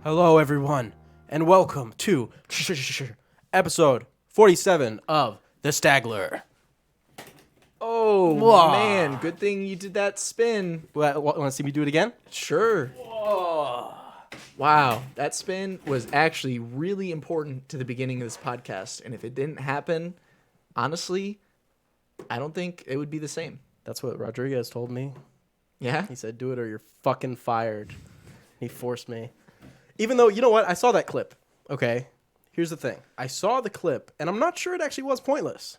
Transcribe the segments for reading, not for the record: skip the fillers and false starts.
Hello, everyone, and welcome to episode 47 of the Stagler. Oh, Whoa. man. Good thing you did that spin. Want to see me do it again? Sure. Wow. That spin was actually really important to the beginning of this podcast. And if it didn't happen, honestly, I don't think it would be the same. That's what Rodriguez told me. Yeah? He said, do it or you're fucking fired. He forced me. Even though, you know what? I saw that clip. Okay. Here's the thing. I saw the clip, and I'm not sure it actually was pointless,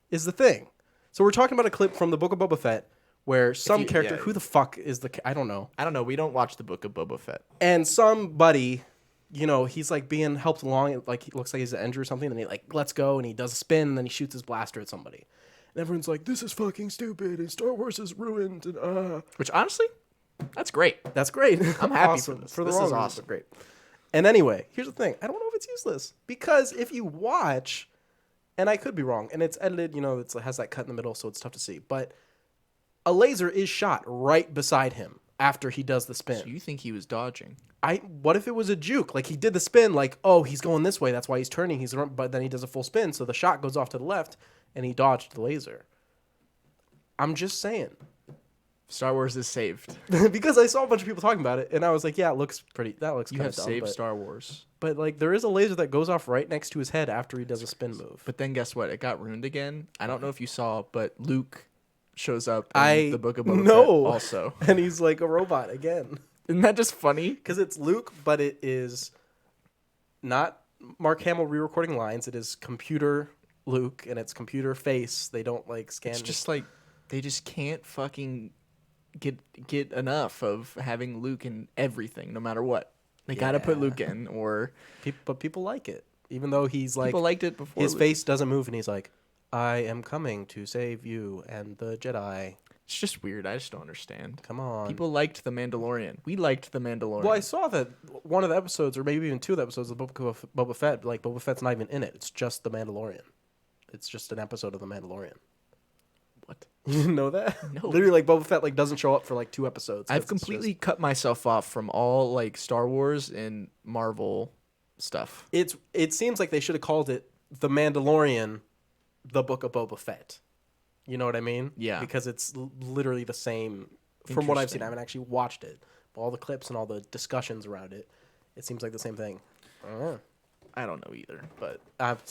is the thing. So we're talking about a clip from the Book of Boba Fett where some character, who the fuck is I don't know. I don't know. We don't watch the Book of Boba Fett. And somebody, you know, he's like being helped along. Like, he looks like he's injured or something. And he like, let's go. And he does a spin. And then he shoots his blaster at somebody. And everyone's like, this is fucking stupid. And Star Wars is ruined. And Which, honestly, that's great. That's great. I'm happy awesome. for this. For the This wrong is reasons, awesome. but great. And anyway, here's the thing. I don't know if it's useless. Because if you watch, and I could be wrong, and it's edited, you know, it has that cut in the middle, so it's tough to see. But a laser is shot right beside him after he does the spin. So you think he was dodging? What if it was a juke? Like, he did the spin, like, oh, he's going this way, that's why he's turning, but then he does a full spin, so the shot goes off to the left, and he dodged the laser. I'm just saying. Star Wars is saved. Because I saw a bunch of people talking about it, and I was like, yeah, that looks kind of dumb. You have saved Star Wars. But, like, there is a laser that goes off right next to his head after he does a spin move. But then guess what? It got ruined again. I don't know if you saw, but Luke shows up in the Book of Boba Fett also. And he's like a robot again. Isn't that just funny? Because it's Luke, but it is not Mark Hamill re-recording lines. It is computer Luke, and it's computer face. They don't, like, scan. It's just like they just can't fucking get enough of having Luke in everything, no matter what. They gotta put Luke in, or but people like it, even though he's like, people liked it before. His face doesn't move, and he's like, "I am coming to save you and the Jedi." It's just weird. I just don't understand. Come on. People liked The Mandalorian. We liked The Mandalorian. Well, I saw that one of the episodes, or maybe even two of the episodes of the Book of Boba Fett, like, Boba Fett's not even in it. It's just The Mandalorian. It's just an episode of The Mandalorian. What? You didn't know that? No. Literally, like, Boba Fett, like, doesn't show up for, like, 2 episodes. I've completely cut myself off from all, like, Star Wars and Marvel stuff. It seems like they should have called it The Mandalorian, The Book of Boba Fett. You know what I mean? Yeah. Because it's literally the same. From what I've seen, I haven't actually watched it. But all the clips and all the discussions around it, it seems like the same thing. I don't know. I don't know either, but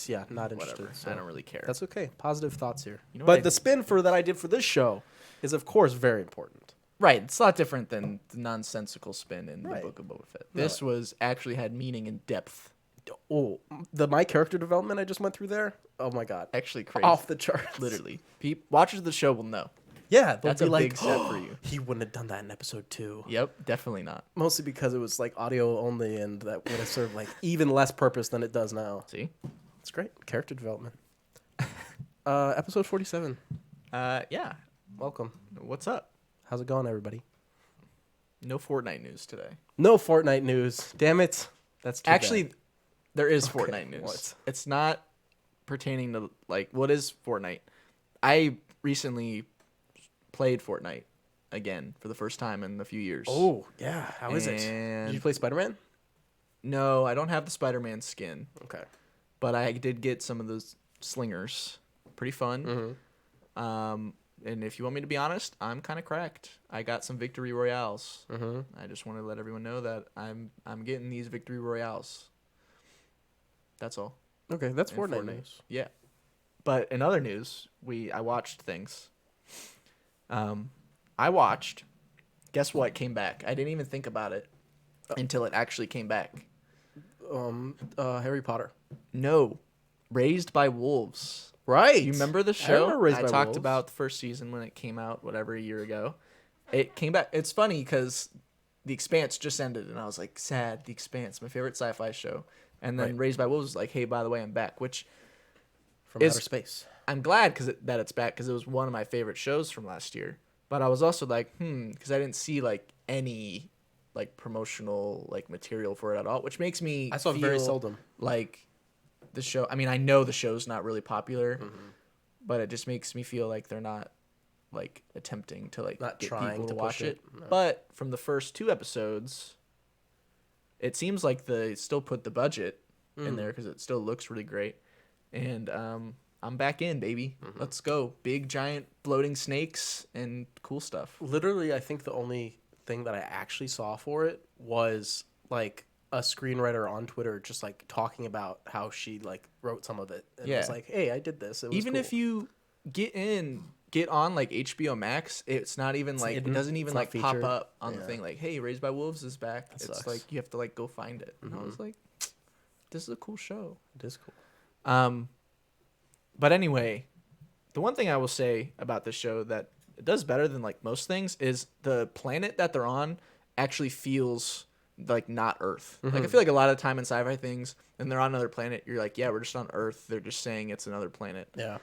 Yeah, not interested. whatever. So I don't really care. That's okay. Positive thoughts here. You know But what the spin that I did for this show is, of course, very important. Right, it's a lot different than the nonsensical spin in Right. the Book of Boba Fett. This was actually had meaning and depth. Oh, my character development I just went through there. Oh my god, Actually crazy. off the charts, Literally. Watchers of the show will know. Yeah, they'll That's be a like, big step for you. He wouldn't have done that in episode 2. Yep, definitely not. Mostly because it was like audio only, and that would have served like even less purpose than it does now. See? It's great character development. Episode 47. Yeah. Welcome. What's up? How's it going, everybody? No Fortnite news today. No Fortnite news. Damn it. That's too Actually, bad. there is Okay, Fortnite news. what? It's not pertaining to, like, what is Fortnite? I recently played Fortnite again for the first time in a few years. Oh yeah. How is it? And- Did you play Spider-Man? No, I don't have the Spider-Man skin, Okay. but I did get some of those slingers. Pretty fun. Mm-hmm. And if you want me to be honest, I'm kind of cracked. I got some victory royales. Mm-hmm. I just want to let everyone know that I'm getting these victory royales. That's all. Okay, that's In Fortnite news. Yeah. But in other news, I watched things. I watched. Guess what came back? I didn't even think about it until it actually came back. Harry Potter. No, Raised by Wolves. Right. Do you remember the show? remember Raised I by talked Wolves. about the first season when it came out, whatever, a year ago. It came back. It's funny because The Expanse just ended, and I was like, sad. The Expanse, my favorite sci-fi show. And then Right. Raised by Wolves was like, hey, by the way, I'm back, which From is- outer space. I'm glad that it's back because it was one of my favorite shows from last year. But I was also like, because I didn't see like any like promotional like material for it at all, which makes me I saw it feel very seldom. like the show. I mean, I know the show's not really popular, but it just makes me feel like they're not like attempting to like Not get trying people to to watch push it. it. No. But from the first 2 episodes, it seems like they still put the budget in there because it still looks really great. And I'm back in, baby. Let's go. Big, giant, floating snakes and cool stuff. Literally, I think the only thing that I actually saw for it was like a screenwriter on Twitter just like talking about how she like wrote some of it and was Yeah. like, "Hey, I did this." It was Even cool. if you get on like HBO Max, it's not even like hidden. it doesn't even It's not like pop featured. up on the Yeah. thing like, "Hey, Raised by Wolves is back." It's sucks. like you have to like go find it. And I was like, "This is a cool show." It is cool. But anyway, the one thing I will say about this show that it does better than like most things is the planet that they're on actually feels like not Earth. Like I feel like a lot of the time in sci-fi things, and they're on another planet, you're like, yeah, we're just on Earth. They're just saying it's another planet. Yeah.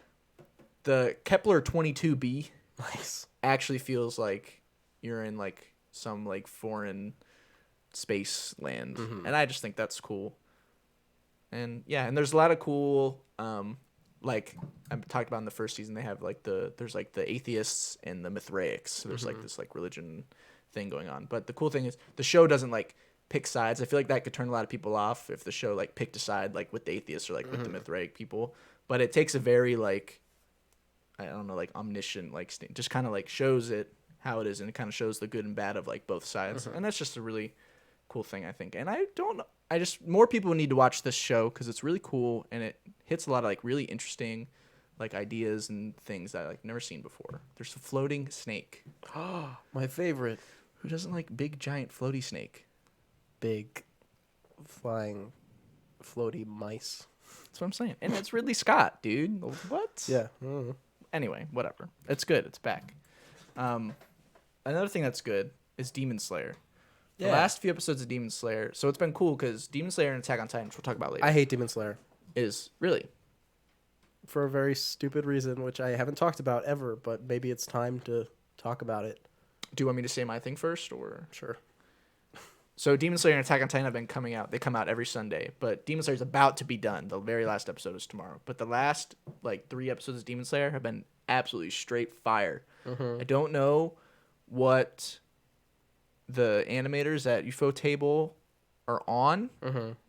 The Kepler 22b Nice. actually feels like you're in like some like foreign space land, and I just think that's cool. And yeah, and there's a lot of cool like I talked about in the first season, they have like there's like the atheists and the Mithraics. So there's like this like religion thing going on. But the cool thing is the show doesn't like pick sides. I feel like that could turn a lot of people off if the show like picked a side like with the atheists or like with the Mithraic people. But it takes a very like I don't know like omniscient like just kind of like shows it how it is, and it kind of shows the good and bad of like both sides. And that's just a really cool thing, I think. And I just more people need to watch this show because it's really cool and it hits a lot of like really interesting like ideas and things that I like never seen before. There's a floating snake. My favorite. Who doesn't like big giant floaty snake? Big flying floaty mice. That's what I'm saying. And it's Ridley Scott, dude. What? Yeah. Anyway, whatever. It's good. It's back. Another thing that's good is Demon Slayer. The last few episodes of Demon Slayer. So it's been cool because Demon Slayer and Attack on Titan, which we'll talk about later, I hate Demon Slayer is really for a very stupid reason, which I haven't talked about ever, but maybe it's time to talk about it. Do you want me to say my thing first, or Sure. so Demon Slayer and Attack on Titan have been coming out. They come out every Sunday, but Demon Slayer is about to be done. The very last episode is tomorrow. But the last like 3 episodes of Demon Slayer have been absolutely straight fire. I don't know what the animators at UFO Table are on,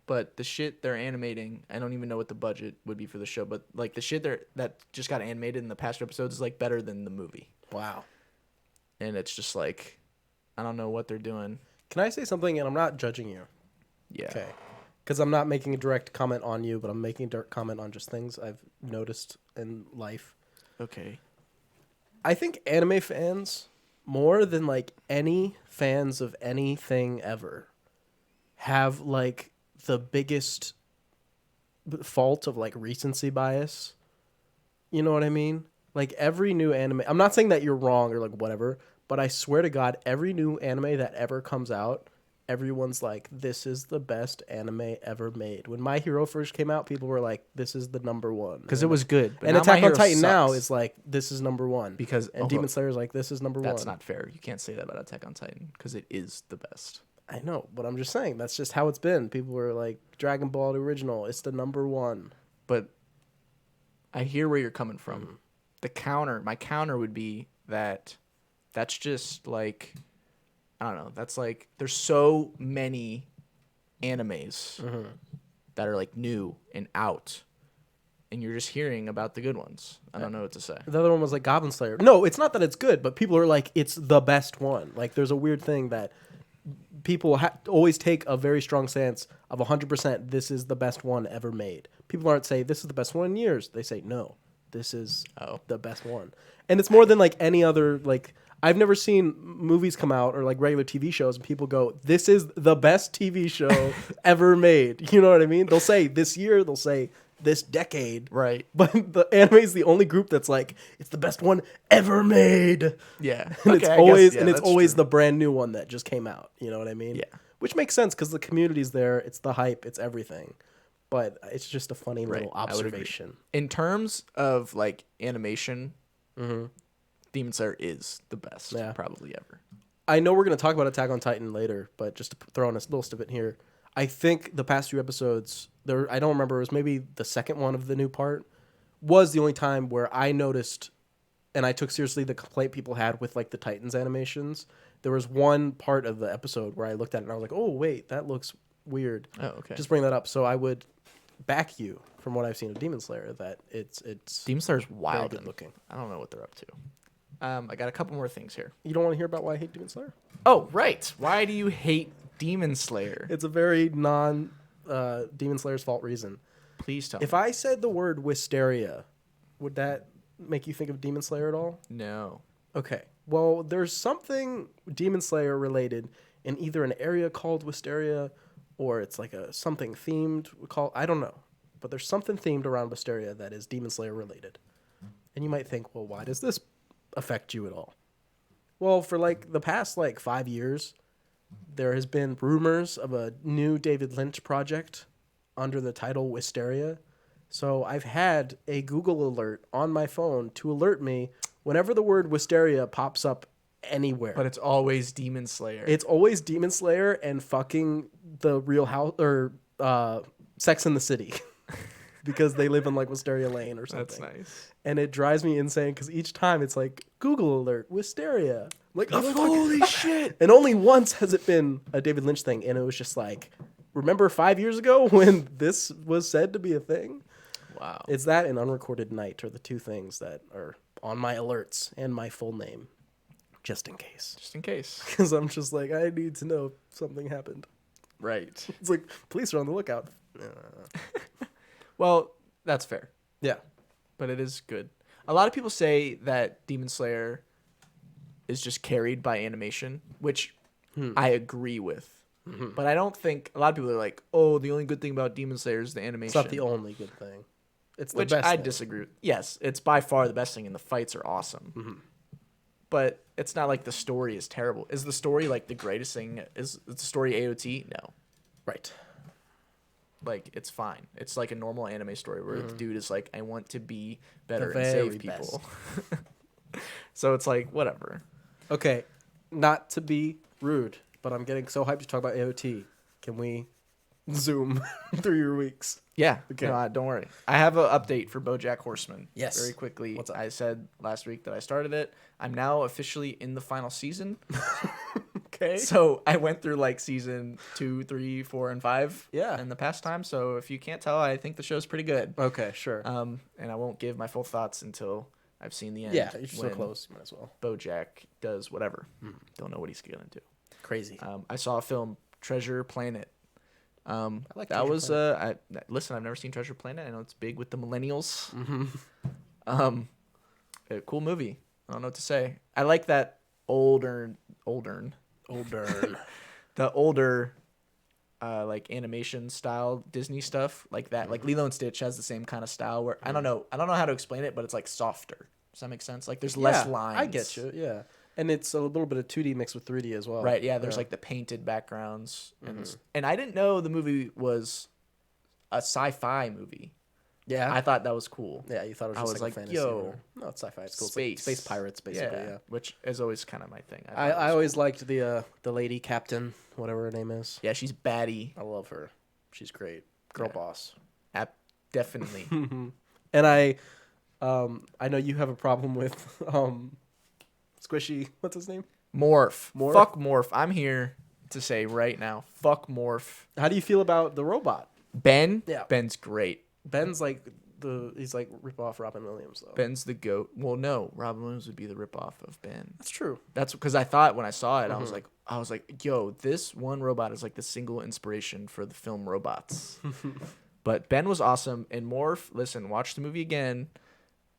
but the shit they're animating, I don't even know what the budget would be for the show. But like the shit that just got animated in the past episodes is like better than the movie. Wow. And it's just like I don't know what they're doing. Can I say something? And I'm not judging you. Yeah. Okay. Because I'm not making a direct comment on you, but I'm making a direct comment on just things I've noticed in life. Okay. I think anime fans, more than like any fans of anything ever, have like the biggest fault of like recency bias. You know what I mean? Like every new anime, I'm not saying that you're wrong or like whatever, but I swear to God, every new anime that ever comes out, everyone's like, this is the best anime ever made. When My Hero first came out, people were like, this is the number one. Because it was good. But And now My Attack on Hero Titan now sucks. is like, this is number one. Because and Demon Slayer is like, this is number one. that's not fair. You can't say that about Attack on Titan because it is the best. I know, but I'm just saying, that's just how it's been. People were like, Dragon Ball the original, it's the number one. But I hear where you're coming from. My counter would be that that's just like, I don't know. That's like, there's so many animes that are like new and out, and you're just hearing about the good ones. I don't know what to say. The other one was like Goblin Slayer. No, it's not that it's good, but people are like, it's the best one. Like, there's a weird thing that people always take a very strong stance of 100%, this is the best one ever made. People aren't say, this is the best one in years. They say, no, this is the best one. And it's more than like any other, like, I've never seen movies come out or like regular TV shows and people go, this is the best TV show ever made. You know what I mean? They'll say this year, they'll say this decade. Right. But the anime is the only group that's like, it's the best one ever made. Yeah. And Okay, it's always true. the brand new one that just came out. You know what I mean? Yeah. Which makes sense because the community's there. It's the hype. It's everything. But it's just a funny little I would agree. observation. In terms of like animation, Demon Slayer is the best probably ever. I know we're going to talk about Attack on Titan later, but just to throw in a little snippet here, I think the past few episodes, I don't remember, it was maybe the second one of the new part, was the only time where I noticed, and I took seriously the complaint people had with like the Titans animations. There was one part of the episode where I looked at it and I was like, oh, wait, that looks weird. Oh, okay. Just bring that up. So I would back you from what I've seen of Demon Slayer that it's Demon Slayer's very wild good looking. I don't know what they're up to. I got a couple more things here. You don't want to hear about why I hate Demon Slayer? Oh, right. Why do you hate Demon Slayer? It's a very non Demon Slayer's fault reason. Please tell If me. I said the word wisteria, would that make you think of Demon Slayer at all? No. Okay. Well, there's something Demon Slayer related in either an area called Wisteria or it's like a something themed called, I don't know. But there's something themed around Wisteria that is Demon Slayer related. And you might think, well, why does this affect you at all? Well, for like the past like 5 years, there has been rumors of a new David Lynch project under the title Wisteria. So I've had a Google alert on my phone to alert me whenever the word Wisteria pops up anywhere. But it's always Demon Slayer. It's always Demon Slayer and fucking the Real House or Sex in the City. Because they live in like Wisteria Lane or something. That's nice. And it drives me insane because each time it's like Google alert, Wisteria. I'm like, oh, fuck. Holy shit. And only once has it been a David Lynch thing, and it was just like, remember 5 years ago when this was said to be a thing? Wow. It's that and Unrecorded Night are the two things that are on my alerts and my full name, just in case. Just in case. Because I'm just like, I need to know if something happened. Right. It's like, police are on the lookout. Well, that's fair. Yeah. But it is good. A lot of people say that Demon Slayer is just carried by animation, which I agree with. Mm-hmm. But I don't think a lot of people are like, "Oh, the only good thing about Demon Slayer is the animation." It's not the only good thing. It's the which best I thing. disagree with. Yes, it's by far the best thing, and the fights are awesome. Mm-hmm. But it's not like the story is terrible. Is the story like the greatest thing? Is the story AOT? No. Right. Like, it's fine. It's like a normal anime story where the dude is like, I want to be better The and very save people. So it's like, whatever. Okay, not to be rude, but I'm getting so hyped to talk about AOT. Can we zoom through your weeks? Yeah. Okay. No, don't worry. I have an update for BoJack Horseman. Yes. Very quickly. What's up? I said last week that I started it. I'm now officially in the final season. Okay. So I went through like season 2, 3, 4, and 5 Yeah. in the past time. So if you can't tell, I think the show's pretty good. Okay, sure. And I won't give my full thoughts until I've seen the end. Yeah, you're so when close. You might as well. BoJack does whatever. Don't know what he's gonna do. Crazy. I saw a film, Treasure Planet. I like that Treasure was listen. I've never seen Treasure Planet. I know it's big with the millennials. A cool movie. I don't know what to say. I like that older, Older. the older, like animation style Disney stuff like that. Like Lilo and Stitch has the same kind of style where I don't know how to explain it, but it's like softer. Does that make sense? Like there's less lines. I get you. Yeah, and it's a little bit of 2D mixed with 3D as well. Right, yeah, there's like the painted backgrounds. And I didn't know the movie was a sci-fi movie. Yeah, I thought that was cool. yeah. You thought it was I just was like a like, fantasy. yo, No, it's sci-fi. It's cool. space. It's like space pirates, basically. Yeah. Which is always kind of my thing. I always liked the lady captain, whatever her name is. Yeah, she's baddie. I love her. She's great. Girl boss. Definitely. And I know you have a problem with Squishy. What's his name? Morph. Morph? Fuck Morph. I'm here to say right now, fuck Morph. How do you feel about the robot? Ben? Yeah. Ben's great. Ben's like he's like rip off Robin Williams though. Ben's the goat. Well, no, Robin Williams would be the ripoff of Ben. That's true. That's because I thought when I saw it, I was like, yo, this one robot is like the single inspiration for the film Robots. But Ben was awesome, and Morph. Listen, watch the movie again.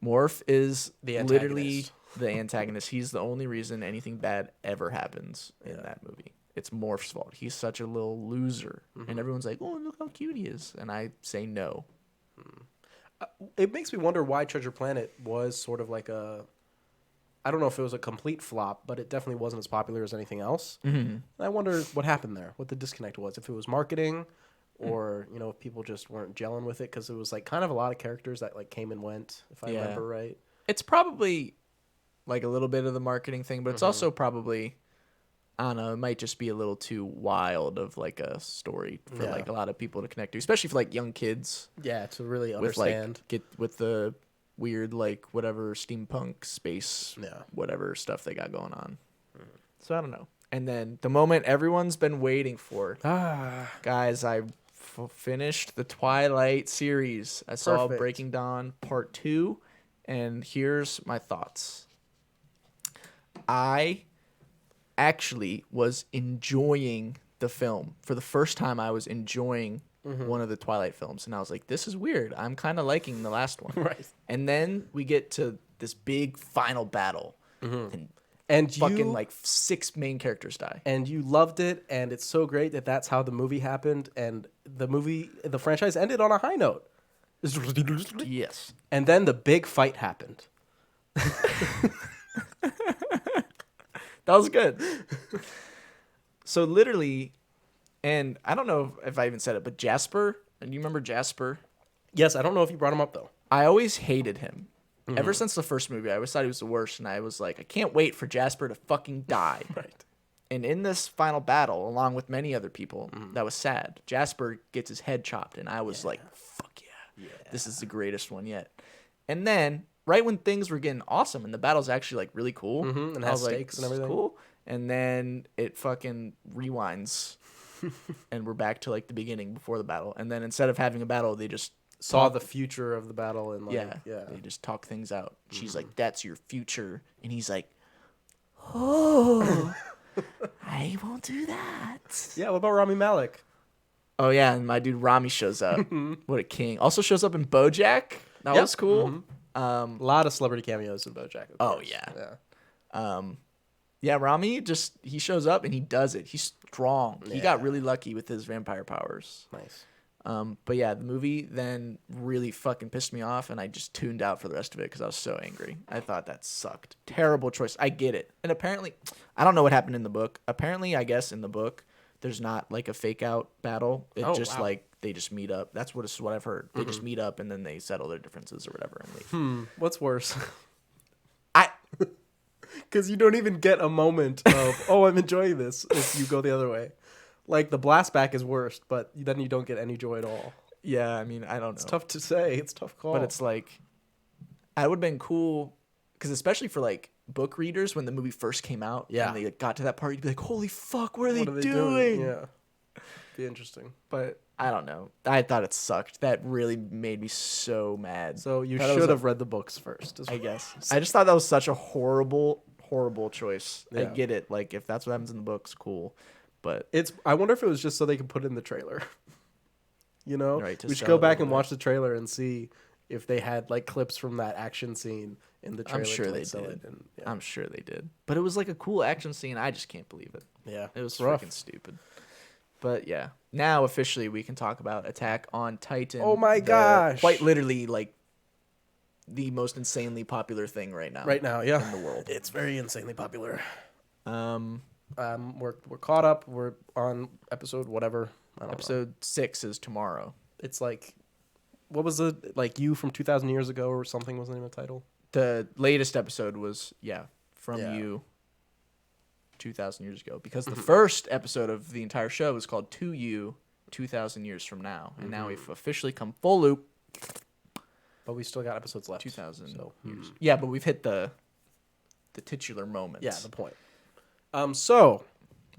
Morph is The literally antagonist. the antagonist. He's the only reason anything bad ever happens in that movie. It's Morph's fault. He's such a little loser, and everyone's like, "Oh, look how cute he is," and I say no. It makes me wonder why Treasure Planet was sort of like I don't know if it was a complete flop, but it definitely wasn't as popular as anything else. And I wonder what happened there, what the disconnect was. If it was marketing or, if people just weren't gelling with it because it was like kind of a lot of characters that like came and went, if I remember right. It's probably like a little bit of the marketing thing, but it's also probably, I don't know, it might just be a little too wild of like a story for like a lot of people to connect to, especially for like young kids. Yeah, to really With understand. like get with the weird like whatever steampunk space Yeah. whatever stuff they got going on. So I don't know. And then the moment everyone's been waiting for, Ah, guys, I finished the Twilight series. I saw Perfect. Breaking Dawn Part 2, and here's my thoughts. I actually was enjoying the film. For the first time, I was enjoying one of the Twilight films, and I was like, this is weird. I'm kind of liking the last one. right. And then we get to this big final battle, and And fucking you like 6 main characters die. and you loved it, and it's so great that that's how the movie happened, and the franchise ended on a high note. Yes. And then the big fight happened. That was good. So literally, and I don't know if I even said it, but Jasper, and you remember Jasper? Yes, I don't know if you brought him up though. I always hated him. Ever since the first movie, I always thought he was the worst, and I was like, I can't wait for Jasper to fucking die. Right. And in this final battle, along with many other people, that was sad. Jasper gets his head chopped, and I was like, fuck yeah. This is the greatest one yet. And then, right when things were getting awesome, and the battle's actually like really cool, And I has was like, stakes and "This is everything." cool. And then it fucking rewinds, and we're back to like the beginning before the battle. And then instead of having a battle, they just Saw the future of the battle and like yeah. They just talk things out. She's like, "That's your future," and he's like, "Oh, I won't do that." Yeah, what about Rami Malek? Oh yeah, and my dude Rami shows up. What a king! Also shows up in BoJack. That Yep. was cool. A lot of celebrity cameos in BoJack. of Oh, course. yeah. Yeah, Rami he shows up and he does it. He's strong. He got really lucky with his vampire powers. Nice. But yeah, the movie then really fucking pissed me off, and I just tuned out for the rest of it because I was so angry. I thought that sucked. Terrible choice. I get it. And apparently, I don't know what happened in the book. Apparently, I guess in the book, there's not like a fake out battle. It's just wow. like they just meet up. That's what I've heard. They just meet up and then they settle their differences or whatever and leave. What's worse? I Because you don't even get a moment of, oh, I'm enjoying this if you go the other way. Like, the blast back is worst, but then you don't get any joy at all. yeah, I mean, I don't know. It's tough to say. It's a tough call. But it's like, I would have been cool, because especially for like book readers, when the movie first came out, Yeah. and they got to that part, you'd be like, holy fuck, what are they what are they doing? Yeah. Be interesting. But I don't know. I thought it sucked. That really made me so mad. So you Thought it was should a- have read the books first. I guess. I just thought that was such a horrible choice. I Yeah. get it. Like, if that's what happens in the books, cool. But I wonder if it was just so they could put it in the trailer. You know? Right, to we should sell go it a back little and bit. watch the trailer and see if they had like clips from that action scene in the trailer. I'm sure to, they like, sell did. it and, yeah. I'm sure they did. But it was like a cool action scene. I just can't believe it. Yeah. It was It's rough. freaking stupid. But yeah, now officially we can talk about Attack on Titan. Oh my gosh. Quite literally, like the most insanely popular thing right now. Right now, yeah. in the world. It's very insanely popular. Um, We're caught up. We're on episode whatever. I don't know. episode 6 is tomorrow. It's like, what was it? Like You from 2,000 Years Ago or something was the name of the title? The latest episode was From Yeah. You 2,000 years ago, because the first episode of the entire show was called To You 2,000 years from now, and now we've officially come full loop. But we still got episodes left. 2,000 So, years. Yeah, but we've hit the titular moments. yeah, the point. So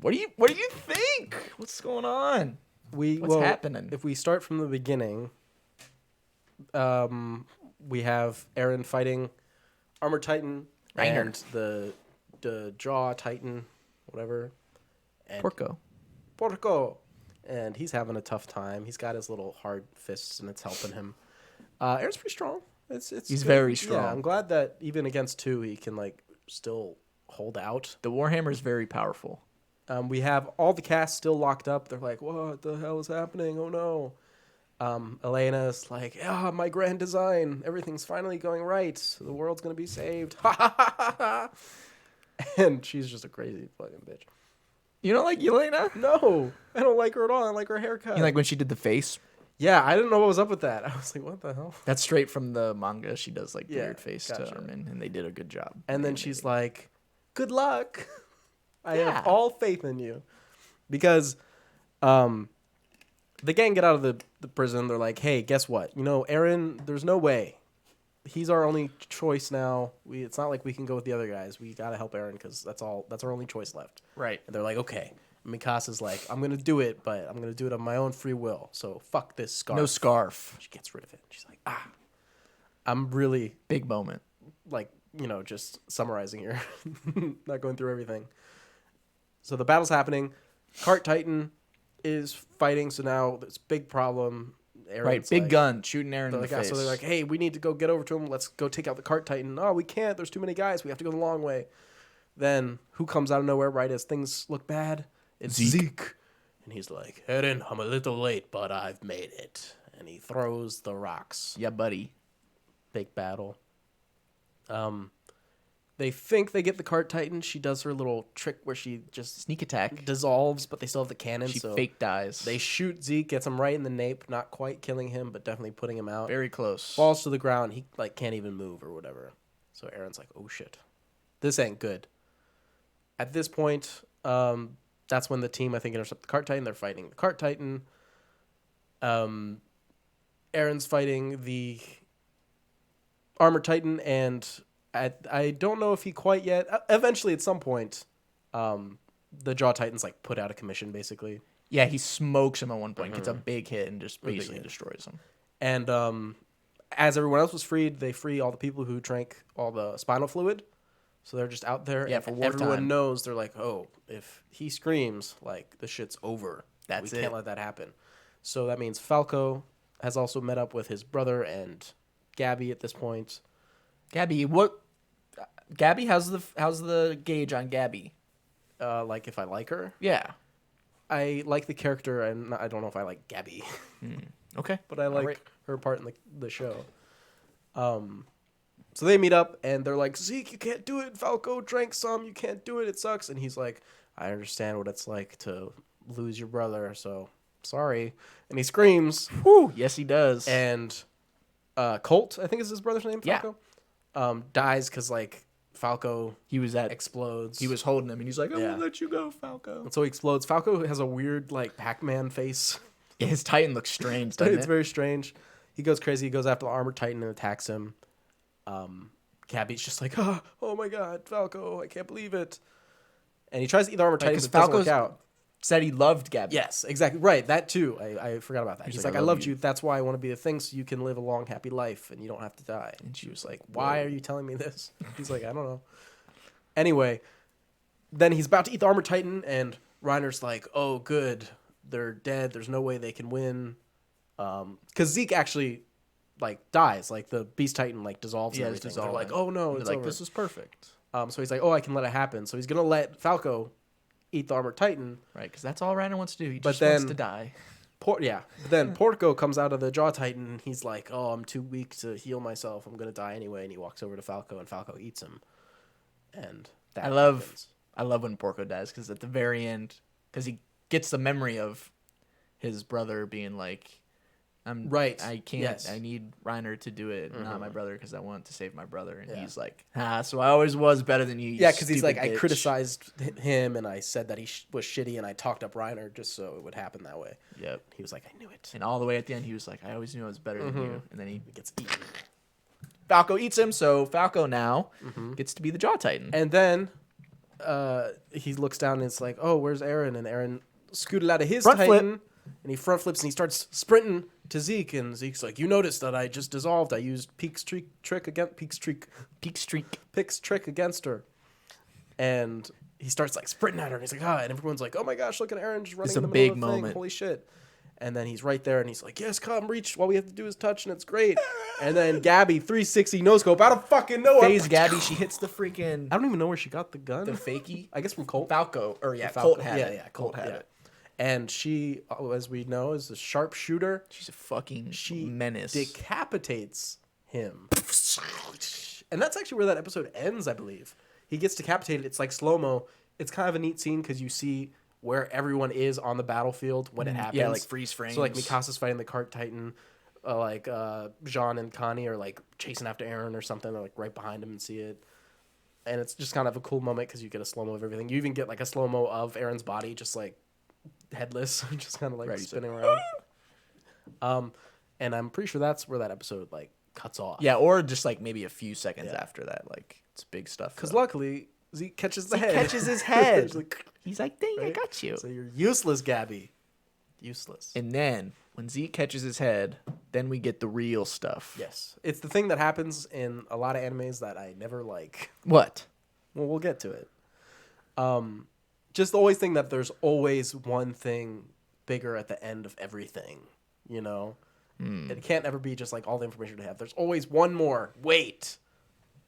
What do you think? What's going on? What's happening? If we start from the beginning, we have Eren fighting Armor Titan Reinhardt. and the Jaw Titan, whatever. And Porco. And he's having a tough time. He's got his little hard fists, and it's helping him. Eren's pretty strong. He's He's good. very strong. Yeah, I'm glad that even against two, he can like still hold out. The Warhammer is very powerful. We have all the cast still locked up. They're like, what the hell is happening? Oh no. Elena's like, yeah, my grand design. Everything's finally going right. The world's going to be saved. And she's just a crazy fucking bitch. You don't like Yelena? No, I don't like her at all. I like her haircut. You like when she did the face? Yeah, I didn't know what was up with that. I was like, what the hell? That's straight from the manga. She does like the Yeah, weird face gotcha. to Armin, and they did a good job. And then she's like, good luck. I Yeah. have all faith in you. Because the gang get out of the prison. They're like, hey, guess what? You know, Eren, there's no way he's our only choice now. It's not like we can go with the other guys. We gotta help Eren because that's our only choice left. Right. And they're like, okay. And Mikasa's like, I'm gonna do it, but I'm gonna do it on my own free will. So fuck this scarf. No scarf. She gets rid of it. She's like, I'm really Big moment. like, just summarizing here, not going through everything. So the battle's happening. Cart Titan is fighting. So now this big problem. Eren's Right. Big like, gun shooting Eren in the like, face. So they're like, hey, we need to go get over to him. Let's go take out the Cart Titan. Oh, we can't. There's too many guys. We have to go the long way. Then who comes out of nowhere right as things look bad? It's Zeke. And he's like, Eren, I'm a little late, but I've made it. And he throws the rocks. Yeah, buddy. Big battle. They think they get the Cart Titan. She does her little trick where she just Sneak attack. dissolves, but they still have the cannon. She so fake dies. they shoot Zeke, gets him right in the nape, not quite killing him, but definitely putting him out. Very close. Falls to the ground. He can't even move or whatever. So Eren's like, oh shit, this ain't good. At this point, that's when the team I think intercept the Cart Titan. They're fighting the Cart Titan. Eren's fighting the Armor Titan, and I don't know if he quite yet. Eventually, at some point, the Jaw Titan's like put out of commission, basically. Yeah, he smokes him at one point. Gets a big hit and just basically destroys him. And as everyone else was freed, they free all the people who drank all the spinal fluid. So they're just out there. Yeah, and for wartime. everyone knows. They're like, oh, if he screams, like, the shit's over. That's we it. can't let that happen. So that means Falco has also met up with his brother and Gabby at this point. Gabby, what? Gabby, how's the gauge on Gabby? Like, if I like her, Yeah. I like the character, and I don't know if I like Gabby, Okay. but I like Alright. her part in the show. So they meet up, and they're like, Zeke, you can't do it. Falco drank some. You can't do it. It sucks. And he's like, I understand what it's like to lose your brother, so sorry. And he screams. Whew. Yes, he does. And Colt, I think is his brother's name, Yeah. Falco, dies because, like, Falco he was explodes. He was holding him, and he's like, "I Yeah. won't let you go, Falco." And so he explodes. Falco has a weird, like, Pac-Man face. Yeah, his Titan looks strange, doesn't It's it? very strange. He goes crazy. He goes after the Armored Titan and attacks him. Gabby's just like, oh my god, Falco, I can't believe it. And he tries to eat the Armored Titan, but it doesn't work out. Said he loved Gabby. Yes, exactly. Right, that too. I forgot about that. He's like, I love loved you. you. That's why I want to be the thing, so you can live a long, happy life, and you don't have to die. And she was like, why are you telling me this? He's like, I don't know. Anyway, then he's about to eat the Armored Titan, and Reiner's like, oh, good. They're dead. There's no way they can win. Because Zeke actually, like, dies. Like, the Beast Titan, like, dissolves and Yeah, everything. it's They're like, dissolving. oh, no, They're it's like, over. this is perfect. So he's like, oh, I can let it happen. So he's going to let Falco eat the Armored Titan. Right, because that's all Reiner wants to do. He But just wants then- to die. But then Porco comes out of the Jaw Titan, and he's like, oh, I'm too weak to heal myself. I'm going to die anyway. And he walks over to Falco, and Falco eats him. And that happens. I love when Porco dies, because at the very end, because he gets the memory of his brother being like, Right. I can't, Yes. I need Reiner to do it, not my brother, because I want to save my brother. And Yeah. he's like, so I always was better than you. Yeah, because he's like, stupid I bitch." criticized him, and I said that he was shitty, and I talked up Reiner just so it would happen that way. Yep. He was like, I knew it. And all the way at the end, he was like, I always knew I was better than you. And then he He gets eaten. Falco eats him, so Falco now gets to be the Jaw Titan. And then he looks down, and it's like, oh, where's Eren? And Eren scooted out of his Front flip. Titan, and he front flips, and he starts sprinting to Zeke, and Zeke's like, you noticed that I just dissolved. I used Peek's trick against her. And he starts like sprinting at her, and he's like, and everyone's like, oh my gosh, look at Eren just running It's in a the middle big of the thing. moment. Holy shit. And then he's right there, and he's like, yes, come, reach. All we have to do is touch, and it's great. And then Gabby, 360 no-scope, out of fucking nowhere. Phase Gabby, she hits the freaking I don't even know where she got the gun. the fakie. I guess from Colt. Falco, or Falco. Colt had it. Yeah, Colt had it. And she, as we know, is a sharpshooter. She's a fucking She menace. decapitates him. And that's actually where that episode ends, I believe. He gets decapitated. It's like slow-mo. It's kind of a neat scene because you see where everyone is on the battlefield when it happens. Yeah, like freeze frames. So like Mikasa's fighting the Cart Titan. Jean and Connie are like chasing after Eren or something. They're like right behind him and see it. And it's just kind of a cool moment because you get a slow-mo of everything. You even get like a slow-mo of Eren's body just like headless, just kind of like Right, spinning around. And I'm pretty sure that's where that episode like cuts off. Yeah, or just like maybe a few seconds after that. Like it's big stuff. Because luckily Zeke catches the head. catches his head. He's like, He's like, dang, I right? got you. So you're useless, Gabby. Useless. And then when Zeke catches his head, then we get the real stuff. Yes. It's the thing that happens in a lot of animes that I never like. What? Well, we'll get to it. Just always think that there's always one thing bigger at the end of everything, you know? It can't ever be just like all the information to have. There's always one more. Wait.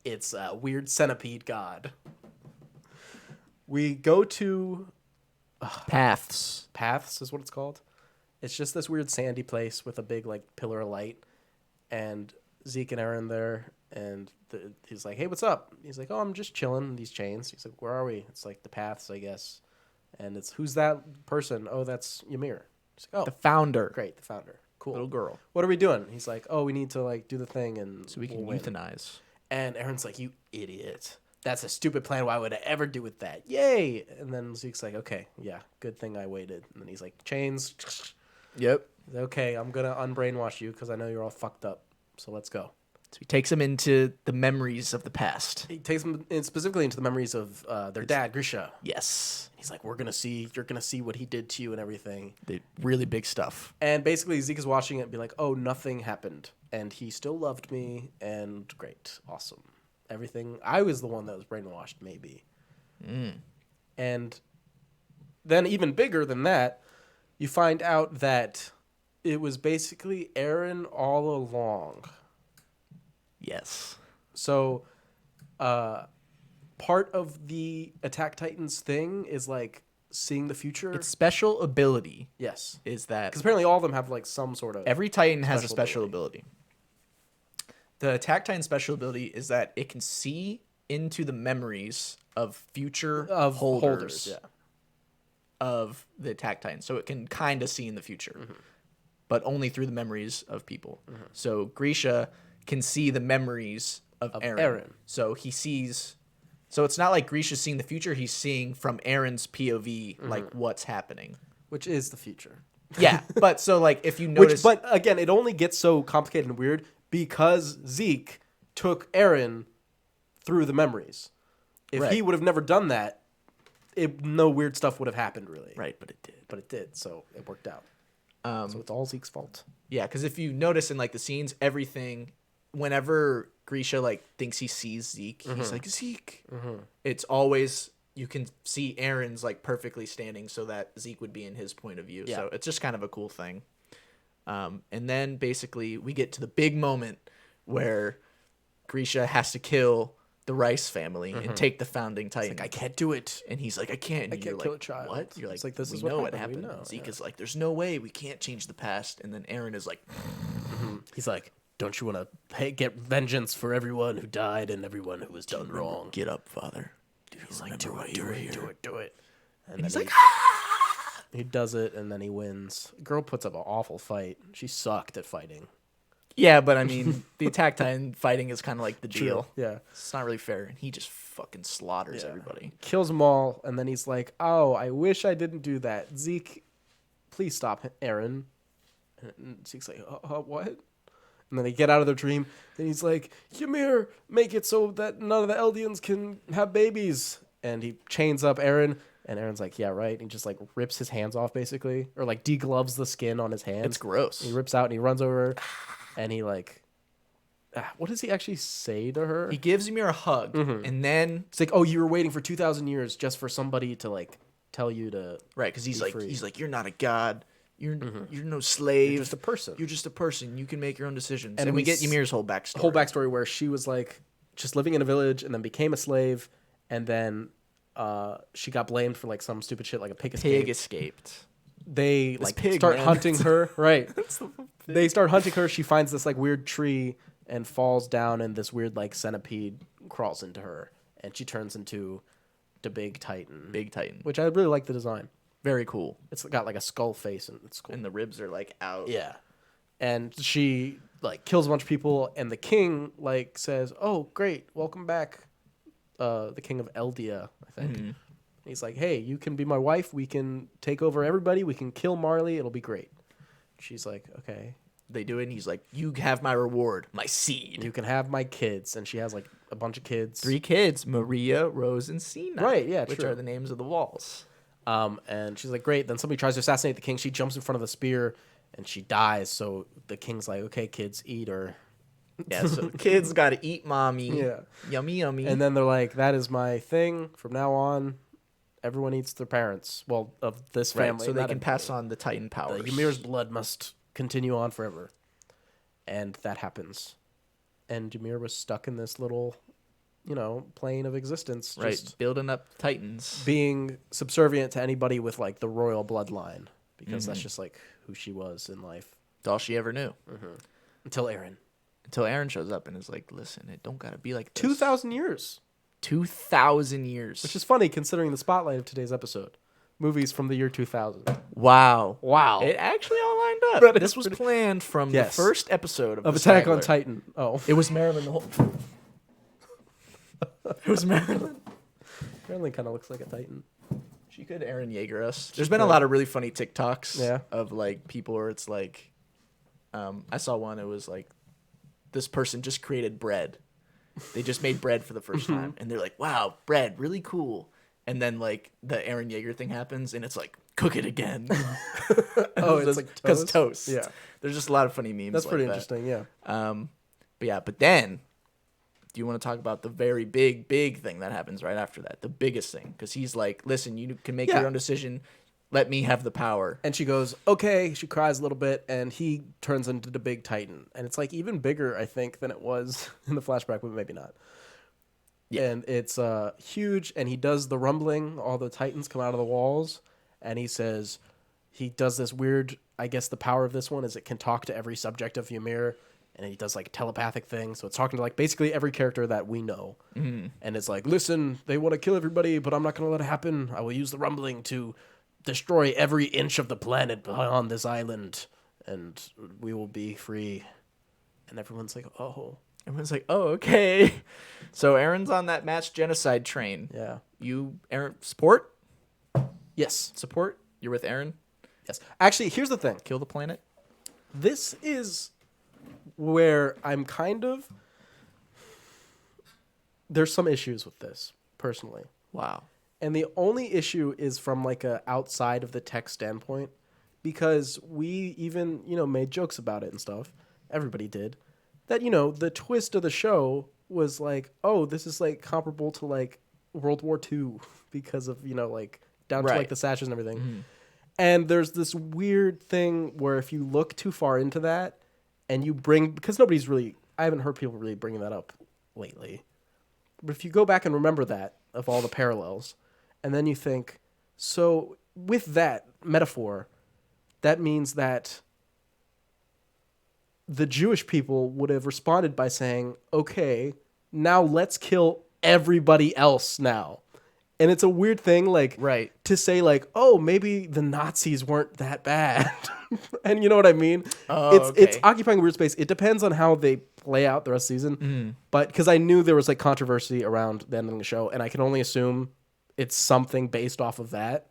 It's a weird centipede god. We go to Paths. Paths is what it's called. It's just this weird sandy place with a big like pillar of light, and Zeke and Aaron there, and he's like, "Hey, what's up?" He's like, "Oh, I'm just chilling in these chains." He's like, "Where are we?" It's like the Paths, I guess, and it's who's that person? Oh, that's Ymir. He's like, "Oh, The founder. great, the founder, cool, Little girl. What are we doing?" He's like, "Oh, we need to like do the thing, and So we can we'll win." euthanize. And Aaron's like, "You idiot. That's a stupid plan. Why would I ever do with that? Yay!" And then Zeke's like, "Okay, yeah, good thing I waited." And then he's like, "Chains." Yep. Okay, I'm going to unbrainwash you because I know you're all fucked up. So let's go. So he takes him into the memories of the past. He takes them specifically into the memories of their dad, Grisha. Yes. He's like, you're going to see what he did to you and everything. The really big stuff. And basically Zeke is watching it and be like, oh, nothing happened. And he still loved me. And great. Awesome. Everything. I was the one that was brainwashed, maybe. And then even bigger than that, you find out that it was basically Aaron all along. Yes. So, part of the Attack Titans thing is like seeing the future. Its special ability Yes, is that because apparently all of them have like some sort of. every Titan has a special special ability. The Attack Titan special ability is that it can see into the memories of future of holders Yeah. of the Attack Titan. So it can kind of see in the future, but only through the memories of people. So Grisha can see the memories of Aaron. So he sees. So it's not like Grisha's seeing the future. He's seeing from Aaron's POV, like what's happening. Which is the future. Yeah, but so like if you notice, But again, it only gets so complicated and weird because Zeke took Aaron through the memories. If Right. he would have never done that, no weird stuff would have happened, really. right, but it did. But it did, so it worked out. So it's all Zeke's fault. Yeah, because if you notice in like the scenes, everything, whenever Grisha like thinks he sees Zeke, he's like Zeke. It's always you can see Aaron's like perfectly standing so that Zeke would be in his point of view. Yeah. So it's just kind of a cool thing. And then basically we get to the big moment where Grisha has to kill the Rice family and take the founding Titan. Like, I can't do it. And he's like, I can't. And I can't you're kill like, a child. What? You're like, It's like, this we is what know what happened. We happened. know, Zeke yeah. is like, there's no way we can't change the past. And then Aaron is like, He's like, don't you want to get vengeance for everyone who died and everyone who was done wrong? get up, father. He's like, do it. Do it. And he's then like, he does it, and then he wins. Girl puts up an awful fight. She sucked at fighting. yeah, but I mean, the Attack Titan fighting is kind of like the deal. Yeah. It's not really fair. And he just fucking slaughters Yeah. everybody. Kills them all, and then he's like, oh, I wish I didn't do that. Zeke, please stop, Aaron. And Zeke's like, what? And then they get out of their dream, and he's like, Ymir, make it so that none of the Eldians can have babies. And he chains up Aaron, and Aaron's like, yeah, right. And he just like rips his hands off, basically, or like degloves the skin on his hands. It's gross. He rips out, and he runs over, and he like, what does he actually say to her? He gives Ymir a hug, and then It's like, oh, you were waiting for 2,000 years just for somebody to like tell you to right, because be free. he's like, you're not a god. You're no slave. You're just a person. You're just a person. You can make your own decisions. And And we we get s- Ymir's whole backstory. whole backstory where she was like just living in a village and then became a slave, and then she got blamed for like some stupid shit like a pig escape. Pig escaped. They like pig, start man. hunting her. Right. They start hunting her. She finds this like weird tree and falls down, and this weird like centipede crawls into her, and she turns into the big Titan. Big Titan. Which I really like the design. Very cool. It's got like a skull face, and it's cool. And the ribs are like out. Yeah. And she like kills a bunch of people, and the king like says, "Oh, great, welcome back." The king of Eldia, I think. He's like, "Hey, you can be my wife. We can take over everybody. We can kill Marley. It'll be great." She's like, "Okay." they do it, and he's like, "You have my reward, my seed." You can have my kids, and she has like a bunch of kids. 3 kids: Maria, Rose, and Cena. Right, yeah, which true. are the names of the walls. And she's like, great. Then somebody tries to assassinate the king. She jumps in front of the spear, and she dies. So the king's like, okay, kids, eat her. Yeah, so the kids got to eat mommy. Yeah. Yummy, yummy. And then they're like, that is my thing. From now on, everyone eats their parents. Well, of this right, family. so they not can pass on the Titan powers. Ymir's blood must continue on forever. And that happens. And Ymir was stuck in this little, plane of existence. Right, Just building up Titans. being subservient to anybody with, like, the royal bloodline. Because that's just, like, who she was in life. It's all she ever knew. Until Aaron. Until Aaron shows up and is like, listen, it don't got to be like this. 2,000 years. 2,000 years. Which is funny considering the spotlight of today's episode. Movies from the year 2000. Wow. Wow. It actually all lined up. That is This was pretty- planned from Yes. the first episode of Attack on Stagler. Titan. Oh. It was Marilyn the whole... It was Marilyn. Apparently kind of looks like a Titan. She could Aaron Yeager us. There's been a lot of really funny TikToks Yeah. of like people where it's like, I saw one. It was like, this person just created bread. They just made bread for the first time, and they're like, "Wow, bread, really cool." And then like the Aaron Yeager thing happens, and it's like, "Cook it again." Oh, it's like because toast? toast. Yeah. There's just a lot of funny memes. That's like pretty that. interesting, yeah. But then, do you want to talk about the very big thing that happens right after that? The biggest thing, because he's like, "Listen, you can make Yeah. your own decision. Let me have the power." And she goes, okay. She cries a little bit, and he turns into the big Titan. And it's like even bigger, I think, than it was in the flashback, but maybe not. Yeah. And it's huge, and he does the rumbling. All the Titans come out of the walls, and he says, he does this weird, I guess the power of this one is it can talk to every subject of Ymir, and he does like a telepathic thing. So it's talking to like basically every character that we know. Mm-hmm. And it's like, listen, they want to kill everybody, but I'm not going to let it happen. I will use the rumbling to destroy every inch of the planet on this island, and we will be free. And everyone's like, oh. Everyone's like, "Oh, okay." So Aaron's on that mass genocide train. Yeah. You, Aaron, support? Yes. Support? You're with Aaron? Yes. Actually, here's the thing. Kill the planet? This is where I'm kind of... There's some issues with this, personally. Wow. And the only issue is from like a outside of the text standpoint, because we even, made jokes about it and stuff. Everybody did. That, the twist of the show was like, oh, this is like comparable to like World War II because of, like down to Right. like the sashes and everything. And there's this weird thing where if you look too far into that and you because I haven't heard people really bringing that up lately. But if you go back and remember that of all the parallels, and then you think, so with that metaphor, that means that the Jewish people would have responded by saying, okay, now let's kill everybody else now. And it's a weird thing, like, Right. to say, like, oh, maybe the Nazis weren't that bad. And you know what I mean? Oh, It's okay. occupying a weird space. It depends on how they play out the rest of the season. But because I knew there was, like, controversy around the ending of the show, and I can only assume it's something based off of that,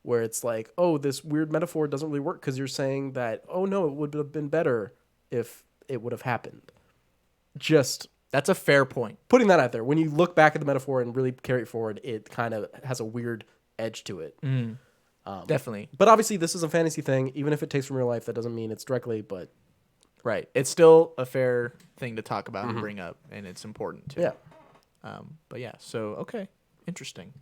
where it's like, oh, this weird metaphor doesn't really work because you're saying that, oh, no, it would have been better if it would have happened. Just That's a fair point. putting that out there. When you look back at the metaphor and really carry it forward, it kind of has a weird edge to it. Definitely. But obviously, this is a fantasy thing. Even if it takes from real life, that doesn't mean it's directly, but Right. It's still a fair thing to talk about and bring up, and it's important too. yeah. But yeah, so, okay. Interesting.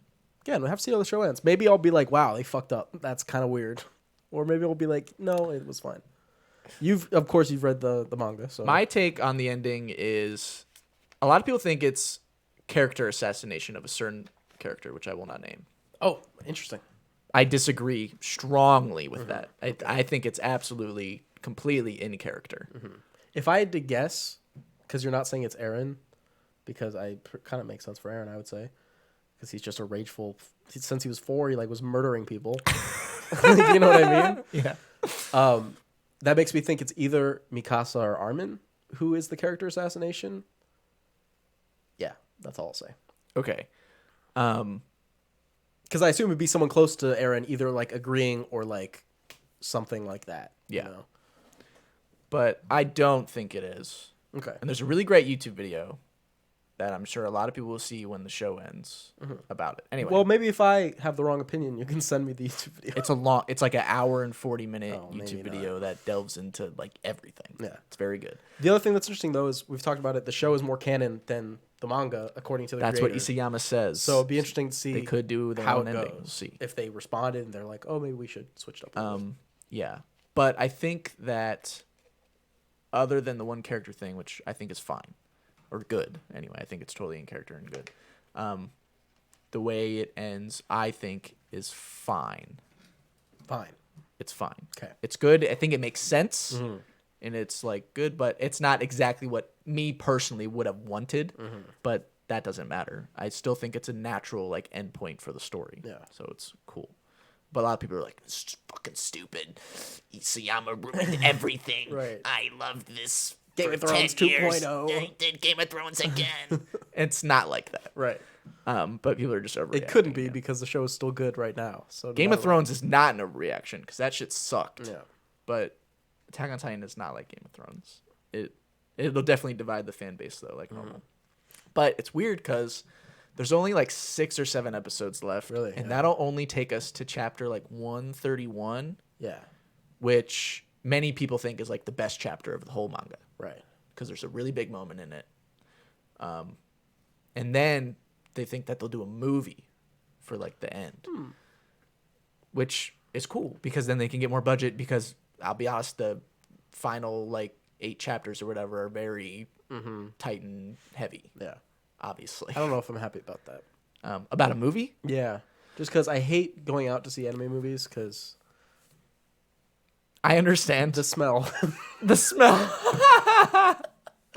Again, we'll have to see how the show ends. Maybe I'll be like, wow, they fucked up. That's kind of weird. Or maybe I'll be like, no, it was fine. Of course, you've read the manga. So My take on the ending is a lot of people think it's character assassination of a certain character, which I will not name. Oh, interesting. I disagree strongly with that. I think it's absolutely, completely in character. If I had to guess, because you're not saying it's Aaron, because kind of makes sense for Aaron, I would say, because he's just a rageful. Since he was 4, he like was murdering people. You know what I mean? Yeah. That makes me think it's either Mikasa or Armin who is the character assassination. Yeah, that's all I'll say. Okay. Because I assume it'd be someone close to Aaron, either like agreeing or like something like that. Yeah. You know? but I don't think it is. Okay. And there's a really great YouTube video that I'm sure a lot of people will see when the show ends about it. Anyway, Well, maybe if I have the wrong opinion, you can send me the YouTube video. it's like an hour and 40-minute Oh, YouTube maybe video that delves into like everything. Yeah. It's very good. The other thing that's interesting, though, is we've talked about it. The show is more canon than the manga, according to the That's creator. what Isayama says. So it'd be interesting to see They could do their how own it ending. goes. We'll see. If they responded and they're like, oh, maybe we should switch it up a little bit. Yeah. But I think that other than the one character thing, which I think is fine or good anyway, I think it's totally in character and good. The way it ends, I think, is fine. Fine. It's fine. Okay. It's good. I think it makes sense. And it's like good, but it's not exactly what me personally would have wanted. But that doesn't matter. I still think it's a natural like endpoint for the story. Yeah. So it's cool. But a lot of people are like, it's fucking stupid. Isayama ruined everything. Right. I loved this. Game of for Thrones 10 years. 2.0. I did Game of Thrones again. It's not like that. Right. But people are just overreacting. It couldn't be because the show is still good right now. So no Game of matter Thrones is not an overreaction because that shit sucked. what. Yeah. But Attack on Titan is not like Game of Thrones. It'll definitely divide the fan base though, like normal. But it's weird because there's only like 6 or 7 episodes left, Really? and Yeah. that'll only take us to chapter like 131, Yeah. which many people think is like the best chapter of the whole manga Right. because there's a really big moment in it. And then they think that they'll do a movie for like the end, which is cool because then they can get more budget because I'll be honest, the final like 8 chapters or whatever are very Titan heavy, Yeah. obviously. I don't know if I'm happy about that. About a movie? Yeah. Just because I hate going out to see anime movies because I understand. the smell. The smell.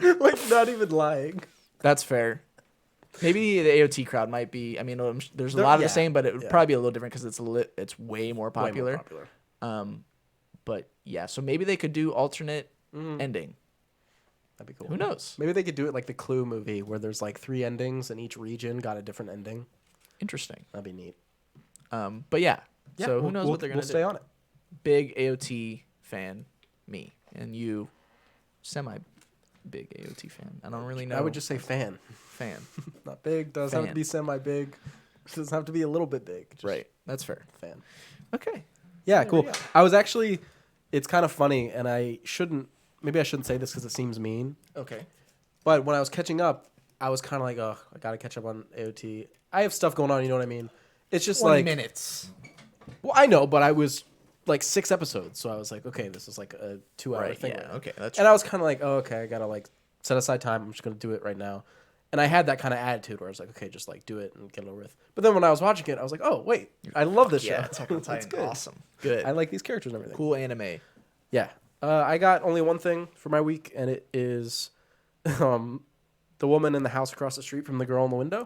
Like, not even lying. That's fair. Maybe the AOT crowd might be. I mean, there's a There- lot of yeah, the same, but it would yeah. probably be a little different because it's way more Way more popular. popular. But yeah, so maybe they could do alternate ending. That'd be cool. Who knows? Maybe they could do it like the Clue movie where there's like 3 endings and each region got a different ending. Interesting. That'd be neat. But yeah. So who knows what they're gonna We'll do? stay on it. Big AOT fan, me, and you, semi big AOT fan. I don't really know. I would just say fan. fan. Not big. Doesn't have to Fan. be semi-big. Doesn't have to be a little bit big. Just Right. That's fair. fan. Okay. Yeah, There cool. we go. I was actually, it's kind of funny, and maybe I shouldn't say this because it seems mean, Okay. but when I was catching up, I was kind of like, oh, I got to catch up on AOT. I have stuff going on, you know what I mean? It's just 20 like, minutes. well, I know, but I was like 6 episodes, so I was like, okay, this is like a 2-hour Right. thing. Yeah. right now. Okay. That's And I was kind of like, oh, okay, I got to like set aside time. I'm just going to do it right now. And I had that kind of attitude where I was like, okay, just like do it and get it over with. But then when I was watching it, I was like, oh, wait, I love this show. yeah. Attack on It's Titan. good. Awesome. Good. I like these characters and everything. Cool anime. Yeah. I got only one thing for my week, and it is the woman in the house across the street from the girl in the window.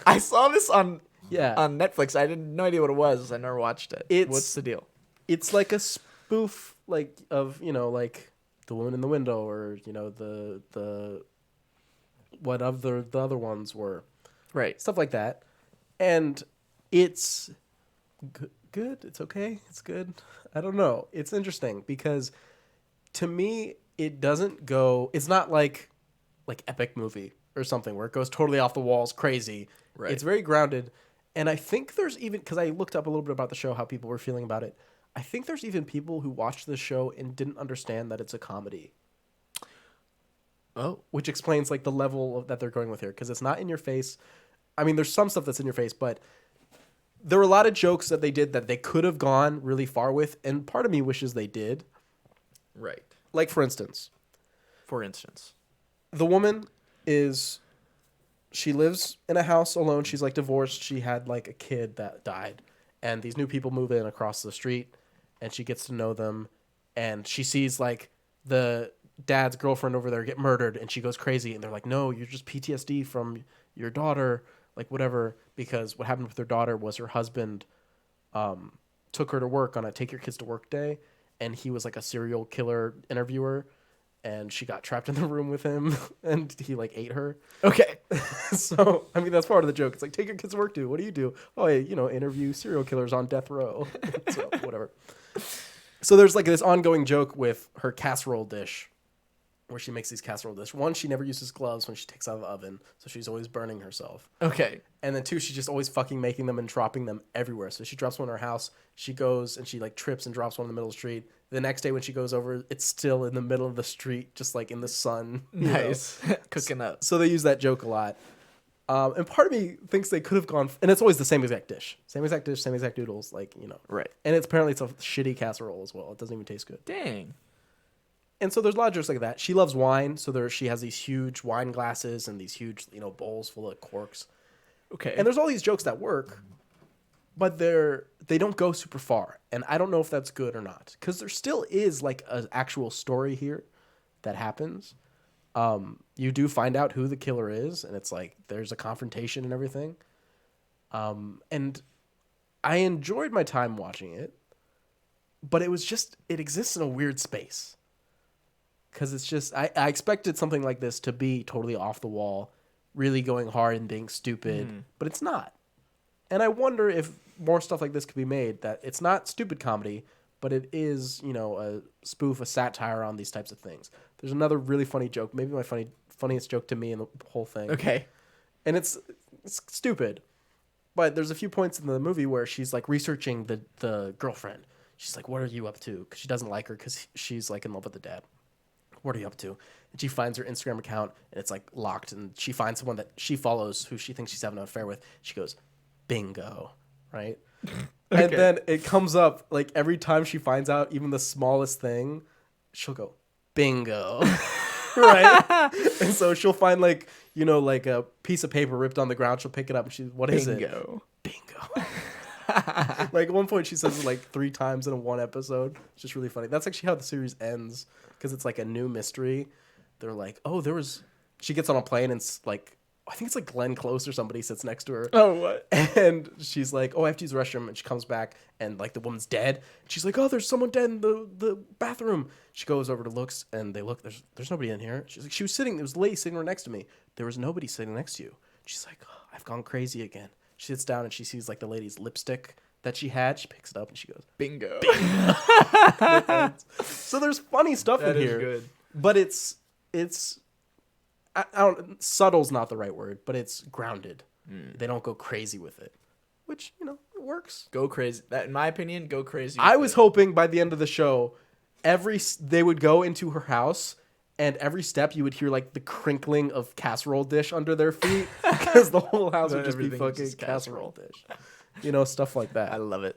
I saw this on Yeah. Netflix. I didn't no idea what it was. I never watched it. What's the deal? It's like a spoof like of, like the woman in the window or, the what the other ones were. Right. Stuff like that. And it's good. It's okay. It's good. I don't know. It's interesting because to me it doesn't go, it's not like epic movie or something where it goes totally off the walls crazy. Right. It's very grounded. And I think there's even, because I looked up a little bit about the show, how people were feeling about it. I think there's even people who watched the show and didn't understand that it's a comedy. Oh. Which explains like the level that they're going with here, because it's not in your face. I mean, there's some stuff that's in your face, but there were a lot of jokes that they did that they could have gone really far with, and part of me wishes they did. Right. Like, for instance, The the woman she lives in a house alone. She's like divorced. She had like a kid that died, and these new people move in across the street, and she gets to know them, and she sees like the dad's girlfriend over there get murdered, and she goes crazy, and they're like, no, you're just PTSD from your daughter, like whatever, because what happened with her daughter was her husband took her to work on a take your kids to work day, and he was like a serial killer interviewer, and she got trapped in the room with him, and he like ate her. Okay. So, I mean, that's part of the joke. It's like, take your kids to work, dude. What do you do? Oh, I, interview serial killers on death row. So, whatever. So there's like this ongoing joke with her casserole dish, where she makes these casserole dishes. One, she never uses gloves when she takes out of the oven, so she's always burning herself. Okay. And then two, she's just always fucking making them and dropping them everywhere. So she drops one in her house. She goes and she like trips and drops one in the middle of the street. The next day when she goes over, it's still in the middle of the street, just like in the sun. Nice. Cooking up. So they use that joke a lot. And part of me thinks they could have gone, and it's always the same exact dish, same exact noodles, like, Right. And it's apparently it's a shitty casserole as well. It doesn't even taste good. Dang. And so there's a lot of jokes like that. She loves wine, so she has these huge wine glasses and these huge, bowls full of corks. Okay. And there's all these jokes that work, but they don't go super far. And I don't know if that's good or not, because there still is like an actual story here that happens. You do find out who the killer is, and it's like there's a confrontation and everything. And I enjoyed my time watching it, but it exists in a weird space. Because it's just, I expected something like this to be totally off the wall, really going hard and being stupid, but it's not. And I wonder if more stuff like this could be made, that it's not stupid comedy, but it is, a spoof, a satire on these types of things. There's another really funny joke, maybe my funniest joke to me in the whole thing. Okay. And it's stupid, but there's a few points in the movie where she's like researching the girlfriend. She's like, what are you up to? Because she doesn't like her because she's like in love with the dad. What are you up to? And she finds her Instagram account, and it's like locked, and she finds someone that she follows who she thinks she's having an affair with. She goes, bingo, right? Okay. And then it comes up, like every time she finds out even the smallest thing, she'll go, bingo, right? And so she'll find like a piece of paper ripped on the ground. She'll pick it up, and what is it? Bingo. Bingo. Like at one point she says it like 3 times in one episode. It's just really funny. That's actually how the series ends, because it's like a new mystery. They're like, she gets on a plane and it's like, I think it's like Glenn Close or somebody sits next to her. Oh, what? And she's like, I have to use the restroom. And she comes back and like the woman's dead. She's like, there's someone dead in the bathroom. She goes over to looks, and they look, there's nobody in here. She's like, there was a lady sitting right next to me. There was nobody sitting next to you. She's like, I've gone crazy again. She sits down and she sees like the lady's lipstick that she had. She picks it up and she goes, Bingo. So there's funny stuff That in is here, good. but it's I don't, subtle's not the right word, but it's grounded. They don't go crazy with it, which it works. Go crazy. That, in my opinion, go crazy. I was hoping by the end of the show, they would go into her house, and every step you would hear like the crinkling of casserole dish under their feet, because the whole house would just be Everything is fucking just casserole casserole. dish. Stuff like that. I love it.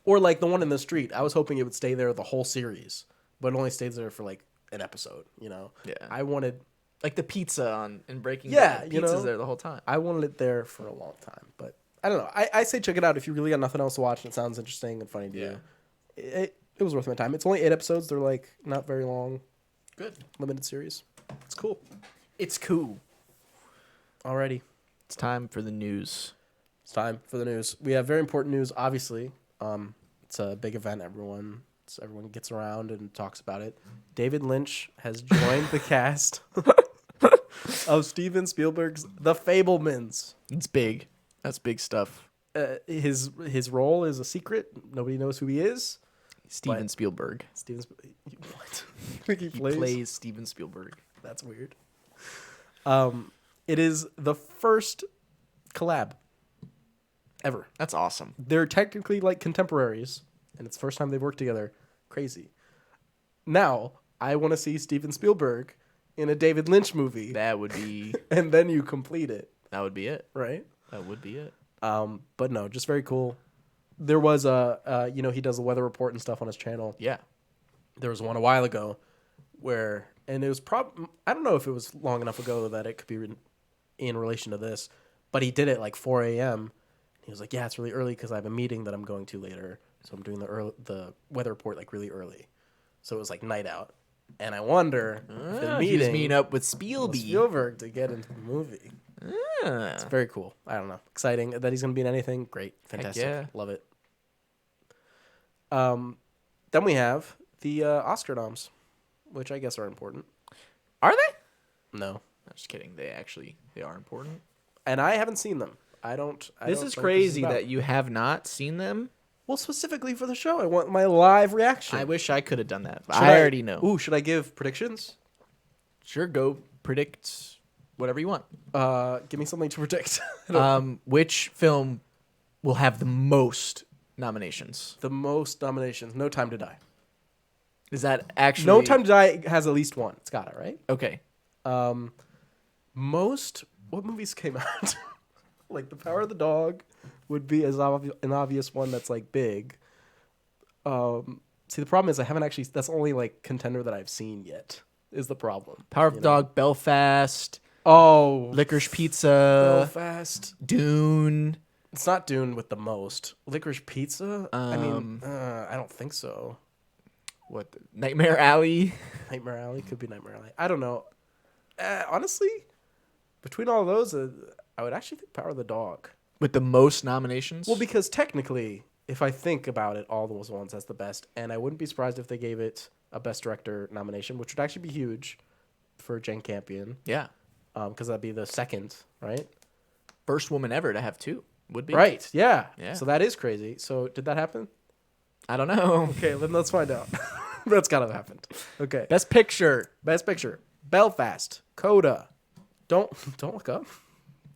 Or like the one in the street. I was hoping it would stay there the whole series, but it only stays there for like an episode. Yeah. I wanted Like the pizza in Breaking Yeah, Bad. Pizza's there the whole time. it there for a long time, but I don't know. I say check it out if you really got nothing else to watch and it sounds interesting and funny to you. It was worth my time. It's only 8 episodes. They're like not very long. Good. Limited series. It's cool. It's cool. Alrighty. It's time for the news. It's time for the news. We have very important news, obviously. It's a big event. Everyone gets around and talks about it. David Lynch has joined the cast of Steven Spielberg's The Fabelmans. It's big. That's big stuff. His role is a secret. Nobody knows who he is. Steven Spielberg. What? You think he Plays plays? Steven Spielberg. That's weird. It is the first collab ever. That's awesome. They're technically like contemporaries, and it's the first time they've worked together. Crazy. Now, I want to see Steven Spielberg in a David Lynch movie, That would be. and then you complete it, That would be it. right? That would be it. But no, just very cool. There was he does the weather report and stuff on his channel. Yeah. There was one a while ago where, and it was I don't know if it was long enough ago that it could be in relation to this, but he did it like 4 a.m. He was like, yeah, it's really early because I have a meeting that I'm going to later. So I'm doing the weather report like really early. So it was like night out. And I wonder if the He was meeting meeting up with with Spielberg. Spielberg to get into the movie. It's very cool. I don't know. Exciting that he's going to be in anything. Great. Fantastic. yeah. Love it. Then we have the Oscar noms, which I guess are important. Are they? No. I'm just kidding. They are important. And I haven't seen them. I don't. This is crazy that you have not seen them. Well, specifically for the show, I want my live reaction. I wish I could have done that. But Should I already know. Ooh, should I give predictions? Sure, go predict whatever you want. Give me something to predict. Which film will have the most nominations? The most nominations. No Time to Die. Is that actually No Time to Die has at least one. It's got it, right? Okay. Most. What movies came out? Like The Power of the Dog would be an obvious one that's like big. See, the problem is I haven't actually. That's the only like contender that I've seen yet. Is the problem? Power of the Dog, Belfast, Oh, Licorice Pizza, Belfast. Dune. It's not Dune with the most. Licorice Pizza. I don't think so. What? Nightmare Alley. Nightmare Alley could be Nightmare Alley. I don't know. Honestly, between all of those, I would actually think Power of the Dog. With the most nominations? Well, because technically, if I think about it, all those ones, that's the best. And I wouldn't be surprised if they gave it a Best Director nomination, which would actually be huge for Jane Campion. Yeah. Because that'd be the second, right? First woman ever to have two. Would be. Right, yeah. Yeah. So that is crazy. So did that happen? I don't know. Okay, then let's find out. That's gotta have happened. Okay. Best Picture. Best Picture. Belfast. Coda. Don't look up.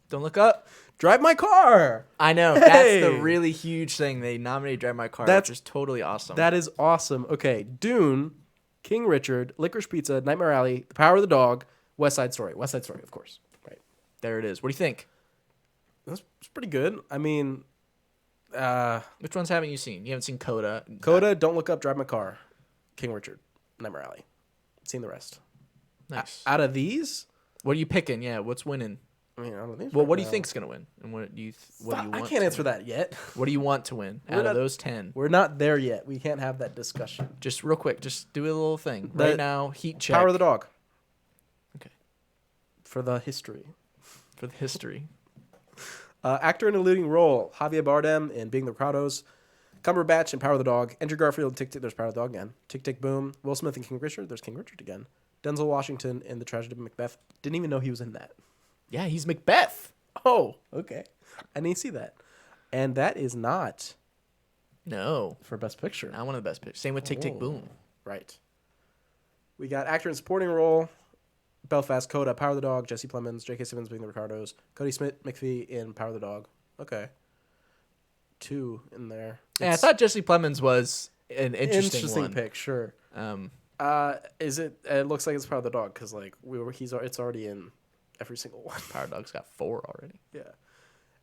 Don't look up. Drive My Car. I know. Hey! That's the really huge thing. They nominated Drive My Car, That's- which is totally awesome. That is awesome. Okay, Dune, King Richard, Licorice Pizza, Nightmare Alley, The Power of the Dog, West Side Story. West Side Story, of course. Right. There it is. What do you think? That's pretty good. I mean, Which ones haven't you seen? You haven't seen Coda. Coda, Don't Look Up, Drive My Car, King Richard, Nightmare Alley. Seen the rest. Nice. Out of these, What are you picking? Yeah, what's winning? I mean, out of these. Well, right what do you now- think's gonna win? And what do you want? I can't answer that yet. What do you want to win We're out not- of those 10? We're not there yet. We can't have that discussion. Just real quick, just do a little thing The- right now. Heat check. Power of the Dog. Okay. For the history. For the history. Actor in a leading role: Javier Bardem in Being the Ricardos, Cumberbatch in Power of the Dog, Andrew Garfield in Tick Tick. There's Power of the Dog again. Tick Tick Boom. Will Smith in King Richard. There's King Richard again. Denzel Washington in The Tragedy of Macbeth. Didn't even know he was in that. Yeah, he's Macbeth. Oh, okay. I didn't see that. And that is not No, for Best Picture. not one of the best pictures. Same with Tick Tick Oh. Boom. Right. We got actor in supporting role: Belfast, Coda, Power of the Dog, Jesse Plemons, J.K. Simmons being the Ricardos, Cody Smith McPhee in Power of the Dog. Okay. 2 in there. Yeah, I It's thought Jesse Plemons was an interesting one. pick, sure. Um, Is it? It looks like it's Power of the Dog because like it's already in every single one. Power of the Dog's got 4 already. Yeah.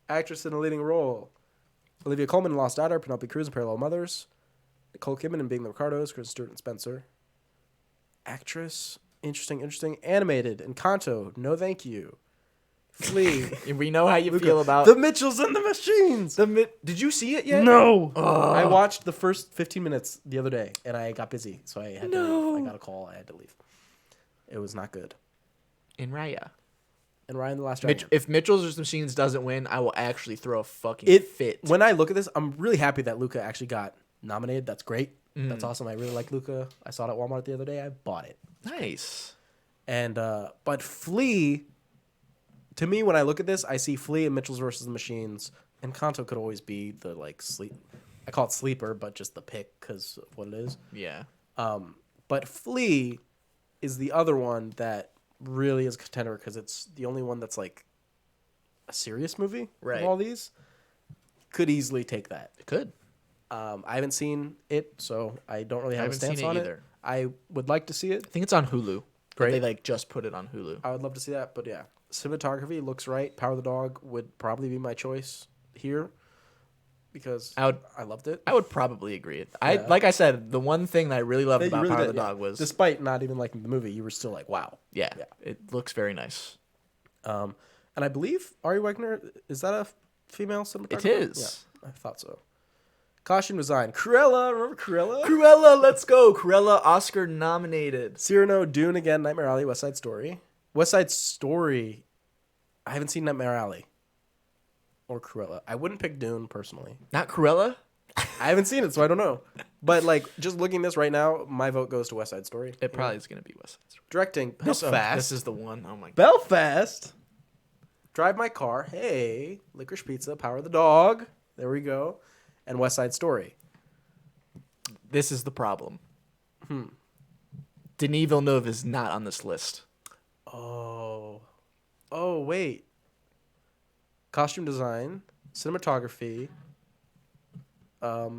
Actress in a leading role: Olivia Colman in Lost Daughter, Penelope Cruz in Parallel Mothers, Nicole Kidman in Being the Ricardos, Kristen Stewart and Spencer. Actress, interesting. Animated: Encanto, No Thank You. Flea. We know how you Luca. feel about The Mitchells and the Machines. Did you see it yet? No. I watched the first 15 minutes the other day, and I got busy, so I had to No. leave. I got a call. I had to leave. It was not good. In Raya. And Ryan the Last Dragon. If Mitchell's vs. Machines doesn't win, I will actually throw a fucking fit. When I look at this, I'm really happy that Luca actually got nominated. That's great. That's awesome. I really like Luca. I saw it at Walmart the other day. I bought it. Nice. And but Flea, to me, when I look at this, I see Flea and Mitchell's versus the Machines. And Kanto could always be the like sleep. I call it sleeper, but just the pick because of what it is. Yeah. But Flea is the other one that really is a contender because it's the only one that's like a serious movie Right. of all these. Could easily take that. It could. I haven't seen it, so I don't really have a haven't seen stance it on either. it. I would like to see it. I think it's on Hulu. Great. They like just put it on Hulu. I would love to see that, but yeah. Cinematography looks right. Power of the Dog would probably be my choice here because I loved it. I would probably agree. Yeah. Like I said, the one thing that I really loved You about really Power did, of the yeah. Dog was despite not even liking the movie, you were still like, wow. yeah, Yeah. it looks very nice. And I believe Ari Wegner, is that a female cinematographer? It is. Yeah, I thought so. Caution Resign. Cruella, remember Cruella? Cruella, let's go. Cruella, Oscar nominated. Cyrano, Dune again, Nightmare Alley, West Side Story. West Side Story, I haven't seen Nightmare Alley or Cruella. I wouldn't pick Dune personally. Not Cruella? I haven't seen it, so I don't know. But like, just looking at this right now, my vote goes to West Side Story. It probably is going to be West Side Story. Directing, Belfast. This is the one. Oh my god. Belfast. Drive My Car. Hey. Licorice Pizza. Power of the Dog. There we go. and West Side Story. This is the problem. Denis Villeneuve is not on this list. Oh, wait. Costume design, cinematography. Let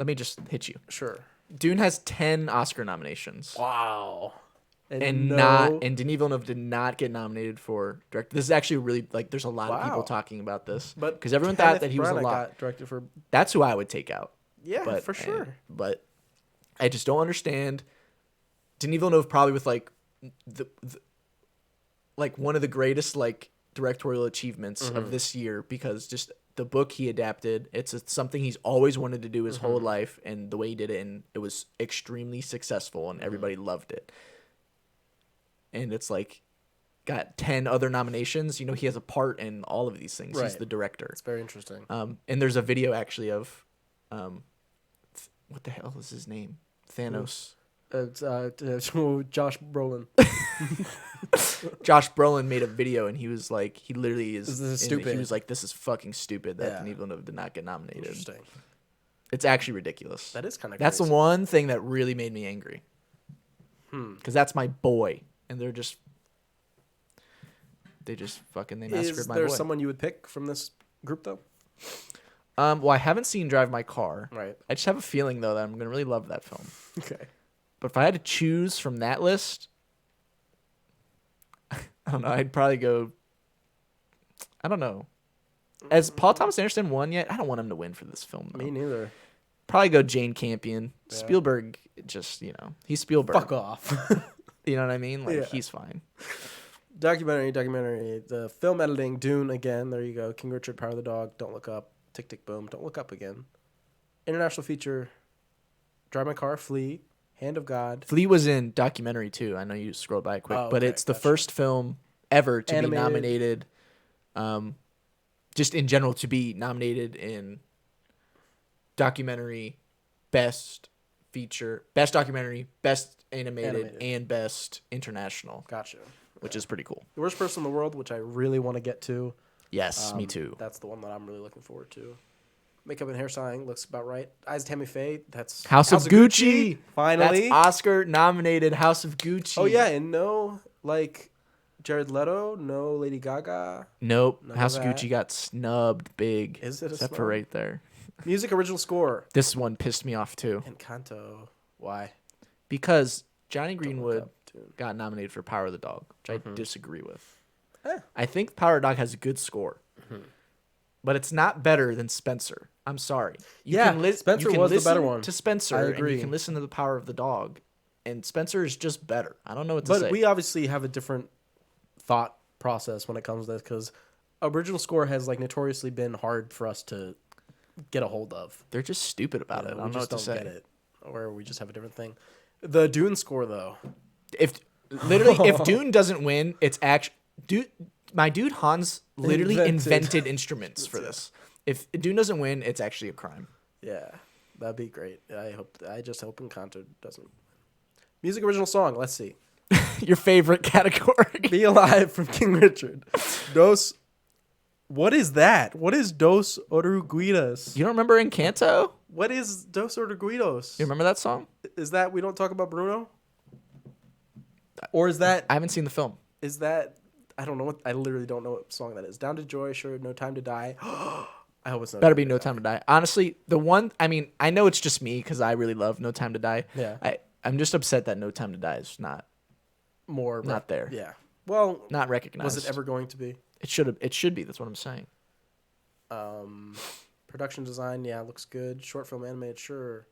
me just hit you. Sure. Dune has 10 Oscar nominations. Wow. And Denis Villeneuve did not get nominated for director. This is actually really there's a lot of people talking about this, but because everyone thought that he was a Branagh lot. got directed for. That's who I would take out. Yeah, for sure. But I just don't understand. Denis Villeneuve probably with the one of the greatest directorial achievements of this year, because just the book he adapted, it's something he's always wanted to do his whole life, and the way he did it, and it was extremely successful, and everybody loved it. And it's got 10 other nominations. He has a part in all of these things. Right. He's the director. It's very interesting. And there's a video actually of, what the hell is his name? Thanos. It's Josh Brolin. Josh Brolin made a video, and he was he literally is. This is stupid. He was this is fucking stupid that Denis Villeneuve did not get nominated. Interesting. It's actually ridiculous. That is kind of. That's the one thing that really made me angry. Because that's my boy, and they massacred my boy. Is there someone you would pick from this group though? Well, I haven't seen Drive My Car. Right. I just have a feeling though that I'm gonna really love that film. Okay. But if I had to choose from that list, I don't know. I'd probably go. I don't know. Has Paul Thomas Anderson won yet? I don't want him to win for this film, though. Me neither. Probably go Jane Campion. Yeah. Spielberg, just, he's Spielberg. Fuck off. You know what I mean? Yeah. He's fine. Documentary. The film editing, Dune again. There you go. King Richard, Power of the Dog, Don't Look Up, Tick Tick Boom, Don't Look Up again. International feature, Drive My Car, Flea, Hand of God. Flea was in documentary, too. I know you scrolled by it quick, but it's the first film ever to be nominated, just in general, to be nominated in documentary, best feature, best documentary, best animated. And best international. Gotcha. Which is pretty cool. The Worst Person in the World, which I really want to get to. Yes, me too. That's the one that I'm really looking forward to. Makeup and hair styling looks about right. Eyes of Tammy Faye, that's House of Gucci. Finally. That's Oscar nominated House of Gucci. Oh yeah, and no Jared Leto, no Lady Gaga. Nope. None House of of that. Gucci got snubbed big. Is it a except for snub? right there. Music original score. This one pissed me off too. Encanto. Why? Because Johnny Don't Look Greenwood Up, Dune. got nominated for Power of the Dog, which I disagree with. Eh. I think Power of the Dog has a good score. But it's not better than Spencer. I'm sorry. Spencer was the better one. To Spencer, I and agree. you can listen to the Power of the Dog, and Spencer is just better. I don't know what to say. But we obviously have a different thought process when it comes to this, because original score has notoriously been hard for us to get a hold of. They're just stupid about it. I don't know what to say. Get it, or we just have a different thing. The Dune score though. If Dune doesn't win, it's actually my dude Hans literally invented instruments for this. If Dune doesn't win, it's actually a crime. Yeah, that'd be great. I just hope Encanto doesn't. Music original song. Let's see. Your favorite category. Be Alive from King Richard. Dos. What is that? What is Dos Oruguitas? You don't remember Encanto? What is Dos Oruguitos? You remember that song? Is that We Don't Talk About Bruno? Or is that? I haven't seen the film. Is that? I don't know what. I literally don't know what song that is. Down to Joy, sure. No Time to Die. I hope it's not. Better be No Time to Die. Honestly, the one. I mean, I know it's just me because I really love No Time to Die. Yeah. I'm just upset that No Time to Die is not there. Yeah. Well, not recognized. was it ever going to be? It should have. It should be. That's what I'm saying. Production design, yeah, looks good. Short film animated, sure.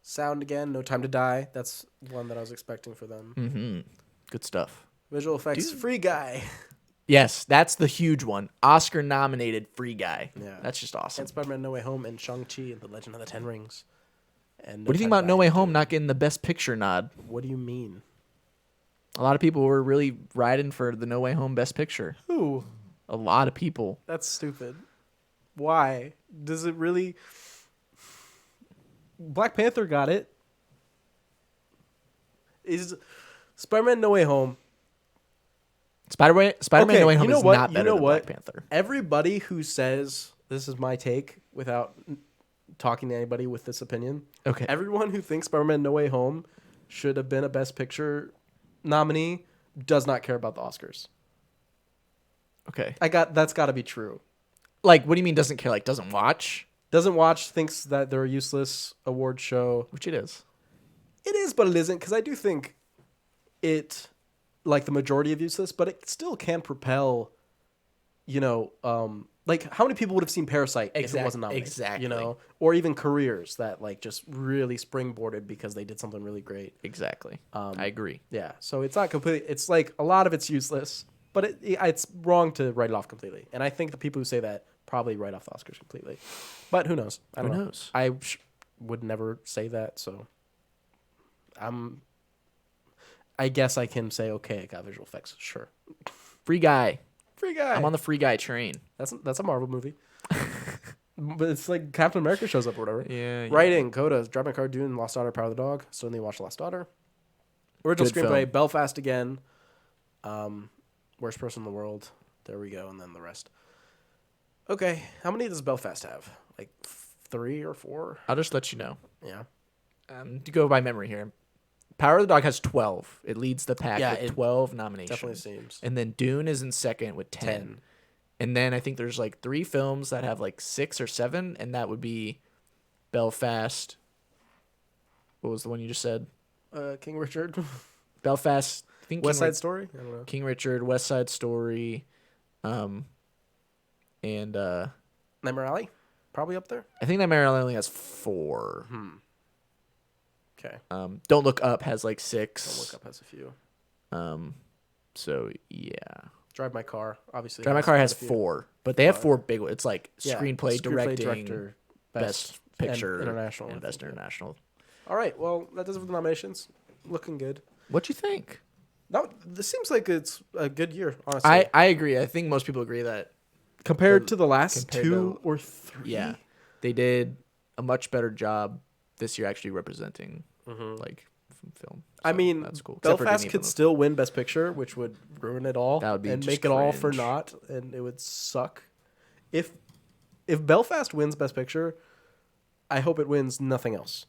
Sound again, No Time to Die. That's one that I was expecting for them. Mm-hmm. Good stuff. Visual effects, Free Guy. Yes, that's the huge one. Oscar nominated Free Guy. Yeah. That's just awesome. And Spider-Man No Way Home and Shang-Chi and The Legend of the Ten Rings. And what do you think about No Way Home not getting the Best Picture nod? What do you mean? A lot of people were really riding for the No Way Home Best Picture. Who? A lot of people. That's stupid. Why? Does it really... Black Panther got it. Is Spider-Man No Way Home... Spider-Man No Way Home is not better than what? Black Panther. Everybody who says this is my take without talking to anybody with this opinion. Okay. Everyone who thinks Spider-Man No Way Home should have been a Best Picture nominee does not care about the Oscars. Okay. That's got to be true. Like, what do you mean doesn't care? Like, doesn't watch? Doesn't watch, thinks that they're a useless award show. Which it is. It is, but it isn't, because I do think it, like the majority of useless, but it still can propel, like how many people would have seen Parasite if it wasn't nominated? Exactly. Or even careers that like just really springboarded because they did something really great. Exactly. I agree. Yeah, so it's not completely. It's like a lot of it's useless, but it's wrong to write it off completely. And I think the people who say that probably write off the Oscars completely. But who knows? I don't know. knows? I would never say that. So I guess I can say okay, it got visual effects. Sure, Free Guy. Free Guy. I'm on the Free Guy train. That's a Marvel movie. But it's like Captain America shows up or whatever. Yeah. Writing, Coda, Drive My Car, Dune, Lost Daughter, Power of the Dog. Still need to watch Lost Daughter. Original Good screenplay, film. Belfast again. Worst Person in the World. There we go, and then the rest. Okay, how many does Belfast have? Like 3 or 4? I'll just let you know. Yeah. To go by memory here. Power of the Dog has 12. It leads the pack Yeah, with it 12 nominations. Definitely seems. And then Dune is in second with 10. 10. And then I think there's like 3 films that have like 6 or 7, and that would be Belfast. What was the one you just said? King Richard. Belfast. I think West King, Side Story? I don't know. King Richard, West Side Story, and Nightmare Alley? Probably up there. I think that Maryland only has 4. Okay. Don't Look Up has like Don't 6. Look Up has a few. So yeah. Drive My Car, obviously. Drive My Car has 4, but they have 4 big ones. It's like Yeah, screenplay, directing, director, best picture, and international. and I best think, yeah. international. All right, well, that does it for the nominations. Looking good. What you think? No, this seems like it's a good year, honestly. I agree. I think most people agree that compared to the last compared 2 to- or 3. yeah, they did a much better job this year actually representing like film. I So make that's cool. Except for Belfast Denis could Villeneuve. still win Best Picture, which would ruin it all. That would be and just make it all for cringe. naught, and it would suck. If Belfast wins Best Picture, I hope it wins nothing else.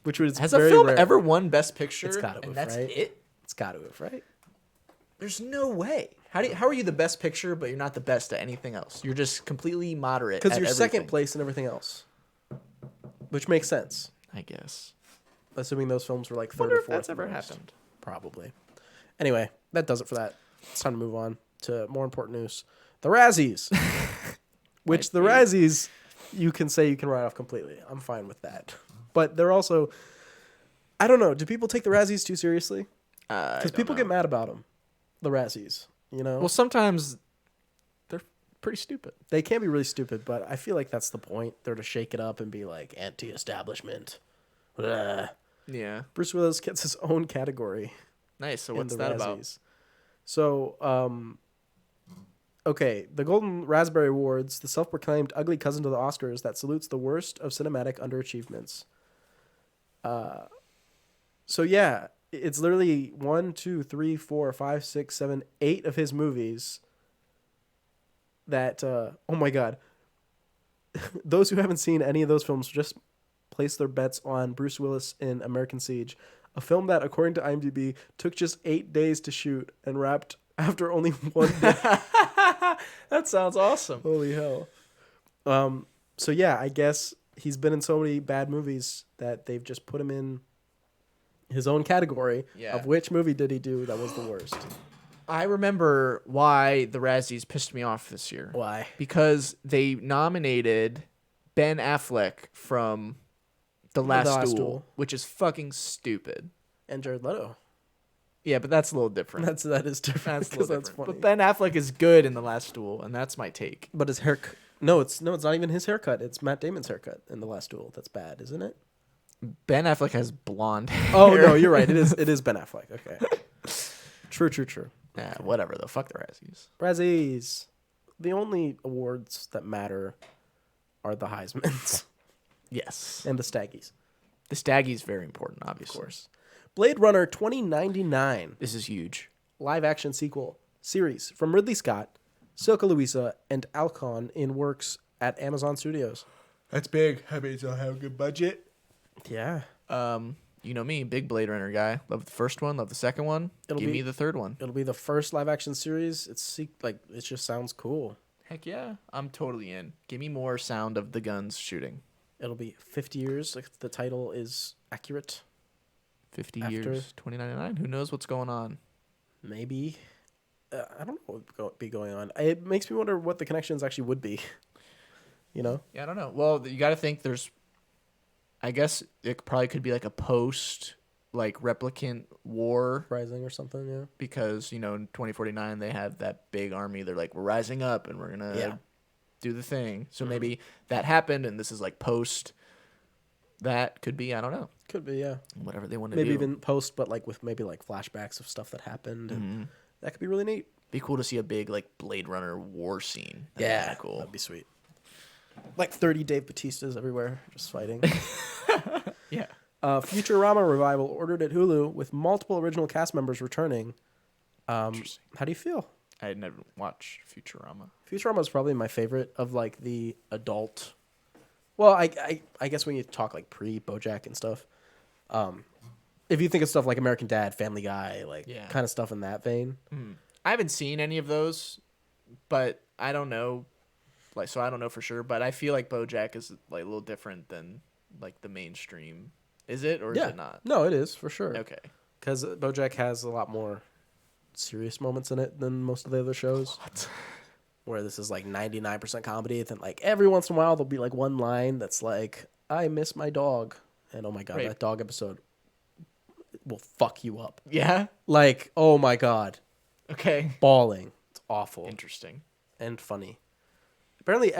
Which was Has a very film rare. ever won Best Picture? It's gotta and have, that's right? it. It's got to have, right? There's no way. How are you the best picture, but you're not the best at anything else? You're just completely moderate. Because at you're everything. second place in everything else, which makes sense. I guess. Assuming those films were like third Wonder or if fourth. that's ever most. happened. Probably. Anyway, that does it for that. It's time to move on to more important news. The Razzies. Which the Razzies, you can say you can write off completely. I'm fine with that. But they're also, I don't know, do people take the Razzies too seriously? Because people get mad about them. The Razzies, Well, sometimes they're pretty stupid. They can be really stupid, but I feel like that's the point. They're to shake it up and be like, anti-establishment. Blah. Yeah. Bruce Willis gets his own category. Nice. So in what's the that about? Razzies. So, okay, the Golden Raspberry Awards, the self-proclaimed ugly cousin to the Oscars that salutes the worst of cinematic underachievements. So yeah, it's literally 1, 2, 3, 4, 5, 6, 7, 8 of his movies that, oh my God. Those who haven't seen any of those films just place their bets on Bruce Willis in American Siege, a film that, according to IMDb, took just 8 days to shoot and wrapped after only 1 day. That sounds awesome. Holy hell. So yeah, I guess he's been in so many bad movies that they've just put him in his own category of which movie did he do that was the worst. I remember why the Razzies pissed me off this year. Why? Because they nominated Ben Affleck from The Last Duel, which is fucking stupid. And Jared Leto. Yeah, but that's a little different. That is different. That's a because little that's different. funny. But Ben Affleck is good in The Last Duel, and that's my take. But his hair, no, it's not even his haircut. It's Matt Damon's haircut in The Last Duel. That's bad, isn't it? Ben Affleck has blonde hair. Oh no, you're right. It is Ben Affleck. Okay. True. Yeah, whatever though. Fuck the Razzies. Razzies. The only awards that matter are the Heismans Yes. and the Staggies, The Staggy's very important, obviously. of course. Blade Runner 2099, This is huge. live action sequel series from Ridley Scott, Silka Louisa, and Alcon in works at Amazon Studios. That's big. That means they'll have a good budget. Yeah. You know me, big Blade Runner guy. Love the first one, love the second one. Give me the third one. It'll be the first live action series. It just sounds cool. Heck yeah, I'm totally in. Give me more sound of the guns shooting. It'll be 50 years if the title is accurate. 50 years, 2099. Who knows what's going on? Maybe. I don't know what would be going on. It makes me wonder what the connections actually would be. You know? Yeah, I don't know. Well, you got to think I guess it probably could be like a post, like replicant war. Rising or something, yeah. Because, in 2049, they have that big army. They're like, we're rising up and we're going to do the thing. So maybe that happened and this is like post. That could be, I don't know. Could be, yeah. Whatever they want to do. Maybe even post, but like with maybe like flashbacks of stuff that happened. And that could be really neat. Be cool to see a big like Blade Runner war scene. That'd be kinda cool. That'd be sweet. Like 30 Dave Bautistas everywhere, just fighting. Yeah. Futurama revival ordered at Hulu with multiple original cast members returning. Interesting. How do you feel? I had never watched Futurama. Futurama is probably my favorite of like the adult. Well, I guess when you talk like pre BoJack and stuff, if you think of stuff like American Dad, Family Guy, like kind of stuff in that vein. I haven't seen any of those, but I don't know. So I don't know for sure, but I feel like BoJack is like a little different than like the mainstream. Is it or is it not? No, it is for sure. Okay. Because BoJack has a lot more serious moments in it than most of the other shows. What? Where this is like 99% comedy, then like every once in a while there'll be like one line that's like, "I miss my dog," and oh my god, that dog episode will fuck you up. Yeah. Like, oh my god. Okay. Bawling. It's awful. Interesting. And funny. Apparently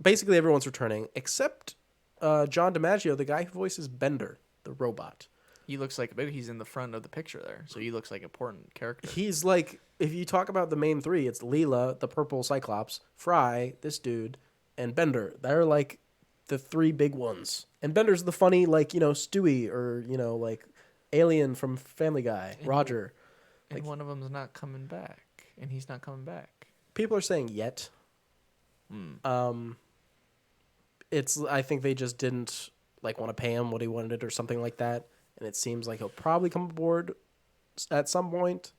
basically everyone's returning, except John DiMaggio, the guy who voices Bender, the robot. He looks like maybe he's in the front of the picture there, so he looks like an important character. He's like, if you talk about the main three, it's Leela, the purple Cyclops, Fry, this dude, and Bender. They're like the three big ones. And Bender's the funny, like, Stewie or, like Alien from Family Guy, Roger. And one of them's not coming back, and he's not coming back. People are saying yet. I think they just didn't like want to pay him what he wanted or something like that, and it seems like he'll probably come aboard at some point.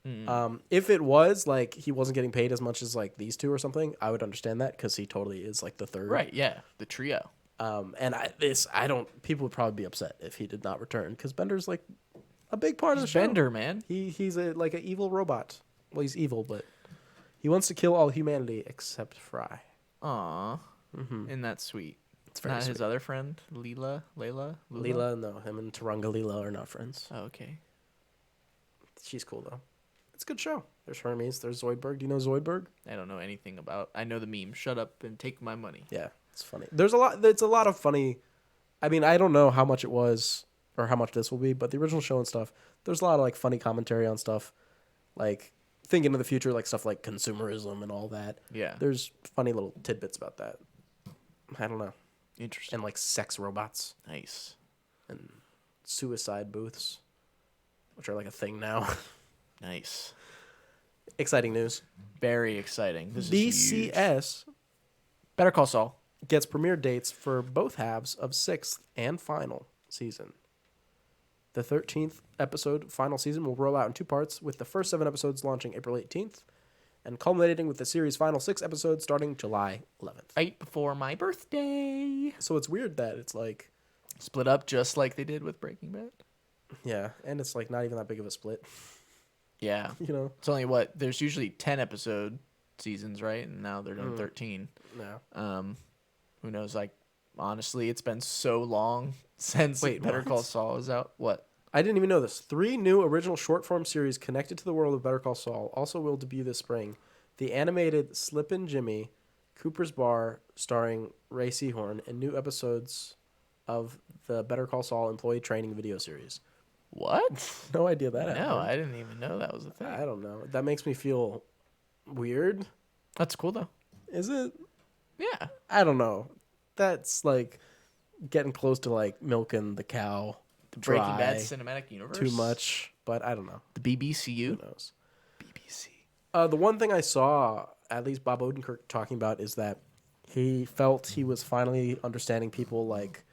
If it was like he wasn't getting paid as much as like these two or something, I would understand that because he totally is like the third. Right? Yeah, the trio. And people would probably be upset if he did not return because Bender's like a big part of the show. Bender, man. He's like an evil robot. Well, he's evil, but he wants to kill all humanity except Fry. Aw. Isn't that sweet? It's very not sweet. his other friend, Leela? Leela, no. Him and Taranga Leela are not friends. Oh, okay. She's cool, though. It's a good show. There's Hermes. There's Zoidberg. Do you know Zoidberg? I don't know anything about... I know the meme. Shut up and take my money. Yeah, it's funny. It's a lot of funny... I mean, I don't know how much it was or how much this will be, but the original show and stuff, there's a lot of like funny commentary on stuff. Like... thinking of the future, like stuff like consumerism and all that. Yeah. There's funny little tidbits about that. I don't know. Interesting. And like sex robots. Nice. And suicide booths, which are like a thing now. Nice. Exciting news. Very exciting. This is huge. BCS Better Call Saul gets premiere dates for both halves of 6th and final season. The 13th episode final season will roll out in 2 parts, with the first 7 episodes launching April 18th and culminating with the series' final 6 episodes starting July 11th. Right before my birthday. So it's weird that it's like... split up just like they did with Breaking Bad. Yeah, and it's like not even that big of a split. Yeah. It's only there's usually 10 episode seasons, right? And now they're doing 13. Yeah. Who knows? Like, honestly, it's been so long since Better Call Saul is out. What? I didn't even know this. 3 new original short-form series connected to the world of Better Call Saul also will debut this spring. The animated Slippin' Jimmy, Cooper's Bar, starring Ray Seahorn, and new episodes of the Better Call Saul employee training video series. What? No idea that happened. No, I didn't even know that was a thing. I don't know. That makes me feel weird. That's cool, though. Is it? Yeah. I don't know. That's like getting close to like milking the cow. The Breaking Bad cinematic universe. Too much, but I don't know. The BBCU. Who knows? BBC. The one thing I saw, at least Bob Odenkirk talking about is that he felt he was finally understanding people like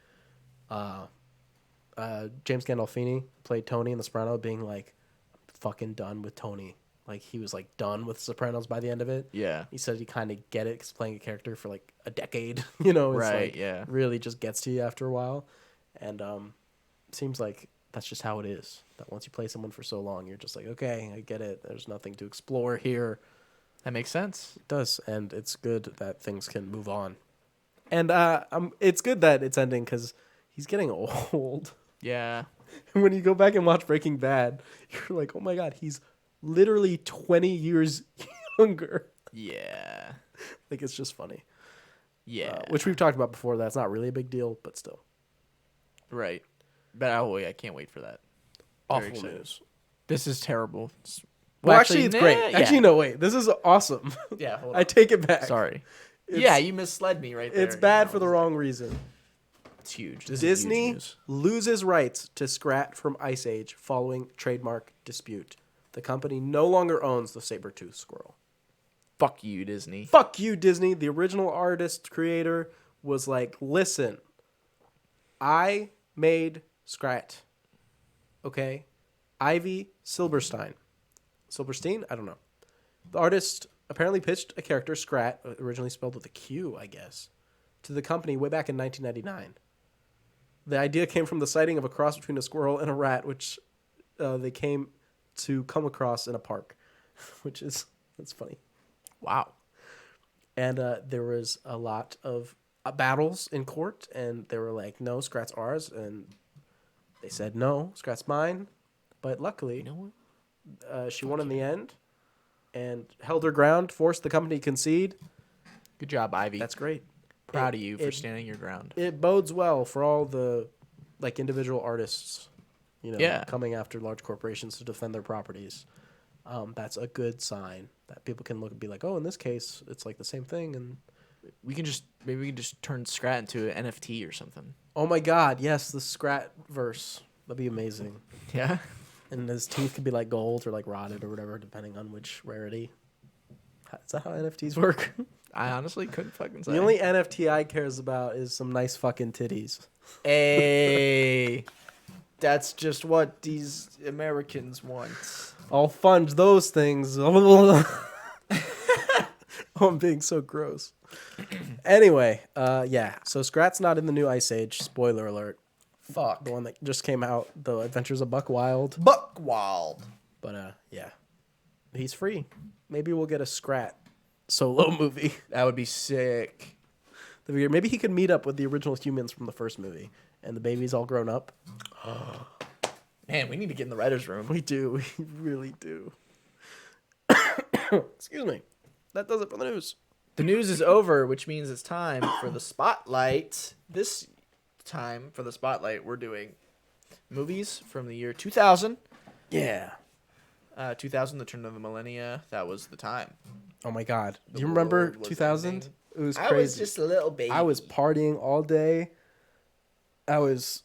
James Gandolfini played Tony in The Sopranos, being like, I'm fucking done with Tony. Like, he was like done with Sopranos by the end of it. Yeah. He said he kind of get it because playing a character for like a decade, you know, it's Right, like yeah. really just gets to you after a while. And seems like that's just how it is. That once you play someone for so long, you're just like, okay, I get it. There's nothing to explore here. That makes sense. It does, and it's good that things can move on. And it's good that it's ending because he's getting old. Yeah. When you go back and watch Breaking Bad, you're like, oh my god, he's literally 20 years younger. Yeah. Like, it's just funny. Yeah. Which we've talked about before. That's not really a big deal, but still. Right. But I can't wait for that. Very Awful excited. news. This is terrible. Well, actually, it's great. yeah. Actually, no, wait. This is awesome. Yeah, hold I on. take it back. Sorry. It's- Yeah, you misled me right there. It's bad for the wrong reason. It's huge. This is Disney huge news. loses rights to Scrat from Ice Age following trademark dispute. The company no longer owns the saber-toothed squirrel. Fuck you, Disney. Fuck you, Disney. The original artist creator was like, listen, I made Scrat. Okay? Ivy Silberstein. Silberstein? I don't know. The artist apparently pitched a character, Scrat, originally spelled with a Q, I guess, to the company way back in 1999. The idea came from the sighting of a cross between a squirrel and a rat, which they came to come across in a park, that's funny. Wow. And there was a lot of battles in court, and they were like, no, Scrat's ours. And they said, no, Scrat's mine. But luckily, You know what? she won in the end and held her ground, forced the company to concede. Good job, Ivy. That's great. Proud of you for standing your ground. It bodes well for all the like individual artists, Yeah. coming after large corporations to defend their properties. That's a good sign that people can look and be like, oh, in this case, it's like the same thing. And Maybe we can just turn Scrat into an NFT or something. oh my God, yes, the Scrat verse. That'd be amazing. Yeah. And his teeth could be like gold or like rotted or whatever, depending on which rarity. Is that how NFTs work? I honestly couldn't fucking say. The only NFT I cares about is some nice fucking titties. Hey, that's just what these Americans want. I'll fund those things. Oh, I'm being so gross. Anyway, yeah. So Scrat's not in the new Ice Age. Spoiler alert. Fuck. The one that just came out, The Adventures of Buck Wild. Buckwild. But yeah, he's free. Maybe we'll get a Scrat solo movie. That would be sick. Maybe he could meet up with the original humans from the first movie, and the baby's all grown up. Man, we need to get in the writer's room. We do. We really do. Excuse me. That does it for the news. The news is over, which means it's time for the spotlight. This time for the spotlight, we're doing movies from the year 2000. Yeah. 2000, the turn of the millennia. That was the time. Oh my God. Do The you remember world was 2000? ending. It was I crazy. was just a little baby. I was partying all day. I was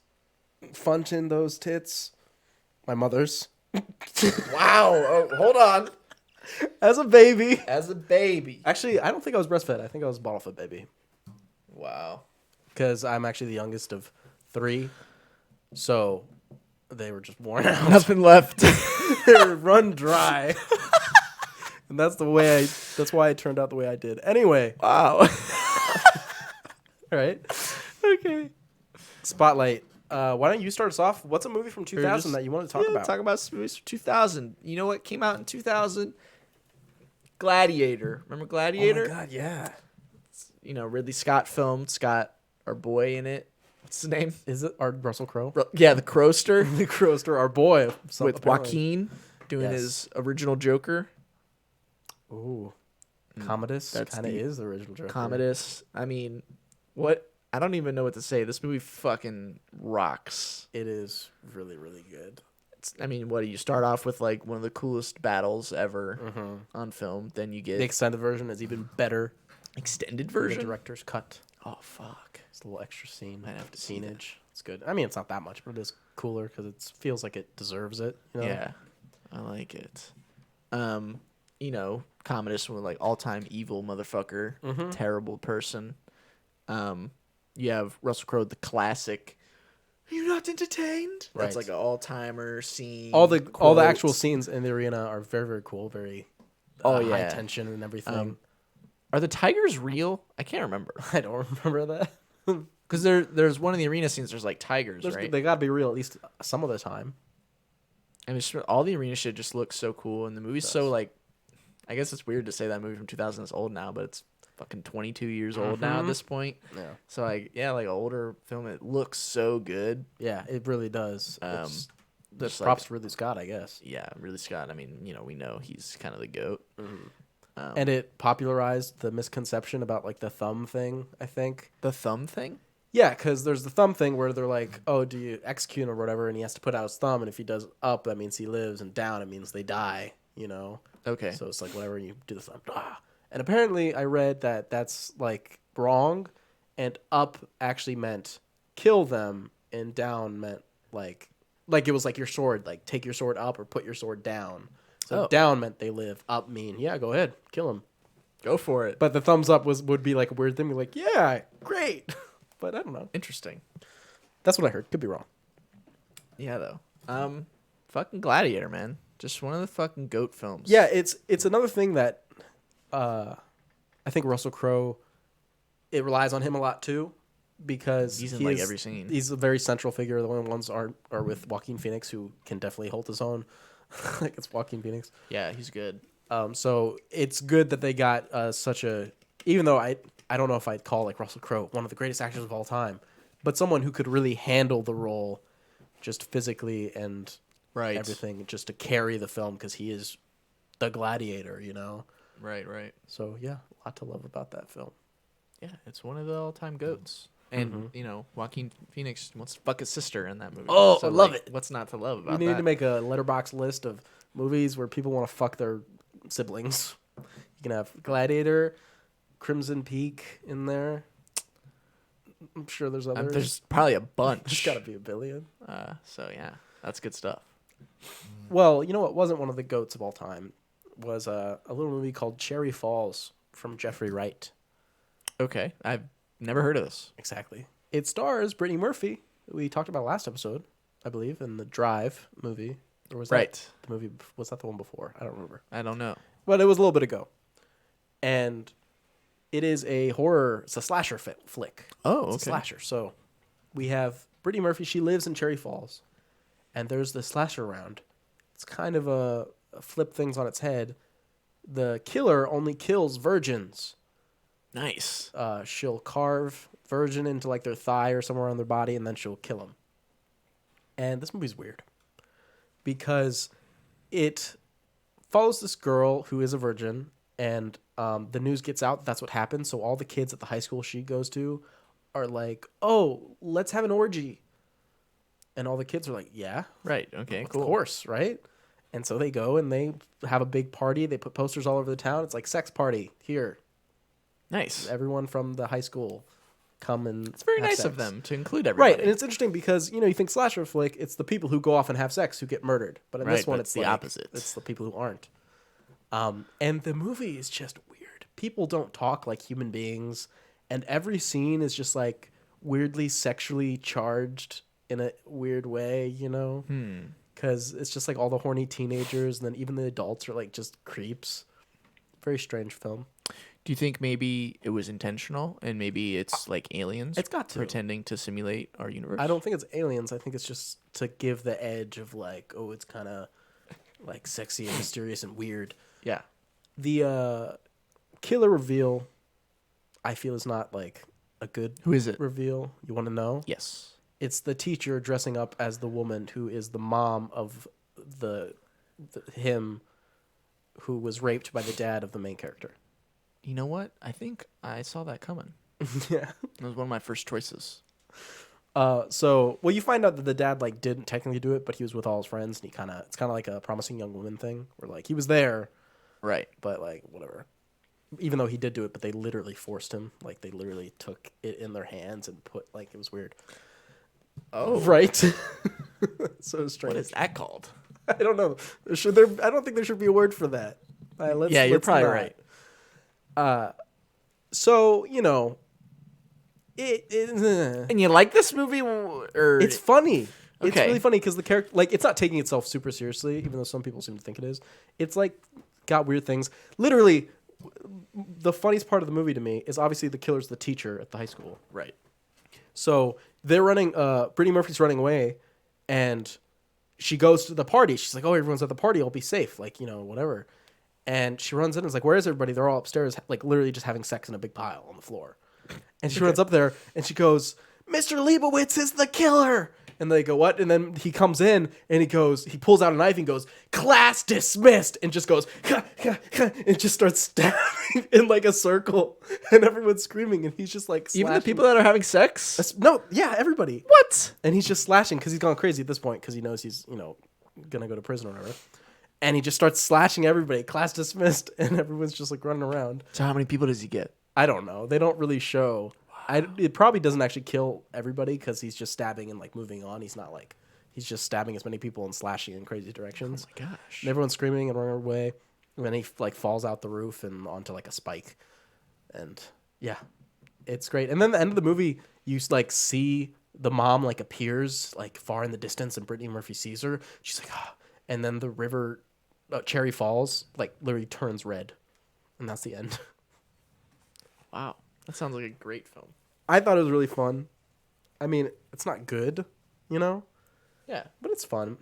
funching those tits. My mother's. Wow. Oh, hold on. As a baby. As a baby. Actually, I don't think I was breastfed. I think I was bottle fed baby. Wow. Because I'm actually the youngest of 3. So they were just worn out. Nothing left. They were run dry. And that's why I turned out the way I did. Anyway. Wow. All right. Okay. Spotlight. Why don't you start us off? What's a movie from 2000 that you want to talk about? Talk about some movies from 2000. You know what came out in 2000? Gladiator. Remember Gladiator? Oh my God, yeah. You know, Ridley Scott film. It's got our boy in it. What's his name? Is it Russell Crowe? Yeah, the Crowster The Crowster, our boy. with Joaquin doing Yes. his original Joker. Ooh. Commodus That's kind of the is the original Joker. Commodus. I mean, what? I don't even know what to say. This movie fucking rocks. It is really, really good. I mean, what do you start off with like one of the coolest battles ever on film? Then you get The extended version is even better extended than the version. director's cut. Oh fuck! It's a little extra scene. Might have to see that. Scenage. It's good. I mean, it's not that much, but it is cooler because it feels like it deserves it. You know? Yeah, I like it. You know, Commodus was like all-time evil motherfucker, terrible person. You have Russell Crowe, the classic. Are you not entertained? That's Right. like an all-timer scene. All the actual quotes. scenes in the arena are very, very cool. Very high tension and everything. Are the tigers real? I can't remember. I don't remember that. Because there's one of the arena scenes. There's like tigers, right? They gotta be real at least some of the time. And it's all the arena shit just looks so cool, and the movie's so like. I guess it's weird to say that movie from 2000 is old now, but it's fucking 22 years old now at this point. Yeah. So like an older film. It looks so good. Yeah, it really does. Just props to Ridley Scott, I guess. Yeah, Ridley Scott. I mean, we know he's kind of the GOAT. And it popularized the misconception about like the thumb thing, I think. The thumb thing? Yeah, because there's the thumb thing where they're like, oh, do you execute him or whatever? And he has to put out his thumb. And if he does up, that means he lives. And down, it means they die, Okay. So it's like whenever you do the thumb. And apparently I read that that's like wrong. And up actually meant kill them. And down meant like it was like your sword. Like take your sword up or put your sword down. So down meant they live. Up mean, yeah, go ahead. Kill him. Go for it. But the thumbs up would be like a weird thing. Be like, yeah, great. But I don't know. Interesting. That's what I heard. Could be wrong. Yeah, though. Fucking Gladiator, man. Just one of the fucking GOAT films. Yeah, it's another thing that I think Russell Crowe, it relies on him a lot too, because he's in every scene. He's a very central figure. The only ones are with Joaquin Phoenix, who can definitely hold his own. Like it's Joaquin Phoenix. Yeah, he's good. So it's good that they got such a, even though I don't know if I'd call like Russell Crowe one of the greatest actors of all time, but someone who could really handle the role just physically and everything just to carry the film, because he is the gladiator, Right. So yeah, a lot to love about that film. Yeah, it's one of the all-time GOATs. And, Joaquin Phoenix wants to fuck his sister in that movie. Oh, I love it. What's not to love about that? You need to make a letterbox list of movies where people want to fuck their siblings. You can have Gladiator, Crimson Peak in there. I'm sure there's others. There's probably a bunch. There's got to be a billion. So, yeah, that's good stuff. Well, you know what wasn't one of the GOATs of all time was a little movie called Cherry Falls from Jeffrey Wright. Okay, I've never heard of this. Exactly. It stars Brittany Murphy, who we talked about last episode, I believe, in the Drive movie. Or was that the movie? Was that the one before? I don't remember. I don't know. But it was a little bit ago. And it is a horror, it's a slasher flick. Oh, okay. It's a slasher. So we have Brittany Murphy. She lives in Cherry Falls. And there's the slasher round. It's kind of a flip things on its head. The killer only kills virgins. Nice. She'll carve virgin into like their thigh or somewhere on their body, and then she'll kill them. And this movie's weird because it follows this girl who is a virgin, and the news gets out that's what happened. So all the kids at the high school she goes to are like, "Oh, let's have an orgy," and all the kids are like, "Yeah, right, okay, cool, of course, right." And so they go and they have a big party. They put posters all over the town. It's like sex party here. Nice. Everyone from the high school come and it's very nice sex. of them to include everybody. Right, and it's interesting because, you think slasher flick, it's the people who go off and have sex who get murdered. But in this one, it's the opposite. It's the people who aren't. And the movie is just weird. People don't talk like human beings, and every scene is just like weirdly sexually charged in a weird way, Because it's just like all the horny teenagers, and then even the adults are like just creeps. Very strange film. Do you think maybe it was intentional and maybe it's like aliens? It's got to. Pretending to simulate our universe? I don't think it's aliens. I think it's just to give the edge of like, oh, it's kind of like sexy and mysterious and weird. Yeah. The killer reveal, I feel, is not like a good Who is it? reveal. You want to know? Yes. It's the teacher dressing up as the woman who is the mom of him who was raped by the dad of the main character. You know what? I think I saw that coming. Yeah. It was one of my first choices. So you find out that the dad like didn't technically do it, but he was with all his friends, and it's kind of like a promising young woman thing, where like he was there, right? But like whatever. Even though he did do it, but they literally forced him. Like they literally took it in their hands and put it was weird. Oh, right. So strange. What is that called? I don't know. I don't think there should be a word for that. You're probably right. So And you like this movie, or it's funny. It's Okay. really funny because the character, like, it's not taking itself super seriously, even though some people seem to think it is. It's like got weird things. Literally, the funniest part of the movie to me is obviously the killer's the teacher at the high school. right? So they're running. Brittany Murphy's running away, and she goes to the party. She's like, "Oh, everyone's at the party. I'll be safe." Like, whatever. And she runs in and is like, "Where is everybody?" They're all upstairs, like literally just having sex in a big pile on the floor. And she runs up there and she goes, "Mr. Leibowitz is the killer." And they go, "What?" And then he comes in and he pulls out a knife and goes, "Class dismissed," and just goes, "Ha, ha, ha," and just starts stabbing in like a circle, and everyone's screaming, and he's just like Even the slashing. people that are having sex. No, yeah, everybody. What? And he's just slashing because he's gone crazy at this point because he knows he's gonna go to prison or whatever. And he just starts slashing everybody. Class dismissed, and everyone's just like running around. So how many people does he get? I don't know. They don't really show. It probably doesn't actually kill everybody because he's just stabbing and like moving on. He's just stabbing as many people and slashing in crazy directions. Oh my gosh! And everyone's screaming and running away. And then he like falls out the roof and onto like a spike. And yeah, it's great. And then the end of the movie, you like see the mom like appears like far in the distance, and Brittany Murphy sees her. She's like, ah. And then the river, Cherry Falls, like literally turns red, and that's the end. Wow, that sounds like a great film. I thought it was really fun. I mean, it's not good, Yeah. but it's fun.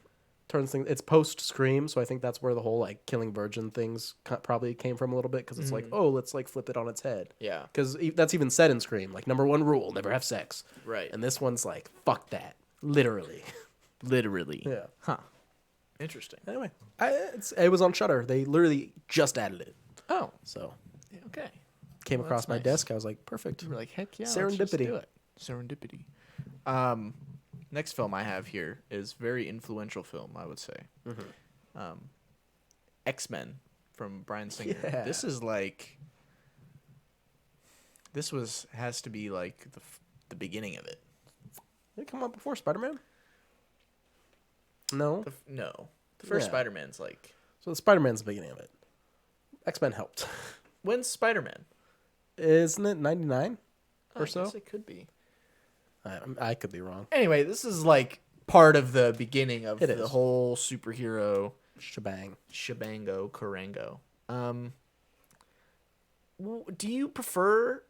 Turns things. It's post Scream, so I think that's where the whole like killing virgin things probably came from a little bit because it's like, oh, let's like flip it on its head. Yeah. Because that's even said in Scream, like number 1 rule: never have sex. Right. And this one's like, fuck that, literally. Literally. Yeah. Huh. Interesting. Anyway, it was on Shudder. They literally just added it, Oh. so Okay. came Well, across that's my nice. desk. I was like, perfect. We're like, heck yeah. Serendipity. Let's just do it. Serendipity. Next film I have here is very influential film, I would say. X-Men from Bryan Singer. Yeah. This is like, has to be like the beginning of it. Did it come out before Spider-Man? No. No, the first Yeah. Spider-Man's like, So Spider-Man's the beginning of it. X-Men helped. when's Spider-Man? Isn't it 99 or I so? guess it could be. I could be wrong. Anyway, this is like part of the beginning of It the is. whole superhero Shebang. shebango Karango. Do you prefer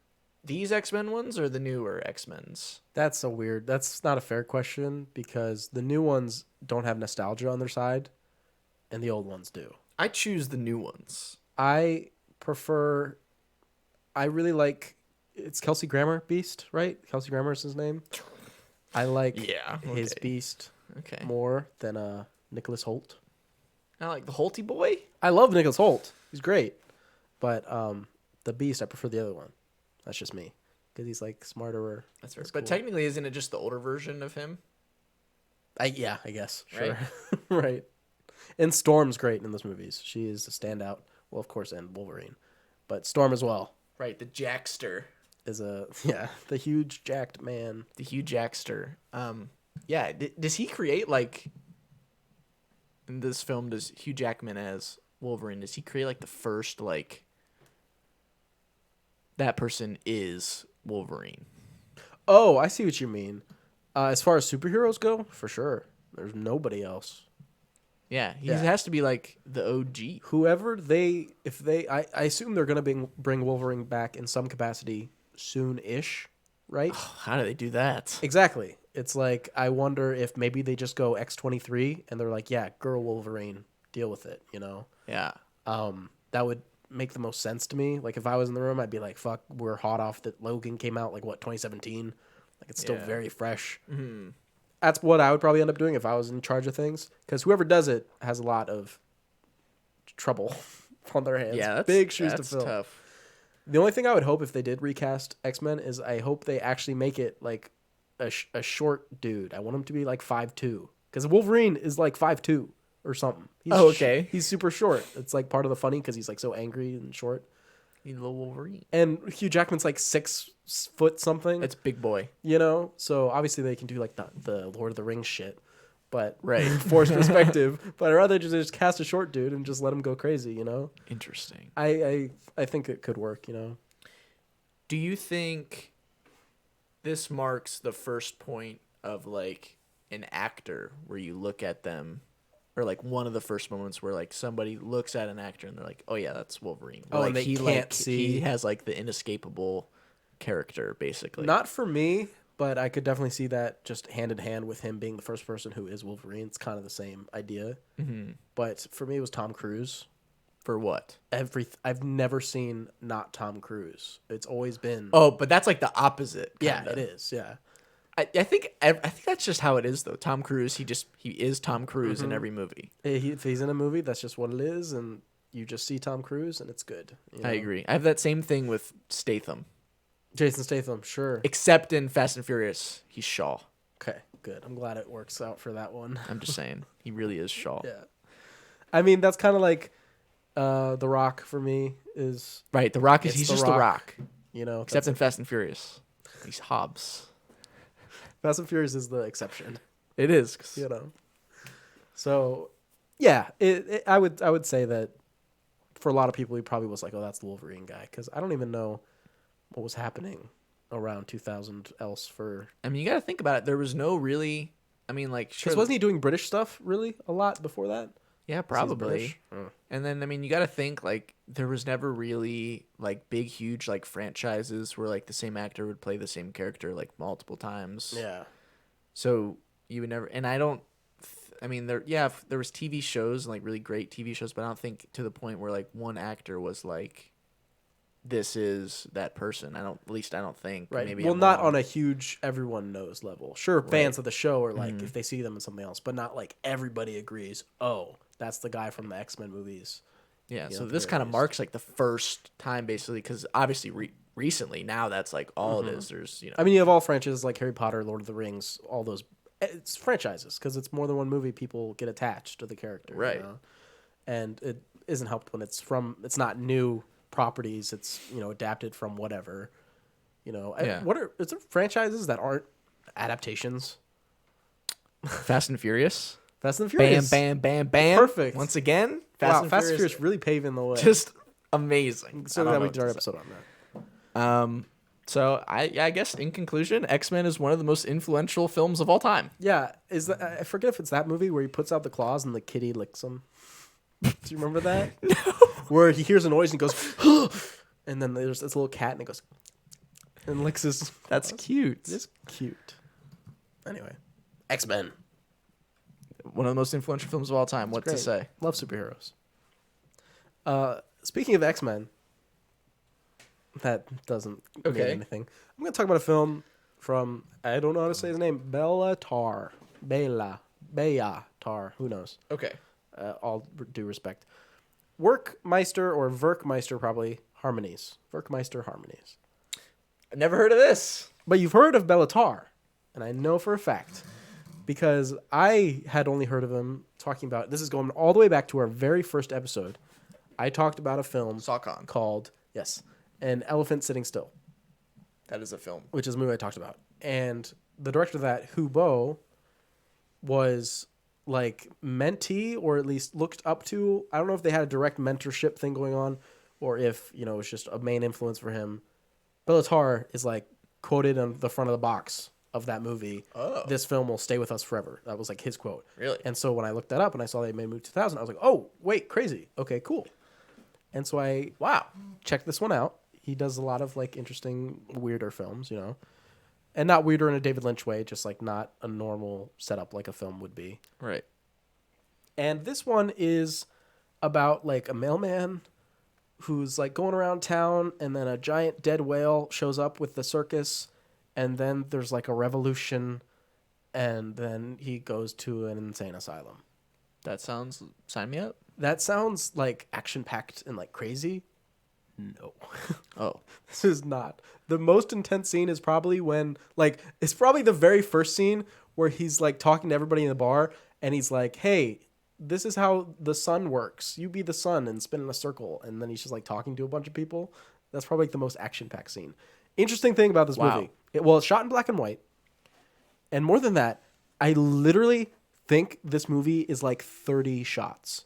these X-Men ones or the newer X-Men's? That's not a fair question because the new ones don't have nostalgia on their side and the old ones do. I choose the new ones. I really like, it's Kelsey Grammer Beast, right? Kelsey Grammer is his name. I like his okay. Beast Okay. more than Nicholas Holt. I like the Holty boy. I love Nicholas Holt. He's great. But the Beast, I prefer the other one. That's just me. Because he's like smarter. That's right. That's But cool. technically, isn't it just the older version of him? I guess. Sure. Right. And Storm's great in those movies. She is a standout. Well, of course, and Wolverine. But Storm as well Right, the Jackster. is the huge jacked man. The Hugh Jackster. Yeah, does he create, like, in this film, does Hugh Jackman as Wolverine, does he create, like, the first, like, that person is Wolverine? Oh, I see what you mean. As far as superheroes go, for sure. There's nobody else. Yeah, he Yeah. has to be, like, the OG. Whoever I assume they're going to bring Wolverine back in some capacity soon-ish, right? How do they do that? Exactly. It's like, I wonder if maybe they just go X-23 and they're like, yeah, girl Wolverine, deal with it, Yeah. That would make the most sense to me. Like, if I was in the room, I'd be like, fuck, we're hot off that Logan came out, like, 2017? Like, it's still Yeah. very fresh. Mm-hmm. That's what I would probably end up doing if I was in charge of things. Because whoever does it has a lot of trouble on their hands. Yeah, that's big shoes to that's fill. tough. The only thing I would hope if they did recast X-Men is I hope they actually make it like a short dude. I want him to be like 5'2", because Wolverine is like 5'2" or something. He's okay. He's super short. It's like part of the funny because he's like so angry and short. He's a little Wolverine. And Hugh Jackman's like 6 foot something. It's big boy. So obviously they can do like the Lord of the Rings shit. but Right. forced perspective. But I'd rather just cast a short dude and just let him go crazy, you know? Interesting. I think it could work, you know? Do you think this marks the first point of like an actor where you look at them, or like one of the first moments where like somebody looks at an actor and they're like, "Oh yeah, that's Wolverine." Oh, Or, and like they can't see. he has like the inescapable character basically. Not for me, but I could definitely see that just hand in hand with him being the first person who is Wolverine. It's kind of the same idea. Mm-hmm. But for me, it was Tom Cruise. For what? I've never seen not Tom Cruise. It's always been. Oh, but that's like the opposite. yeah, Kinda. it is. Yeah. I think that's just how it is though. Tom Cruise, he is Tom Cruise in every movie. If he's in a movie, that's just what it is, and you just see Tom Cruise, and it's good. You know? I agree. I have that same thing with Statham, Jason Statham, sure. except in Fast and Furious, he's Shaw. Okay, good. I'm glad it works out for that one. I'm just saying, he really is Shaw. Yeah. I mean, that's kind of like The Rock for me is, Right. The Rock It's he's The just the Rock. Rock, you know, except in Fast and Furious, he's Hobbs. Fast and Furious is the exception, It is. you know. So, yeah, I would say that for a lot of people, he probably was like, oh, that's the Wolverine guy, because I don't even know what was happening around 2000 else for. I mean, you got to think about it. There was no really. I mean, like, sure. Because wasn't he doing British stuff really a lot before that? Yeah, He's probably. British? And then I mean, you got to think like there was never really like big, huge like franchises where like the same actor would play the same character like multiple times. Yeah. So you would never. And I don't. I mean, there was TV shows and like really great TV shows, but I don't think to the point where like one actor was like, this is that person. At least I don't think. Right. Maybe Well, I'm not wrong. on a huge everyone knows level. Sure, fans of the show are like, Mm-hmm. if they see them in something else, but not like everybody agrees, oh, that's the guy from the X-Men movies. Yeah, you so know, this very kind of least. marks like the first time basically because obviously recently now that's like all it is. There's I mean, you have all franchises like Harry Potter, Lord of the Rings, all those. It's franchises because it's more than one movie. People get attached to the character, Right. You know? And it isn't helped when it's not new properties. It's adapted from whatever. Yeah. Is there franchises that aren't adaptations? Fast and Furious. Fast and the Bam, Furious. bam, bam, bam. Perfect. Once again, Wow, Fast and Furious really paving the way. just amazing. So I don't that know we what did our to say. episode on that. So I guess in conclusion, X-Men is one of the most influential films of all time. Yeah, I forget if it's that movie where he puts out the claws and the kitty licks them. Do you remember that? No. Where he hears a noise and he goes, and then there's this little cat and it goes and licks his. That's cute. It's cute. Anyway, X-Men. One of the most influential films of all time. What to Great. say? Love superheroes. Speaking of X-Men, that doesn't mean Okay. anything. I'm going to talk about a film from, I don't know how to say his name, Bela Tar. Who knows? Okay. All due respect. Werkmeister or Werkmeister probably Harmonies. Werkmeister Harmonies. I never heard of this. But you've heard of Bellatar, and I know for a fact because I had only heard of him talking about. This is going all the way back to our very first episode. I talked about a film Saucon. called An Elephant Sitting Still, That is a film. which is a movie I talked about. And the director of that, Hubo, was like mentee or at least looked up to. I don't know if they had a direct mentorship thing going on or if, it was just a main influence for him. Bellatar is like quoted on the front of the box of that movie. Oh. This film will stay with us forever. That was like his quote. Really? And so when I looked that up and I saw they made movie 2000, I was like, oh, wait, crazy. Okay, cool. And so I checked this one out. He does a lot of like interesting, weirder films, and not weirder in a David Lynch way, just like not a normal setup like a film would be. Right. And this one is about like a mailman who's like going around town and then a giant dead whale shows up with the circus and then there's like a revolution and then he goes to an insane asylum. Sign me up. That sounds like action-packed and like crazy. No. Oh. This is not. The most intense scene is probably when, it's probably the very first scene where he's, talking to everybody in the bar, and he's like, hey, this is how the sun works. You be the sun and spin in a circle. And then he's just, talking to a bunch of people. That's probably, the most action-packed scene. Interesting thing about this movie. It's shot in black and white. And more than that, I literally think this movie is like 30 shots.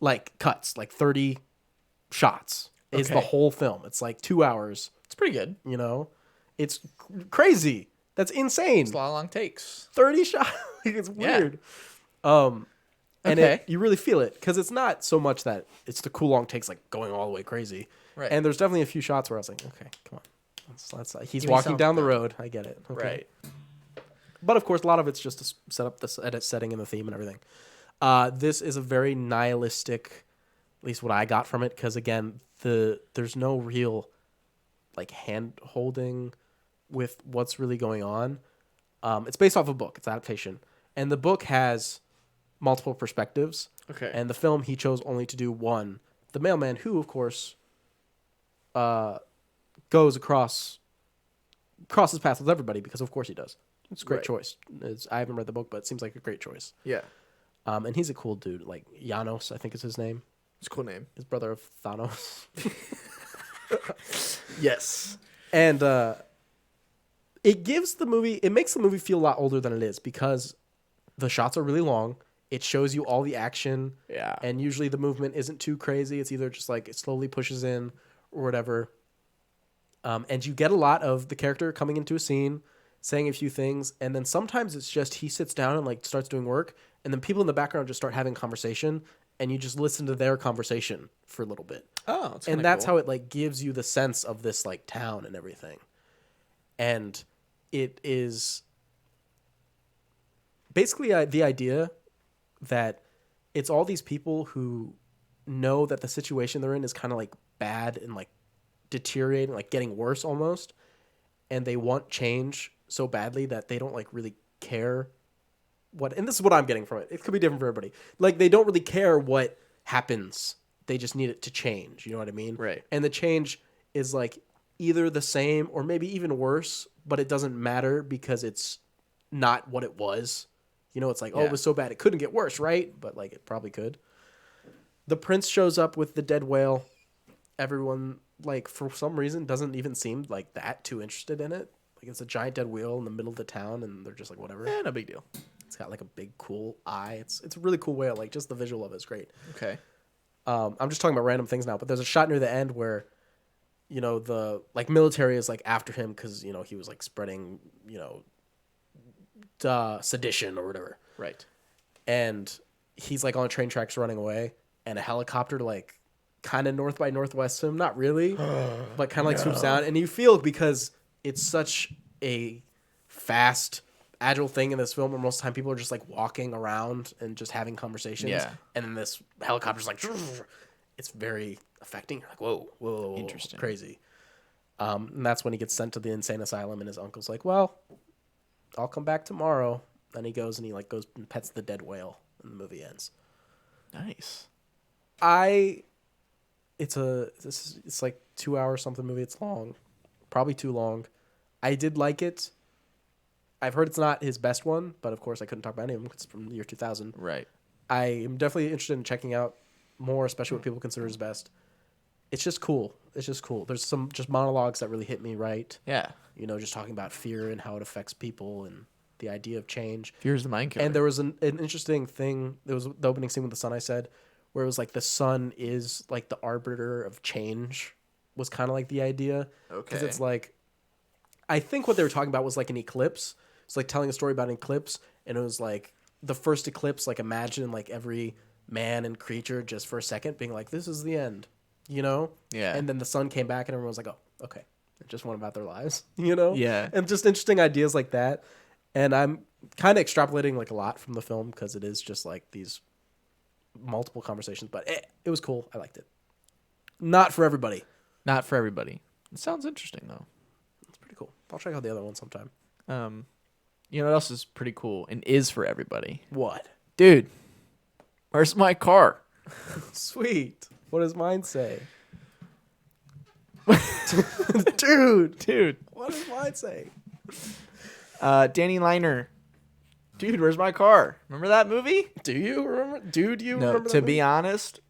Like cuts, like 30 shots is the Okay. whole film. It's like 2 hours, It's pretty good. you know? It's crazy. That's insane. It's a lot of long takes. 30 shots. It's weird. And Okay. you really feel it because it's not so much that it's the cool long takes like going all the way crazy. Right. And there's definitely a few shots where I was like, okay, come on. He's Give me walking something. down the road. I get it. Okay. Right. But of course, a lot of it's just to set up the edit setting and the theme and everything. This is a very nihilistic, at least what I got from it, because again, there's no real like hand holding with what's really going on. It's based off a book. It's adaptation, and the book has multiple perspectives. Okay. And the film he chose only to do one. The mailman, who of course, crosses paths with everybody because of course he does. It's a great Right. choice. I haven't read the book, but it seems like a great choice. Yeah. And he's a cool dude. Like Janos, I think is his name. It's a cool name. His brother of Thanos. Yes. And it makes the movie feel a lot older than it is because the shots are really long. It shows you all the action. Yeah. And usually the movement isn't too crazy. It's either just like it slowly pushes in or whatever. And you get a lot of the character coming into a scene, saying a few things, and then sometimes it's just he sits down and like starts doing work, and then people in the background just start having conversation, and you just listen to their conversation for a little bit. Oh, it's And that's how it like gives you the sense of this like town and everything. And it is basically the idea that it's all these people who know that the situation they're in is kind of like bad and like deteriorating, like getting worse almost, and they want change so badly that they don't like really care what, and this is what I'm getting from it. It could be different for everybody. Like they don't really care what happens. They just need it to change. You know what I mean? Right. And the change is like either the same or maybe even worse, but it doesn't matter because it's not what it was. You know, it's like, oh, it was so bad it couldn't get worse, right? But like it probably could. The prince shows up with the dead whale. Everyone, like, for some reason, doesn't even seem like that too interested in it. Like, it's a giant dead whale in the middle of the town, and they're just like, whatever. no big deal. It's got like a big, cool eye. It's a really cool whale. Like, just the visual of it is great. Okay. I'm just talking about random things now, but there's a shot near the end where, you know, the like military is like after him because you know he was like spreading, you know, sedition or whatever. Right. And he's like on train tracks running away, and a helicopter like kind of north by northwest him, not really, but kind of like swoops down, and you feel because it's such a fast, agile thing in this film where most of the time people are just like walking around and just having conversations, and then this helicopter's like, it's very affecting. You're like, whoa, Interesting. crazy. And that's when he gets sent to the insane asylum, and his uncle's like, well, I'll come back tomorrow. Then he goes and he like goes and pets the dead whale, and the movie ends. Nice. It's like 2 hours something movie. It's long, probably too long. I did like it. I've heard it's not his best one, but of course I couldn't talk about any of them because it's from the year 2000. Right. I am definitely interested in checking out more, especially what people consider his best. It's just cool. There's some just monologues that really hit me right. Yeah. You know, just talking about fear and how it affects people and the idea of change. Fear's the mind killer. And there was an interesting thing. There was the opening scene with the sun, I said, where it was like the sun is like the arbiter of change, was kind of like the idea. Okay. Because it's like, I think what they were talking about was like an eclipse. It's like telling a story about an eclipse. And it was like the first eclipse, like imagine like every man and creature just for a second being like, this is the end, you know? Yeah. And then the sun came back and everyone was like, oh, okay. It just went about their lives, you know? Yeah. And just interesting ideas like that. And I'm kind of extrapolating like a lot from the film because it is just like these multiple conversations, but it was cool. I liked it. Not for everybody. Not for everybody. It sounds interesting though. It's pretty cool. I'll check out the other one sometime. You know what else is pretty cool and is for everybody? What? Dude, where's my car? Sweet. What does mine say? Dude. What does mine say? Danny Liner. Dude, where's my car? Remember that movie? Do you remember? Dude, you No, remember that to movie? be honest,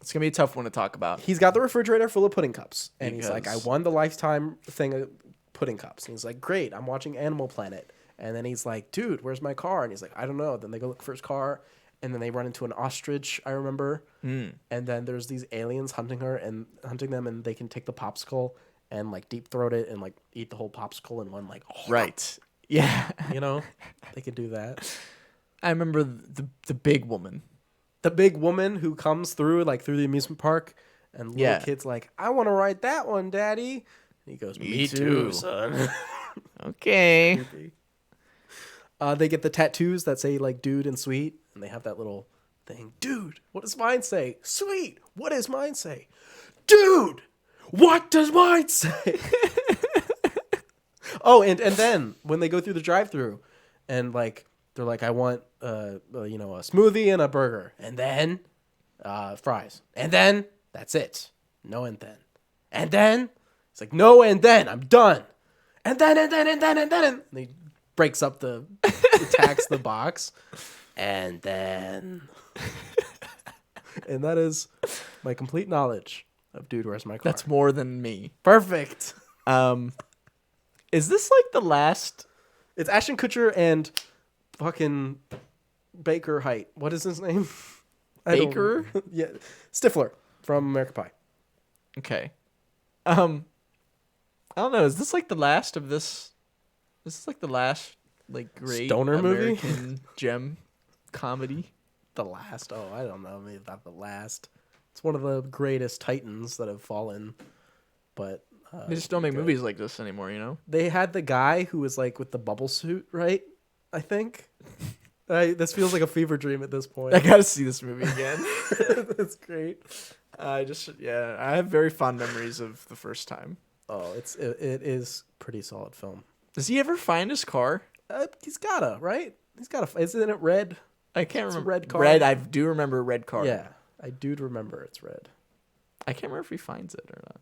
it's going to be a tough one to talk about. He's got the refrigerator full of pudding cups. And he's like, I Because- won the lifetime thing of pudding cups. And he's like, great, I'm watching Animal Planet. And then he's like, dude, where's my car? And he's like, I don't know. Then they go look for his car. And then they run into an ostrich, I remember. And then there's these aliens hunting them, and they can take the popsicle and like deep throat it and like eat the whole popsicle in one like. Right. Yeah. You know, they could do that. I remember the big woman. The big woman who comes through the amusement park, and little kid's like, I want to ride that one, Daddy. And he goes, Me too, son. Okay. They get the tattoos that say like dude and sweet, and they have that little thing. Dude, what does mine say? Sweet, what does mine say? Dude, what does mine say? Oh, and then when they go through the drive-through, and like they're like, I want a smoothie and a burger, and then fries, and then that's it. No, and then it's like no, and then I'm done, and then and he breaks up attacks the box, and then, and that is my complete knowledge of Dude, Where's My Car? That's more than me. Perfect. Is this like the last? It's Ashton Kutcher and fucking Baker Height. What is his name? Baker? Yeah, Stifler from American Pie. Okay. I don't know. Is this like the last of this? Is this like the last like great Stoner American movie? gem comedy? The last? Oh, I don't know. Maybe not the last. It's one of the greatest titans that have fallen, but They just don't make movies like this anymore, you know? they had the guy who was like with the bubble suit, right? I think. This feels like a fever dream at this point. I gotta see this movie again. That's great. I have very fond memories of the first time. Oh, it is pretty solid film. Does he ever find his car? He's gotta, right? He's gotta. Isn't it red? I can't It's a remember. red car. Red, I do remember red car. Yeah, I do remember it's red. I can't remember if he finds it or not.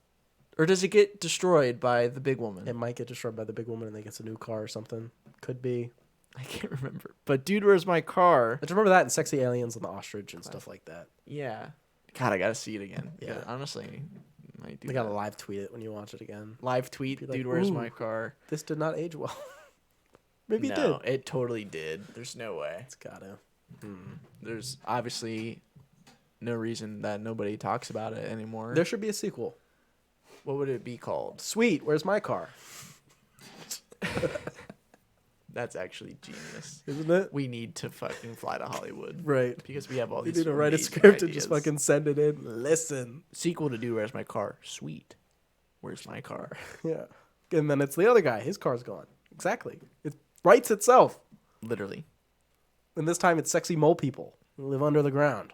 Or does it get destroyed by the big woman? It might get destroyed by the big woman and they gets a new car or something. Could be. I can't remember. But Dude, Where's My Car? I just remember that and Sexy Aliens and the Ostrich and stuff like that. Yeah. God, I gotta see it again. Yeah. Honestly, might do They that. gotta live tweet it when you watch it again. Live tweet, Be like, Dude, Where's "Ooh, My Car? This did not age well. Maybe it No, did. it totally did. There's no way. It's gotta. There's obviously no reason that nobody talks about it anymore. There should be a sequel. What would it be called? Sweet, where's my car? That's actually genius. Isn't it? We need to fucking fly to Hollywood. Right. Because we have all You these need to write a amazing script and just ideas. fucking send it in. Listen. Sequel to Dude, Where's My Car? Sweet. Where's my car? Yeah. And then it's the other guy. His car's gone. Exactly. It writes itself. Literally. And this time it's sexy mole people who live under the ground.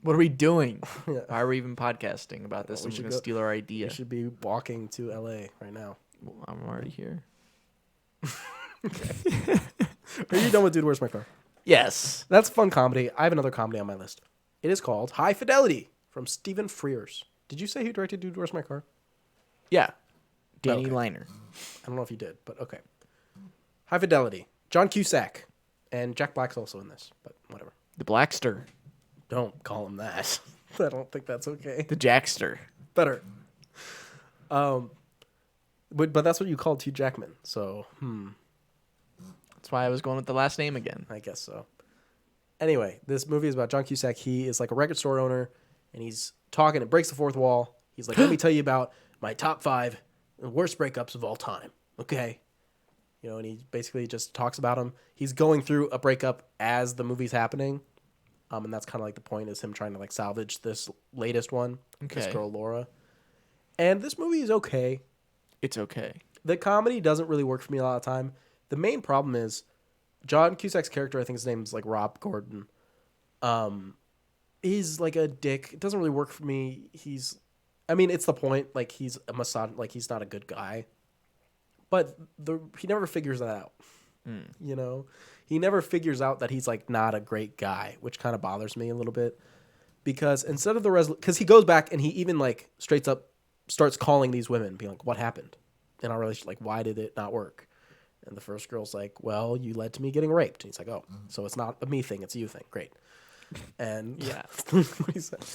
What are we doing? Yeah. Why are we even podcasting about this? Well, we Someone's should going go- to steal our idea. You should be walking to LA right now. Well, I'm already here. Are you done with Dude, Where's My Car? Yes. That's a fun comedy. I have another comedy on my list. It is called High Fidelity from Stephen Frears. Did you say who directed Dude, Where's My Car? Yeah. Danny Okay. Liner. I don't know if you did, but okay. High Fidelity. John Cusack. And Jack Black's also in this, but whatever. The Blackster. Don't call him that. I don't think that's okay. The Jackster. Better. But that's what you called Hugh Jackman, so That's why I was going with the last name again. I guess so. Anyway, this movie is about John Cusack. He is like a record store owner, and he's talking. It breaks the fourth wall. He's like, "Let me tell you about my top 5 worst breakups of all time." Okay, and he basically just talks about them. He's going through a breakup as the movie's happening, and that's kind of like the point is him trying to like salvage this latest one. This Okay. girl Laura, and this movie is okay. It's okay. The comedy doesn't really work for me a lot of the time. The main problem is John Cusack's character, I think his name is like Rob Gordon, is like a dick. It doesn't really work for me. It's the point. Like he's a like he's not a good guy, but he never figures that out. He never figures out that he's like not a great guy, which kind of bothers me a little bit because instead of because he goes back and he even like straight up starts calling these women, being like, "What happened in our relationship? Like, why did it not work?" And the first girl's like, "Well, you led to me getting raped." And he's like, "Oh, so it's not a me thing, it's a you thing. Great." And Yeah. what he said.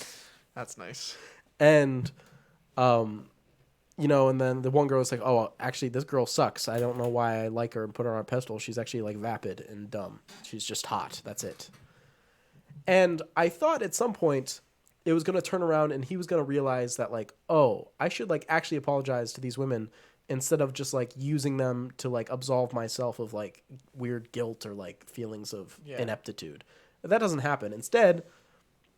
That's nice. And you know, and then the one girl is like, oh, actually, this girl sucks. I don't know why I like her and put her on a pedestal. She's actually like vapid and dumb. She's just hot. That's it. And I thought at some point it was going to turn around and he was going to realize that like, oh, I should like actually apologize to these women instead of just like using them to like absolve myself of like weird guilt or like feelings of ineptitude. That doesn't happen. Instead,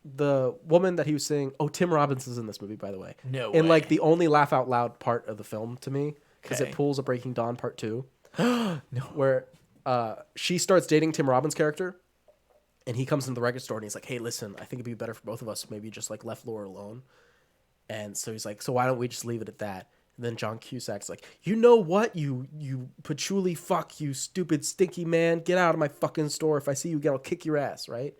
the woman that he was saying, oh, Tim Robbins is in this movie, by the way. No in way. like the only laugh out loud part of the film to me, because Okay. it pulls a Breaking Dawn part 2, No. where she starts dating Tim Robbins' character, and he comes into the record store and he's like, hey, listen, I think it'd be better for both of us if maybe you just like left Laura alone. And so he's like, so why don't we just leave it at that? And then John Cusack's like, you know what, you patchouli fuck, you stupid stinky man, get out of my fucking store. If I see you again, I'll kick your ass, right?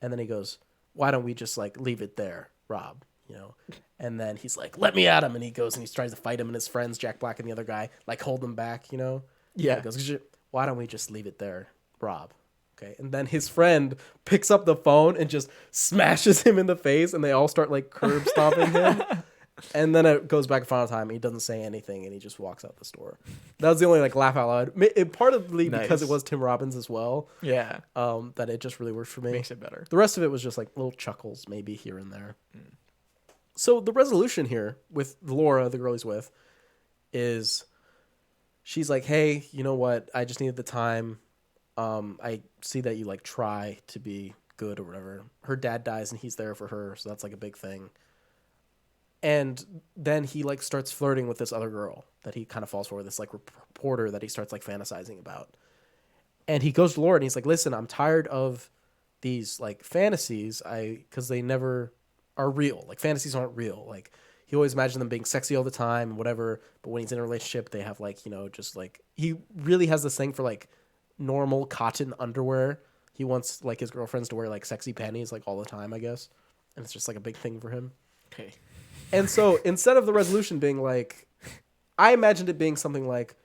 And then he goes, why don't we just like leave it there, Rob? You know? And then he's like, let me at him. And he goes and he tries to fight him, and his friends, Jack Black and the other guy, like hold him back, you know? Yeah. And he goes, why don't we just leave it there, Rob? Okay. And then his friend picks up the phone and just smashes him in the face, and they all start like curb stomping him. And then it goes back to final time, and he doesn't say anything, and he just walks out the store. That was the only like laugh out loud. It partly because it was Tim Robbins as well. Yeah. That it just really worked for me. Makes it better. The rest of it was just like little chuckles, maybe here and there. So the resolution here with Laura, the girl he's with, is she's like, hey, you know what? I just needed the time. I see that you like try to be good or whatever. Her dad dies and he's there for her, so that's like a big thing. And then he like starts flirting with this other girl that he kind of falls for, this like reporter that he starts like fantasizing about. And he goes to Laura and he's like, listen, I'm tired of these like fantasies. Because they never are real. Like fantasies aren't real. Like he always imagined them being sexy all the time and whatever. But when he's in a relationship, they have like, you know, just like, he really has this thing for like normal cotton underwear. He wants like his girlfriends to wear like sexy panties like all the time, I guess. And it's just like a big thing for him. Okay. And so instead of the resolution being like, I imagined it being something like,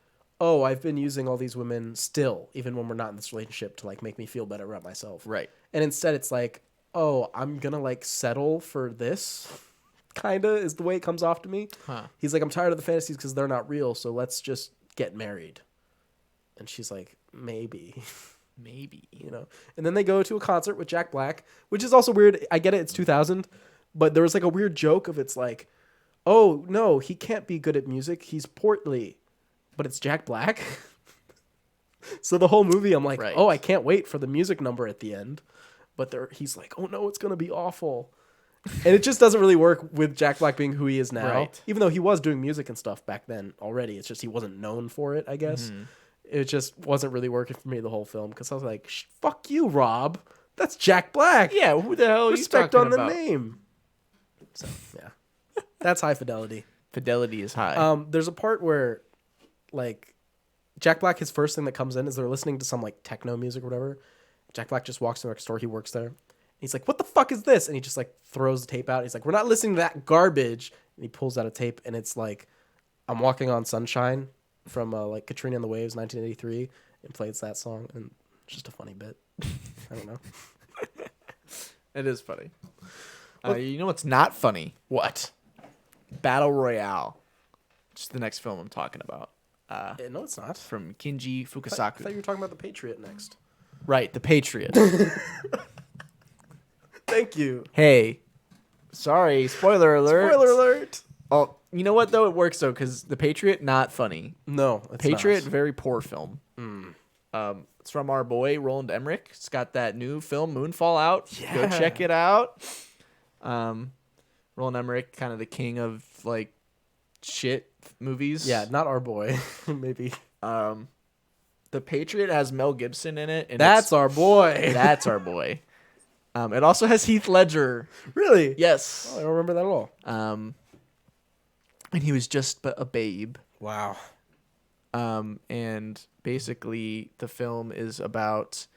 oh, I've been using all these women still, even when we're not in this relationship, to like make me feel better about myself. Right. And instead it's like, oh, I'm going to like settle for this, kind of is the way it comes off to me. Huh. He's like, I'm tired of the fantasies because they're not real, so let's just get married. And she's like, maybe. Maybe. You know? And then they go to a concert with Jack Black, which is also weird. I get it, it's 2000. But there was like a weird joke of it's like, oh, no, he can't be good at music. He's portly. But it's Jack Black. So the whole movie, I'm like, Right. oh, I can't wait for the music number at the end. But he's like, oh, no, it's going to be awful. And it just doesn't really work with Jack Black being who he is now. Right. Even though he was doing music and stuff back then already. It's just he wasn't known for it, I guess. Mm-hmm. It just wasn't really working for me the whole film. Because I was like, fuck you, Rob. That's Jack Black. Yeah, who the hell are you Respect talking on the about? name. So yeah, that's high fidelity. Fidelity is high. There's a part where, like, Jack Black, his first thing that comes in is they're listening to some like techno music or whatever. Jack Black just walks to the record store. He works there. He's like, "What the fuck is this?" And he just like throws the tape out. He's like, "We're not listening to that garbage." And he pulls out a tape, and it's like, "I'm Walking on Sunshine" from like Katrina and the Waves, 1983, and plays that song. And it's just a funny bit. I don't know. It is funny. You know what's not funny? What? Battle Royale. Which is the next film I'm talking about. No, it's not. From Kinji I Fukasaku. thought you were talking about The Patriot next. Right, The Patriot. Thank you. Hey, sorry, spoiler alert. Spoiler alert. Oh, you know what though? It works though because The Patriot not funny. No, it's Patriot not. very poor film. It's from our boy Roland Emmerich. It's got that new film Moonfall out. Yeah. Go check it out. Roland Emmerich, kind of the king of like shit movies. Yeah, not our boy. Maybe. The Patriot has Mel Gibson in it. And That's our boy. that's our boy. It also has Heath Ledger. Really? Yes. Oh, I don't remember that at all. And he was just a babe. Wow. And basically the film is about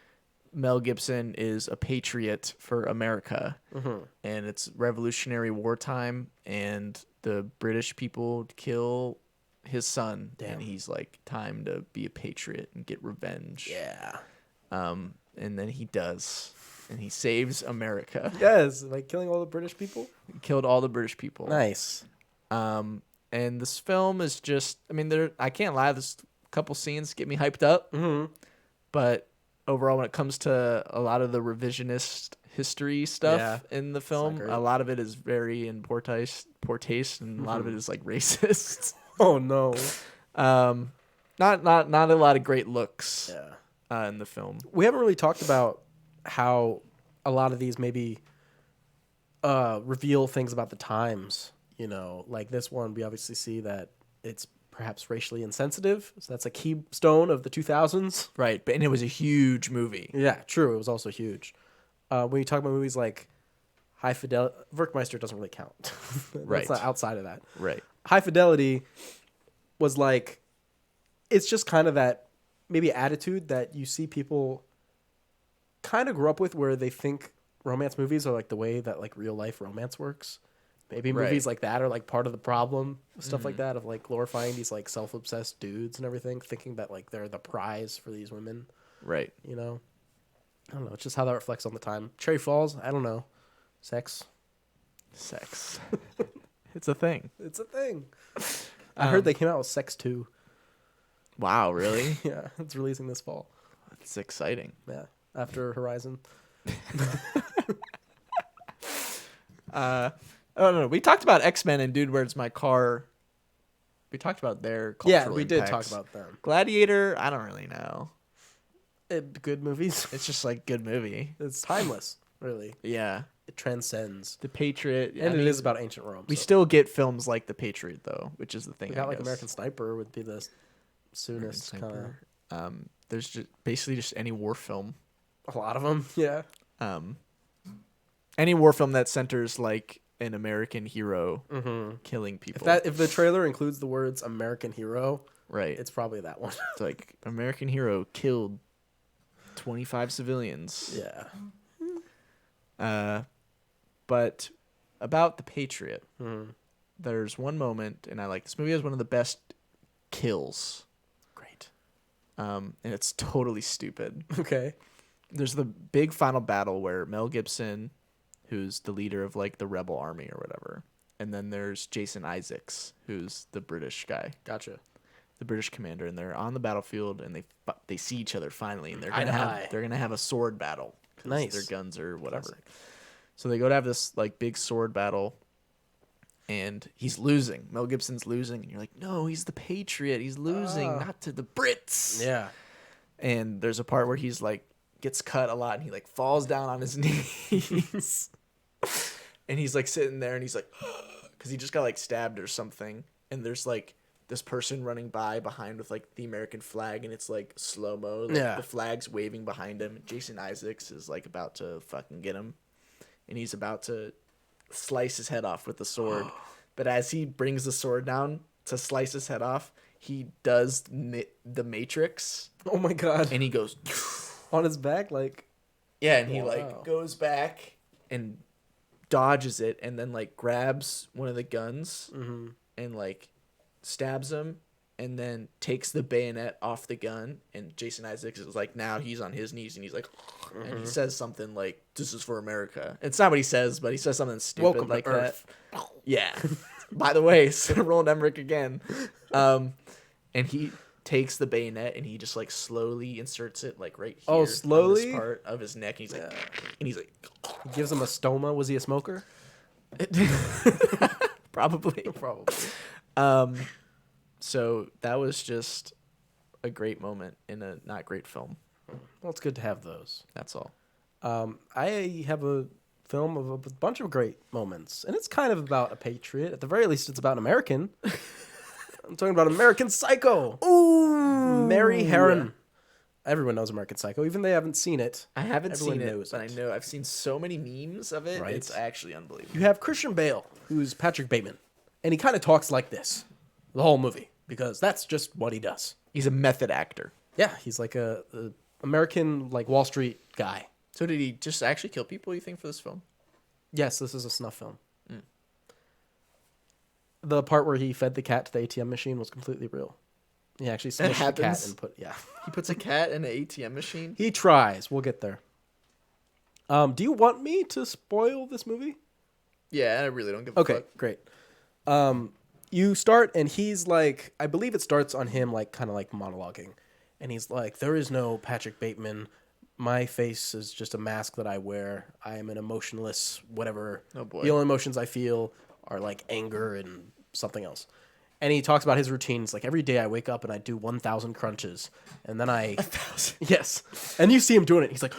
Mel Gibson is a patriot for America. Mm-hmm. And it's Revolutionary wartime, and the British people kill his son. Damn. And he's like, time to be a patriot and get revenge. Yeah. And then he does. And he saves America. Yes, like killing all the British people. He killed all the British people. Nice. And this film is just, I mean, I can't lie, there's a couple scenes get me hyped up. Mm-hmm. But overall, when it comes to a lot of the revisionist history stuff Yeah. in the not film, great. a lot of it is very in poor taste, and a lot of it is like racist. Oh no. Not a lot of great looks Yeah. in the film. We haven't really talked about how a lot of these maybe reveal things about the times. You know, like this one, we obviously see that it's perhaps racially insensitive. So that's a keystone of the 2000s. Right, and it was a huge movie. Yeah, true. It was also huge. When you talk about movies like High Fidelity, Werkmeister doesn't really count. That's Right. not outside of that. Right. High Fidelity was like, it's just kind of that maybe attitude that you see people kind of grow up with, where they think romance movies are like the way that like real life romance works. Maybe movies like that are like part of the problem, stuff like that, of like glorifying these like self-obsessed dudes and everything, thinking that like they're the prize for these women. Right. You know, I don't know. It's just how that reflects on the time. Cherry Falls, I don't know. Sex. It's a thing. It's a thing. I heard they came out with Sex 2. Wow, really? Yeah, it's releasing this fall. That's exciting. Yeah, after Horizon. Oh no, we talked about X-Men and Dude, Where's My Car? We talked about their cultural Yeah, we did impacts. talk about them. Gladiator, I don't really know. Good movies. It's just like good movie. It's timeless, really. Yeah. It transcends. The Patriot. And it is about ancient Rome. We so. still get films like The Patriot though, which is the thing. We got like American Sniper would be the soonest kind of. There's just basically just any war film. A lot of them, yeah. Any war film that centers like an American hero killing people. If the trailer includes the words American hero, right, it's probably that one. It's like American hero killed 25 civilians. Yeah. But about The Patriot, there's one moment, and I like this movie has one of the best kills. Great. And it's totally stupid. Okay. There's the big final battle where Mel Gibson, who's the leader of like the rebel army or whatever, and then there's Jason Isaacs, who's the British guy. Gotcha. The British commander, and they're on the battlefield, and they see each other finally, and they're Eye to eye. gonna have a sword battle. 'Cause Nice. their guns or whatever. Classic. So they go to have this like big sword battle, and he's losing. Mel Gibson's losing, and you're like, no, he's the Patriot. He's losing, not to the Brits. Yeah. And there's a part where he's like gets cut a lot, and he like falls down on his knees, and he's like sitting there, and he's like, because he just got like stabbed or something, and there's like this person running by behind with like the American flag, and it's like slow mo, like, Yeah. the flag's waving behind him. Jason Isaacs is like about to fucking get him, and he's about to slice his head off with the sword. But as he brings the sword down to slice his head off, he does the Matrix, Oh my god. and he goes, On his back, like. yeah, and he Wow. like goes back and dodges it, and then like grabs one of the guns and like stabs him, and then takes the bayonet off the gun. And Jason Isaacs is like, now he's on his knees, and he's like, and he says something like, "This is for America." It's not what he says, but he says something stupid Welcome to like Earth. that. Yeah. By the way, Roland Emmerich again. And he takes the bayonet, and he just like slowly inserts it like right here. Oh, on slowly? this part of his neck. And he's like, and he's like, He gives him a stoma. Was he a smoker? probably. Probably. So that was just a great moment in a not great film. Well, it's good to have those. That's all. I have a film of a bunch of great moments, and it's kind of about a patriot. At the very least, it's about an American. I'm talking about American Psycho. Ooh, Mary Herron. Everyone knows American Psycho, even they haven't seen it. I haven't Everyone seen it, knows but it. I know I've seen so many memes of it. Right. It's actually unbelievable. You have Christian Bale, who's Patrick Bateman, and he kind of talks like this the whole movie because that's just what he does. He's a method actor. Yeah, he's like a American like Wall Street guy. So did he just actually kill people, you think, for this film? Yes, this is a snuff film. The part where he fed the cat to the ATM machine was completely real. He actually smushed the cat happens? and put He puts a cat in an ATM machine? He tries. We'll get there. Do you want me to spoil this movie? Yeah, I really don't give a Okay, fuck. great. you start and he's like, I believe it starts on him like kind of like monologuing, and he's like, there is no Patrick Bateman. My face is just a mask that I wear. I am an emotionless whatever. Oh, boy. The only emotions I feel are like anger and something else. And he talks about his routines. Like every day I wake up and I do 1,000 crunches, and then I 1,000. yes, and you see him doing it. He's like,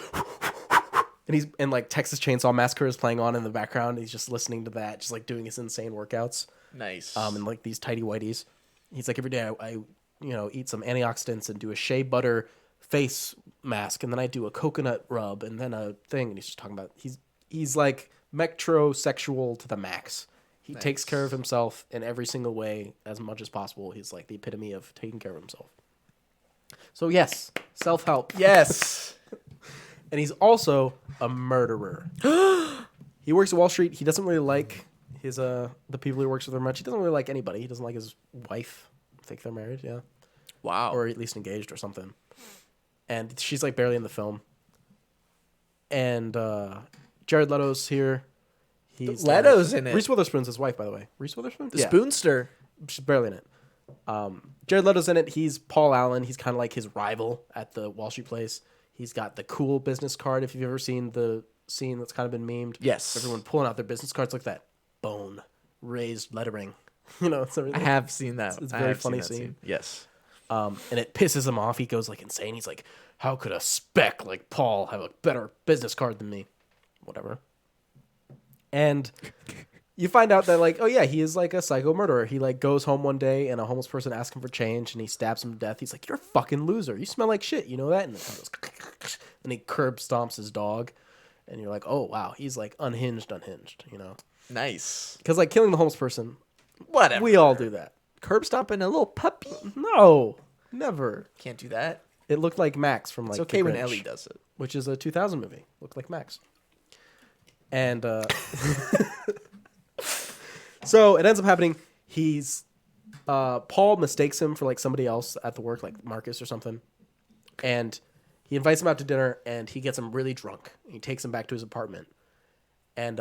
and like Texas Chainsaw Massacre is playing on in the background. He's just listening to that, just like doing his insane workouts. Nice. And like these tidy whities. He's like every day I eat some antioxidants and do a shea butter face mask, and then I do a coconut rub and then a thing. And he's just talking about he's like metrosexual to the max. He takes care of himself in every single way as much as possible. He's like the epitome of taking care of himself. So yes, self-help. Yes. And he's also a murderer. He works at Wall Street. He doesn't really like his the people he works with very much. He doesn't really like anybody. He doesn't like his wife. I think they're married, yeah. Wow. Or at least engaged or something. And she's like barely in the film. And Jared Leto's here. He's Leto's in it. Reese Witherspoon's his wife, by the way. Reese Witherspoon? The Spoonster. She's barely in it. Jared Leto's in it. He's Paul Allen. He's kind of like his rival at the Wall Street place. He's got the cool business card. If you've ever seen the scene that's kind of been memed. Yes. Everyone pulling out their business cards like that. Bone. Raised lettering. It's everything. I have seen that. It's a very funny scene. Yes. And it pisses him off. He goes like insane. He's like, how could a spec like Paul have a better business card than me? Whatever. And you find out that like, oh yeah, he is like a psycho murderer. He like goes home one day and a homeless person asks him for change and he stabs him to death. He's like, you're a fucking loser. You smell like shit. You know that? And then he goes, and he curb stomps his dog. And you're like, oh wow, he's like unhinged, Nice. Because like killing the homeless person, Whatever. we all do that. Curb stomping a little puppy. No, never. Can't do that. It looked like Max from like It's okay The when Grinch, Ellie does it. which is a 2000 movie. Looked like Max. And so it ends up happening. He's Paul mistakes him for like somebody else at the work, like Marcus or something. And he invites him out to dinner, and he gets him really drunk. He takes him back to his apartment, and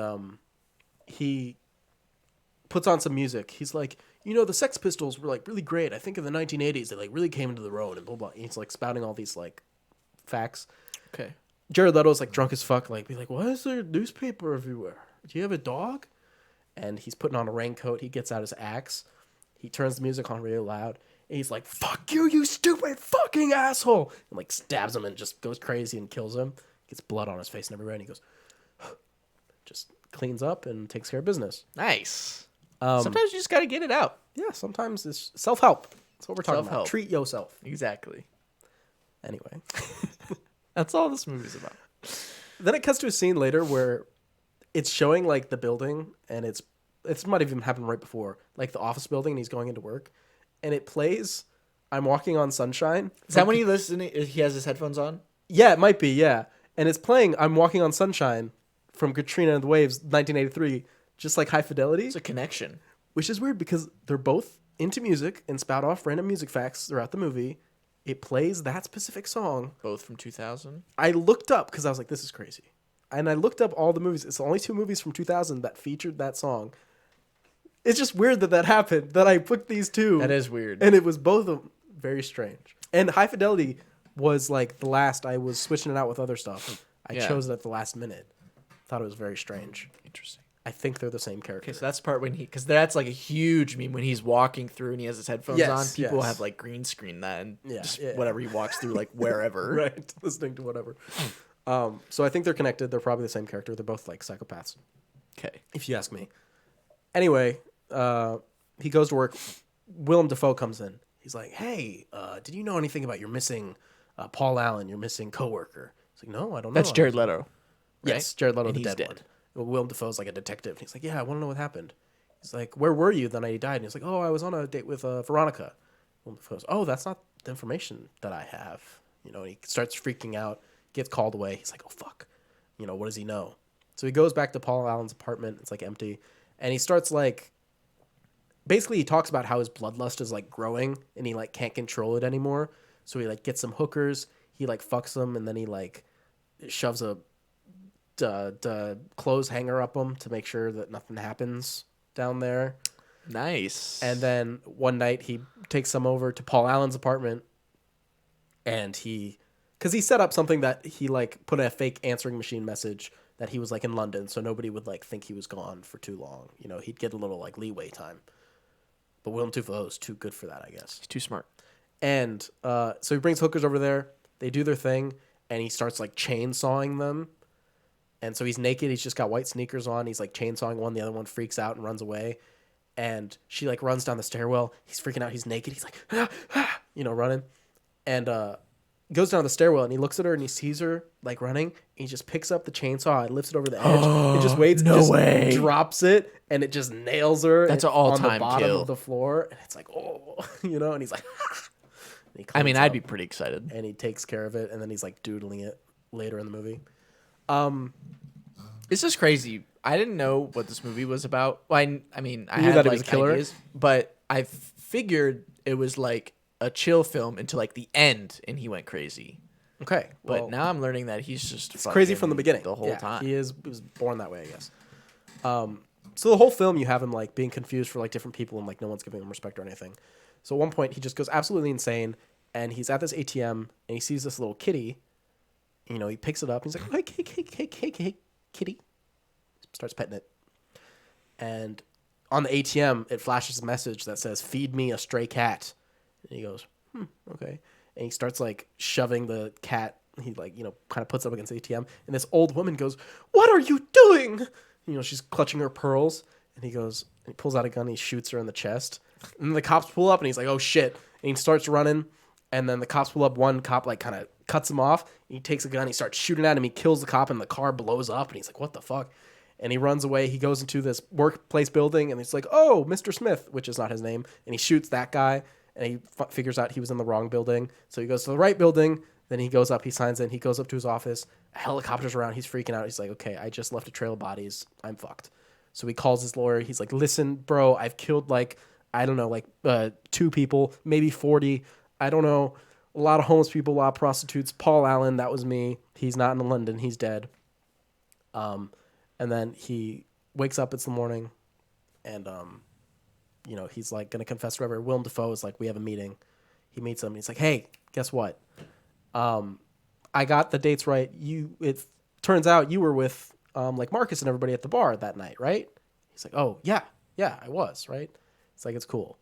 he puts on some music. He's like, the Sex Pistols were like really great. I think in the 1980s they like really came into the road and blah blah. He's like spouting all these like facts. Okay. Jared Leto's like drunk as fuck, like be like, why is there newspaper everywhere? Do you have a dog? And he's putting on a raincoat. He gets out his axe. He turns the music on really loud. And he's like, fuck you, you stupid fucking asshole. And like stabs him and just goes crazy and kills him. Gets blood on his face and everywhere. And he goes, just cleans up and takes care of business. Nice. Sometimes you just got to get it out. Yeah, sometimes it's self-help. That's what we're talking about. Self-help. Treat yourself. Exactly. Anyway. That's all this movie's about. Then it cuts to a scene later where it's showing like the building, and it's might have even happened right before, like the office building, and he's going into work, and it plays "I'm Walking on Sunshine." Is that when he he has his headphones on? Yeah, it might be. Yeah, and it's playing "I'm Walking on Sunshine" from Katrina and the Waves, 1983, just like high fidelity. It's a connection. Which is weird because they're both into music and spout off random music facts throughout the movie. It plays that specific song. Both from 2000. I looked up because I was like, this is crazy. And I looked up all the movies. It's the only 2 movies from 2000 that featured that song. It's just weird that happened, that I picked these 2. That is weird. And it was both of them very strange. And High Fidelity was like the last. I was switching it out with other stuff. I chose it at the last minute. Thought it was very strange. Interesting. I think they're the same character. Okay, so that's the part when because that's like a huge meme when he's walking through and he has his headphones on. People have like green screen that and whatever he walks through, like wherever. Right, listening to whatever. So I think they're connected. They're probably the same character. They're both like psychopaths. Okay. If you ask me. Anyway, he goes to work. Willem Dafoe comes in. He's like, hey, did you know anything about your missing Paul Allen, your missing coworker? He's like, no, I don't know. That's Jared Leto. Right? Yes, Jared Leto, and the he's dead one. Willem Dafoe's like a detective. He's like, yeah, I want to know what happened. He's like, where were you the night he died? And he's like, oh, I was on a date with Veronica. Willem Dafoe's, oh, that's not the information that I have. And he starts freaking out, gets called away. He's like, oh, fuck. What does he know? So he goes back to Paul Allen's apartment. It's like empty. And he starts like, basically he talks about how his bloodlust is like growing and he like can't control it anymore. So he like gets some hookers. He like fucks them and then he like shoves a clothes hanger up them to make sure that nothing happens down there. Nice. And then one night he takes some over to Paul Allen's apartment, and because he set up something that he like put a fake answering machine message that he was like in London, so nobody would like think he was gone for too long. You know, he'd get a little like leeway time. But Willem Dafoe is too good for that, I guess. He's too smart. And so he brings hookers over there. They do their thing, and he starts like chainsawing them. And so he's naked. He's just got white sneakers on. He's like chainsawing one. The other one freaks out and runs away. And she like runs down the stairwell. He's freaking out. He's naked. He's like, ah, ah, running. And goes down the stairwell, and he looks at her, and he sees her like running. And he just picks up the chainsaw and lifts it over the edge. It just waits. No just way. Drops it, and it just nails her. That's an on all-time the bottom kill. of the floor. And it's like, oh, and he's like, and he I mean, cleans I'd up, be pretty excited. and he takes care of it, and then he's like doodling it later in the movie. This is crazy. I didn't know what this movie was about. Well, I mean, I You knew had that he like was a killer? ideas, but I figured it was like a chill film until like the end, and he went crazy. Okay, But well, now I'm learning that he's just it's crazy from the beginning. the whole time. He was born that way, I guess. So the whole film, you have him like being confused for like different people, and like no one's giving him respect or anything. So at one point, he just goes absolutely insane, and he's at this ATM, and he sees this little kitty. He picks it up, and he's like, hey, kitty. Starts petting it. And on the ATM, it flashes a message that says, feed me a stray cat. And he goes, okay. And he starts like shoving the cat. He like, kind of puts up against the ATM. And this old woman goes, what are you doing? She's clutching her pearls. And he goes, and he pulls out a gun. And he shoots her in the chest. And then the cops pull up, and he's like, oh shit. And he starts running. And then the cops pull up. One cop like kind of cuts him off. He takes a gun. He starts shooting at him. He kills the cop, and the car blows up. And he's like, what the fuck? And he runs away. He goes into this workplace building, and he's like, oh, Mr. Smith, which is not his name. And he shoots that guy, and he figures out he was in the wrong building. So he goes to the right building. Then he goes up. He signs in. He goes up to his office. A helicopter's around. He's freaking out. He's like, okay, I just left a trail of bodies. I'm fucked. So he calls his lawyer. He's like, listen, bro, I've killed like, I don't know, like 2 people, maybe 40. I don't know. A lot of homeless people, a lot of prostitutes. Paul Allen, that was me. He's not in London. He's dead. And then he wakes up. It's the morning, and he's like gonna confess whatever. Willem Dafoe is like, we have a meeting. He meets him. And he's like, hey, guess what? I got the dates right. It turns out you were with like Marcus and everybody at the bar that night, right? He's like, oh yeah, I was, right? It's like, it's cool.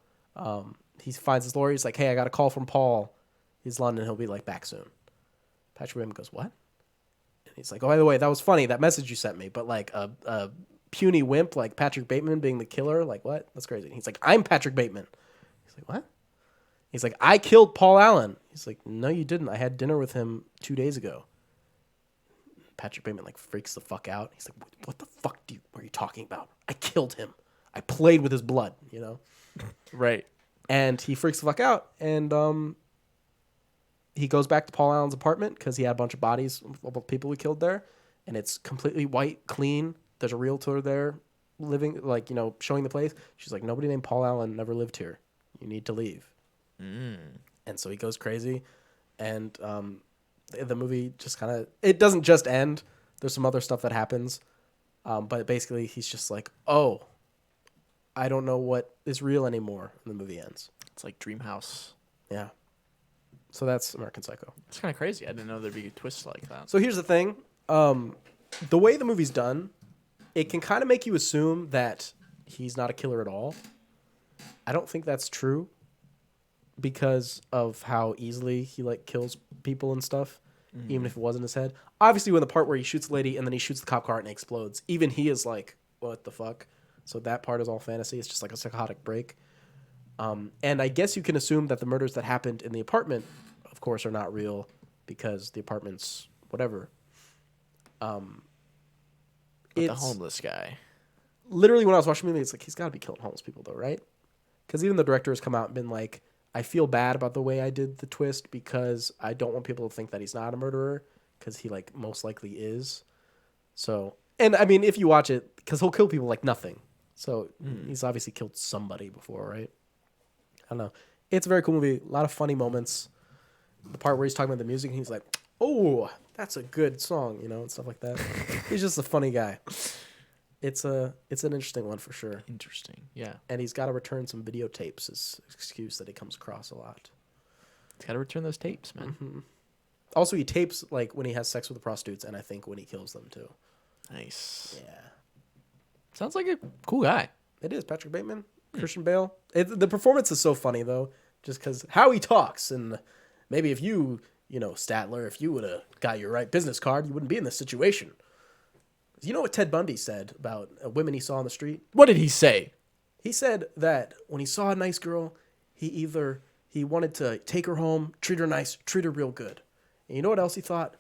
He finds his lawyer. He's like, hey, I got a call from Paul. He's in London. He'll be like back soon. Patrick Bateman goes, what? And he's like, oh, by the way, that was funny, that message you sent me, but like a puny wimp like Patrick Bateman being the killer, like what? That's crazy. And he's like, I'm Patrick Bateman. He's like, what? He's like, I killed Paul Allen. He's like, no, you didn't. I had dinner with him 2 days ago. Patrick Bateman like freaks the fuck out. He's like, what the fuck are you talking about? I killed him. I played with his blood, Right. And he freaks the fuck out, and he goes back to Paul Allen's apartment because he had a bunch of bodies of people he killed there, and it's completely white, clean. There's a realtor there living, like, showing the place. She's like, nobody named Paul Allen never lived here. You need to leave. And so he goes crazy, and the movie just kind of, it doesn't just end. There's some other stuff that happens, but basically he's just like, oh, I don't know what is real anymore. And the movie ends. It's like Dreamhouse. Yeah. So that's American Psycho. It's kind of crazy. I didn't know there'd be a twist like that. So here's the thing. The way the movie's done, it can kind of make you assume that he's not a killer at all. I don't think that's true because of how easily he like kills people and stuff, even if it was in his head. Obviously, when the part where he shoots a lady and then he shoots the cop car and it explodes, even he is like, what the fuck? So that part is all fantasy. It's just like a psychotic break. And I guess you can assume that the murders that happened in the apartment, of course, are not real because the apartment's whatever. But the homeless guy. Literally, when I was watching the movie, it's like, he's got to be killing homeless people, though, right? Because even the director has come out and been like, I feel bad about the way I did the twist because I don't want people to think that he's not a murderer because he, like, most likely is. So, and I mean, if you watch it, because he'll kill people like nothing. So he's obviously killed somebody before, right? I don't know. It's a very cool movie. A lot of funny moments. The part where he's talking about the music, and he's like, oh, that's a good song, and stuff like that. He's just a funny guy. It's an interesting one for sure. Interesting. Yeah. And he's got to return some videotapes as excuse that he comes across a lot. He's got to return those tapes, man. Mm-hmm. Also, he tapes like when he has sex with the prostitutes, and I think when he kills them too. Nice. Yeah. Sounds like a cool guy. It is Patrick Bateman, Christian Bale. The performance is so funny though, just because how he talks, and maybe if you know, Statler, if you would have got your right business card, you wouldn't be in this situation. You know what Ted Bundy said about women he saw on the street? What did he say? He said that when he saw a nice girl, he wanted to take her home, treat her nice, treat her real good. And you know what else he thought?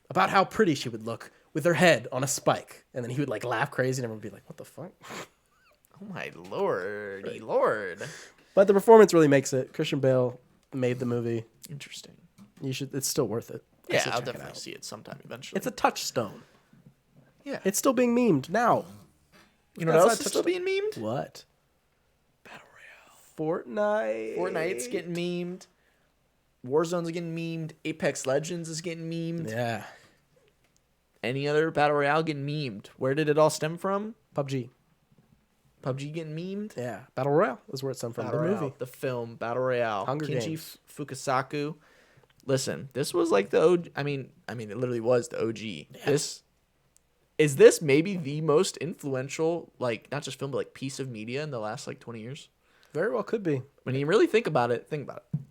About how pretty she would look with her head on a spike. And then he would like laugh crazy and everyone would be like, what the fuck? Oh my lordy lord. But the performance really makes it. Christian Bale made the movie. Interesting. It's still worth it. Yeah, I'll definitely see it sometime eventually. It's a touchstone. Yeah. It's still being memed now. You know what else is still being memed? What? Battle Royale. Fortnite's getting memed. Warzone's getting memed. Apex Legends is getting memed. Yeah. Any other Battle Royale getting memed? Where did it all stem from? PUBG. PUBG getting memed? Yeah. Battle Royale is where it stemmed from. Battle The Royale, movie. the film, Battle Royale. Hunger Kinji Games. Fukasaku. Listen, this was like the OG. I mean, it literally was the OG. Yeah. This maybe the most influential, like, not just film, but like piece of media in the last like 20 years? Very well could be. When you really think about it.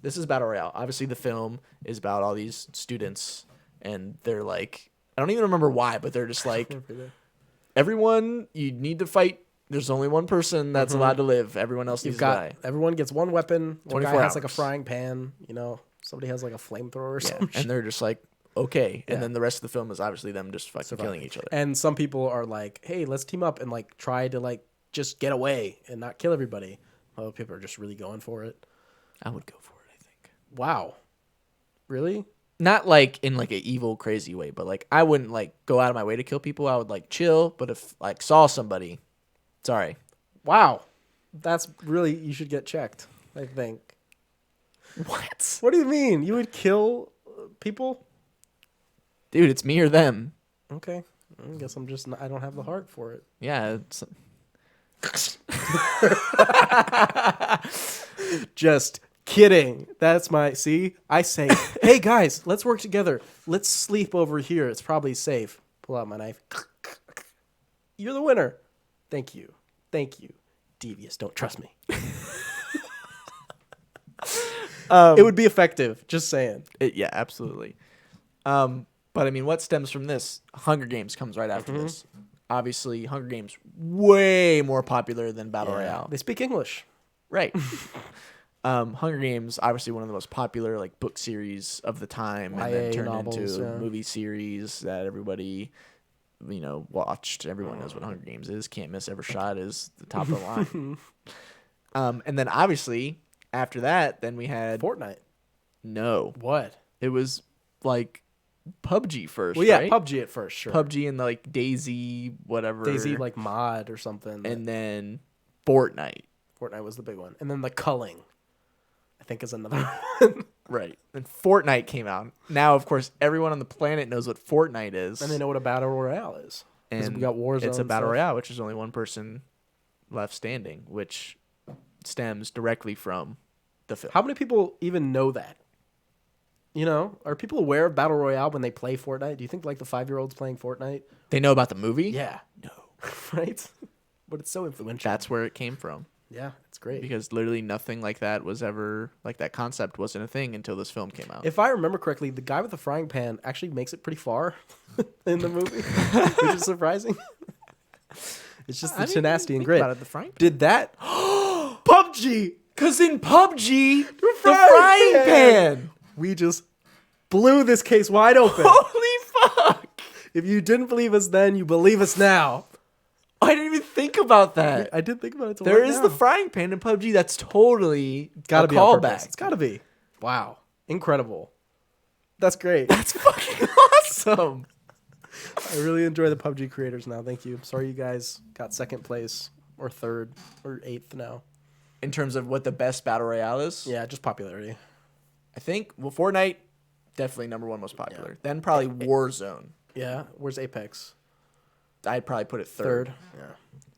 This is Battle Royale. Obviously, the film is about all these students, and they're like, I don't even remember why, but they're just like, everyone, you need to fight. There's only one person that's allowed to live. Everyone else needs to die. Everyone gets one weapon. One guy 24 has like a hours. frying pan. You know, somebody has like a flamethrower or something. And they're just like, okay. And Yeah. then the rest of the film is obviously them just fucking killing each other. And some people are like, hey, let's team up and like try to like just get away and not kill everybody. Other people are just really going for it. I would go for it, I think. Wow. Really? Not like in like an evil, crazy way, but like I wouldn't like go out of my way to kill people. I would like chill, but if like saw somebody, sorry. Wow. That's really, you should get checked, I think. What? What do you mean? You would kill people? Dude, it's me or them. Okay. I guess I don't have the heart for it. Yeah. It's... Just kidding. That's see? I say, hey guys, let's work together. Let's sleep over here. It's probably safe. Pull out my knife. You're the winner. Thank you. Devious, don't trust me. It would be effective, just saying. Yeah, absolutely. But I mean, what stems from this? Hunger Games comes right after this. Obviously, Hunger Games way more popular than Battle Royale. They speak English. Right. Hunger Games, obviously one of the most popular like book series of the time, and then YA turned novels, into yeah. a movie series that everybody, watched. Everyone knows what Hunger Games is. Can't Miss Evershot is the top of the line. And then obviously after that, then we had Fortnite. No, What? it was like PUBG first. Well, yeah, right? PUBG at first, sure. PUBG and like Daisy, whatever. Daisy, like mod or something. and then Fortnite. Fortnite was the big one. And then the culling, I think, is another one. Right. And Fortnite came out. Now, of course, everyone on the planet knows what Fortnite is. And they know what a battle royale is. 'Cause And we got Warzone. it's a and battle stuff. royale, which is only one person left standing, which stems directly from the film. How many people even know that? You know, are people aware of battle royale when they play Fortnite? Do you think like the 5-year-olds playing Fortnite? They know about the movie? Yeah. No. Right? But it's so influential. That's where it came from. Yeah, it's great. Because literally nothing like that was ever, like that concept wasn't a thing until this film came out. If I remember correctly, the guy with the frying pan actually makes it pretty far in the movie, which is surprising. It's just the tenacity and grit. About it, the frying pan. Did that PUBG? Because in PUBG, the frying frying pan. pan. We just blew this case wide open. Holy fuck. If you didn't believe us then, you believe us now. I didn't even think about that. I did think about it. There is the frying pan in PUBG. That's totally gotta a be on callback. purpose. It's gotta be. Wow, incredible. That's great. That's fucking awesome. I really enjoy the PUBG creators now. Thank you. Sorry you guys got second place or third or eighth now. In terms of what the best battle royale is, Yeah, just popularity. I think Fortnite definitely number one most popular. Then probably Warzone. Yeah, where's Apex? I'd probably put it Third. third.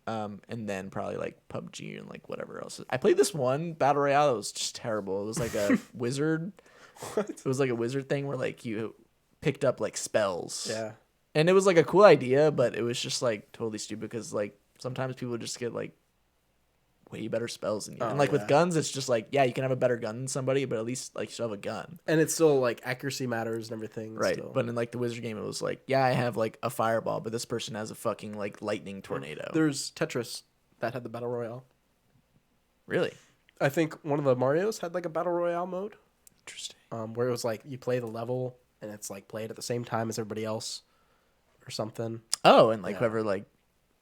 Yeah. And then probably like PUBG and like whatever else. I played this one battle royale that was just terrible. It was like a wizard. What? It was like a wizard thing where like you picked up like spells. Yeah. And it was like a cool idea, but it was just like totally stupid because like sometimes people just get like way better spells than you. And like with guns, it's just like, yeah, you can have a better gun than somebody, but at least like you still have a gun. And it's still like accuracy matters and everything. Right. Still. But in like the wizard game, it was like, yeah, I have like a fireball, but this person has a fucking like lightning tornado. There's Tetris that had the battle royale. Really? I think one of the Marios had like a battle royale mode. Interesting. Where it was like you play the level and it's like played at the same time as everybody else or something. Oh, and like Yeah. whoever like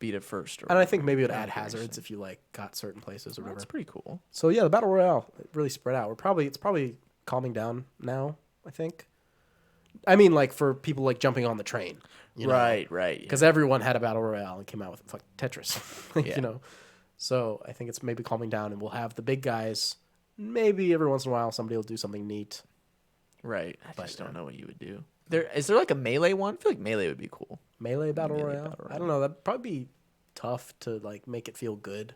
beat it first. Or And I think maybe it would Yeah, add hazards interesting. if you like got certain places or Oh, whatever. that's pretty cool. So yeah, the battle royale it really spread out. It's probably calming down now, I think. I mean, like for people like jumping on the train, you know? Right. Because everyone had a battle royale and came out with fuck Tetris, Yeah. you know. So I think it's maybe calming down, and we'll have the big guys. Maybe every once in a while somebody will do something neat. Right. I But, just don't know what you would do. Is there like a melee one? I feel like melee would be cool. Melee battle Melee royale. battle I don't know. That'd probably be tough to like make it feel good,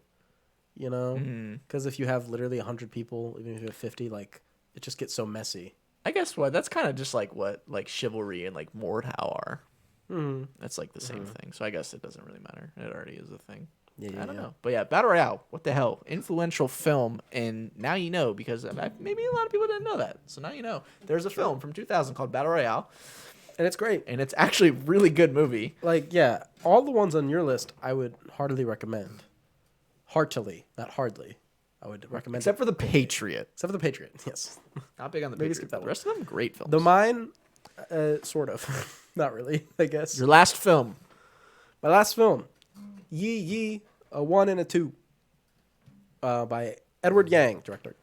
you know. Mm-hmm. Because if you have literally 100 people, even if you have 50, like it just gets so messy. I guess what that's kind of just like what like chivalry and like Mordhau are. Mm-hmm. That's like the same thing. So I guess it doesn't really matter. It already is a thing. Yeah, I don't know. But yeah, Battle Royale, what the hell? Influential film. And now you know because maybe a lot of people didn't know that. So now you know. There's a film from 2000 called Battle Royale. And it's great. And it's actually a really good movie. Like, yeah, all the ones on your list I would heartily recommend. Heartily, not hardly. I would recommend Except for The Patriot. Except for The Patriot, yes. Not big on The Maybe Patriot. skip that The one. rest of them, great films. The mine, sort of. Not really, I guess. Your last film. My last film, Yi, a 1 and a 2, by Edward Yang, director.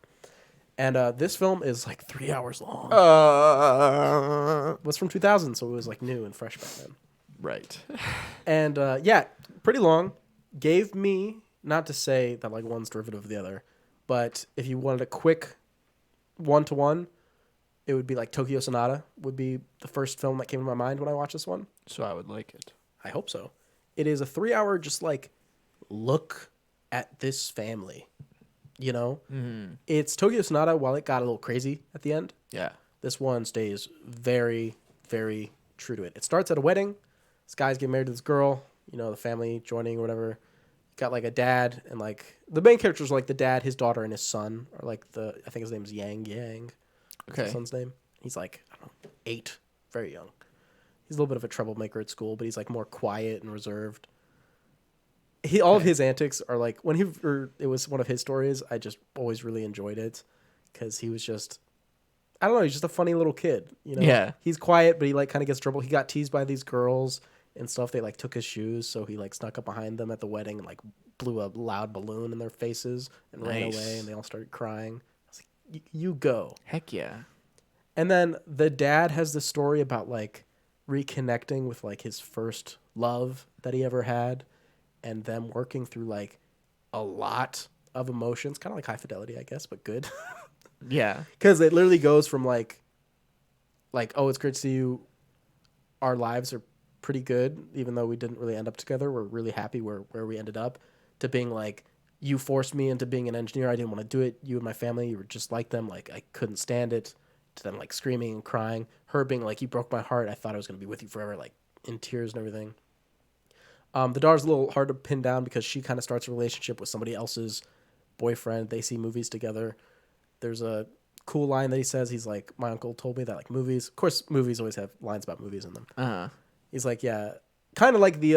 And this film is like 3 hours long. It was from 2000, so it was like new and fresh back then. Right. And yeah, pretty long. Gave me, not to say that like one's derivative of the other, but if you wanted a quick 1-to-1, it would be like Tokyo Sonata would be the first film that came to my mind when I watched this one. So I would like it. I hope so. It is a 3-hour just like look at this family, you know? Mm-hmm. It's Tokyo Sonata while it got a little crazy at the end. Yeah. This one stays very, very true to it. It starts at a wedding. This guy's getting married to this girl, you know, the family joining or whatever. Got like a dad and like the main characters are like the dad, his daughter, and his son are like I think his name is Yang. That's Okay. his son's name. He's like, I don't know, 8, very young. He's a little bit of a troublemaker at school, but he's like more quiet and reserved. All of his antics are like it was one of his stories. I just always really enjoyed it because he was just, I don't know, he's just a funny little kid. You know, Yeah. He's quiet, but he like kind of gets in trouble. He got teased by these girls and stuff. They like took his shoes, so he like snuck up behind them at the wedding and like blew a loud balloon in their faces and ran Nice. away, and they all started crying. I was like, you go. Heck yeah. And then the dad has this story about like reconnecting with like his first love that he ever had and them working through like a lot of emotions, kind of like High Fidelity, I guess, but good. Yeah. Because it literally goes from like, oh, it's great to see you. Our lives are pretty good, even though we didn't really end up together. We're really happy where we ended up, to being like, you forced me into being an engineer. I didn't want to do it. You and my family, you were just like them. Like, I couldn't stand it. To them, like, screaming and crying. Her being like, you broke my heart. I thought I was going to be with you forever, like, in tears and everything. The daughter's a little hard to pin down because she kind of starts a relationship with somebody else's boyfriend. They see movies together. There's a cool line that he says. He's like, my uncle told me that, like, movies. Of course, movies always have lines about movies in them. Uh-huh. He's like, yeah, kind of like the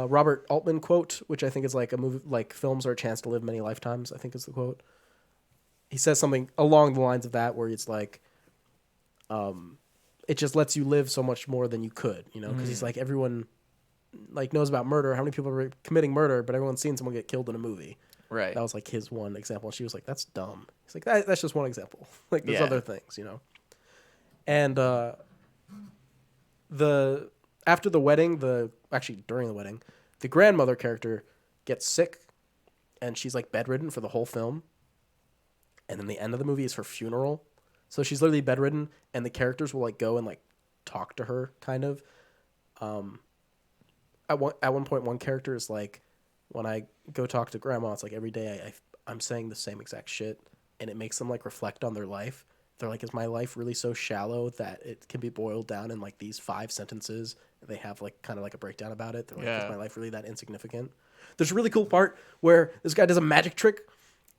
Robert Altman quote, which I think is like a movie, like films are a chance to live many lifetimes, I think is the quote. He says something along the lines of that, where it's like, it just lets you live so much more than you could, you know? Because he's like, everyone like knows about murder. How many people are committing murder, but everyone's seen someone get killed in a movie. Right. That was like his one example. And she was like, that's dumb. He's like, that's just one example. Like there's Yeah. other things, you know? And after the wedding, actually during the wedding, the grandmother character gets sick and she's like bedridden for the whole film. And then the end of the movie is her funeral. So she's literally bedridden and the characters will like go and like talk to her kind of. at one point, one character is like, when I go talk to grandma, it's like every day I'm saying the same exact shit, and it makes them like reflect on their life. They're like, is my life really so shallow that it can be boiled down in like these 5 sentences? They have like kind of like a breakdown about it. They're like, is my life really that insignificant? There's a really cool part where this guy does a magic trick,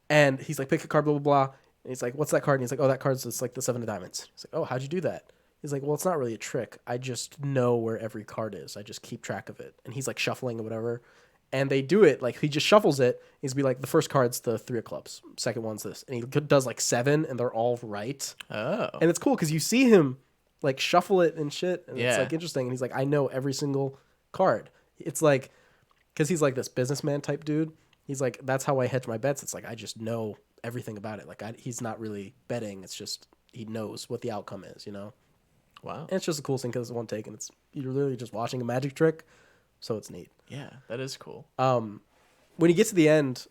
and he's like, pick a card, blah blah blah. And he's like, what's that card? And he's like, oh, that card's just like the 7 of diamonds. He's like, oh, how'd you do that? He's like, well, it's not really a trick. I just know where every card is. I just keep track of it. And he's like shuffling or whatever. And they do it like he just shuffles it. He's be like, the first card's the 3 of clubs, second one's this, and he does like 7, and they're all right. Oh, And it's cool because you see him like shuffle it and shit, and it's like interesting. And he's like, I know every single card. It's like, because he's like this businessman type dude. He's like, that's how I hedge my bets. It's like I just know everything about it. Like he's not really betting. It's just he knows what the outcome is. wow. And it's just a cool thing because it's one take, and you're literally just watching a magic trick, so it's neat. Yeah, that is cool. When you get to the end,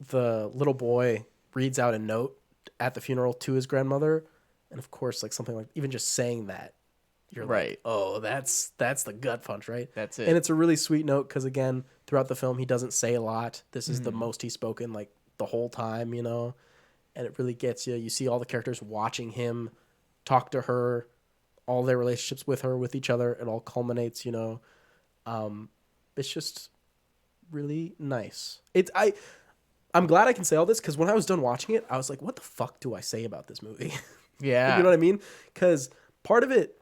the little boy reads out a note at the funeral to his grandmother, and of course, like something like even just saying that, you're right. like, oh, that's the gut punch, right? That's it. And it's a really sweet note because again, throughout the film, he doesn't say a lot. This is the most he's spoken like the whole time, and it really gets you. You see all the characters watching him talk to her, all their relationships with her, with each other. It all culminates, It's just really nice. I'm glad I can say all this because when I was done watching it, I was like, what the fuck do I say about this movie? Yeah. You know what I mean? Because part of it,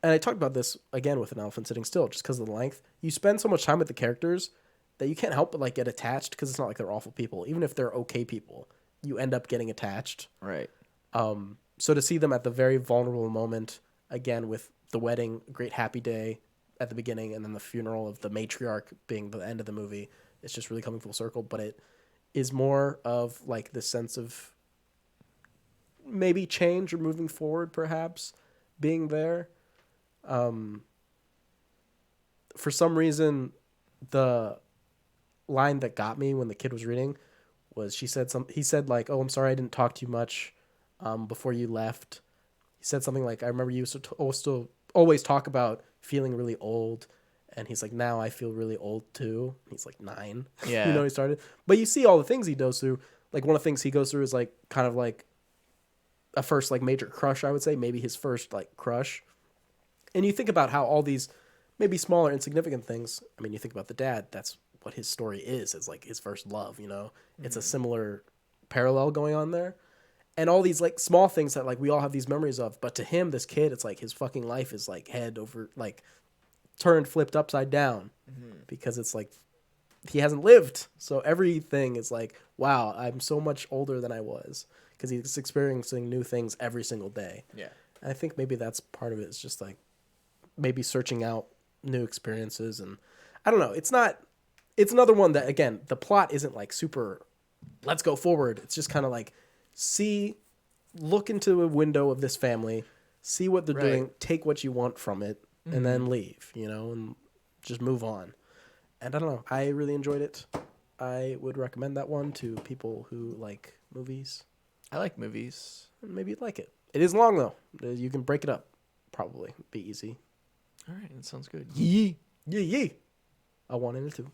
and I talked about this again with An Elephant Sitting Still, just because of the length, you spend so much time with the characters that you can't help but like get attached because it's not like they're awful people. Even if they're okay people, you end up getting attached. Right. So to see them at the very vulnerable moment, again, with the wedding, great happy day at the beginning, and then the funeral of the matriarch being the end of the movie, it's just really coming full circle. But it is more of like this sense of maybe change or moving forward, perhaps being there. For some reason, the line that got me when the kid was reading was he said like, oh, I'm sorry I didn't talk to you much before you left. He said something like, I remember you used to always talk about feeling really old, and he's like, now I feel really old too. He's like 9. Yeah. He started, but you see all the things he goes through. Like one of the things he goes through is like kind of like a first like major crush, I would say, maybe his first like crush. And you think about how all these maybe smaller insignificant things, I mean, you think about the dad, that's what his story is like his first love, It's a similar parallel going on there. And all these like small things that like we all have these memories of, but to him, this kid, it's like his fucking life is like head over, like turned, flipped upside down, because it's like he hasn't lived. So everything is like, wow, I'm so much older than I was, because he's experiencing new things every single day. Yeah. And I think maybe that's part of it. It's just like maybe searching out new experiences, and I don't know. It's another one that, again, the plot isn't like super, let's go forward. It's just kind of like, look into a window of this family, see what they're doing, take what you want from it, and then leave, and just move on. And I don't know. I really enjoyed it. I would recommend that one to people who like movies. I like movies. Maybe you'd like it. It is long, though. You can break it up. Probably. Be easy. All right. That sounds good. Yee. Yee. A 1 and a 2.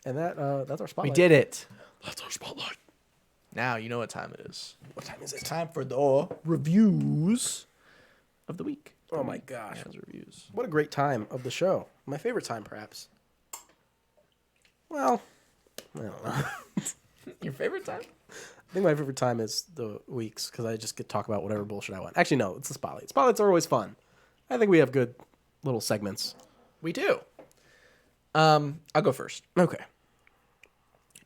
And that's our spotlight. We did it. That's our spotlight. Now you know what time it is. What time is it? It's time for the reviews of the week. Oh my gosh. As reviews. What a great time of the show. My favorite time, perhaps. Well, I don't know. Your favorite time? I think my favorite time is the weeks, because I just get to talk about whatever bullshit I want. Actually, no, it's the spotlight. Spotlights are always fun. I think we have good little segments. We do. I'll go first. Okay.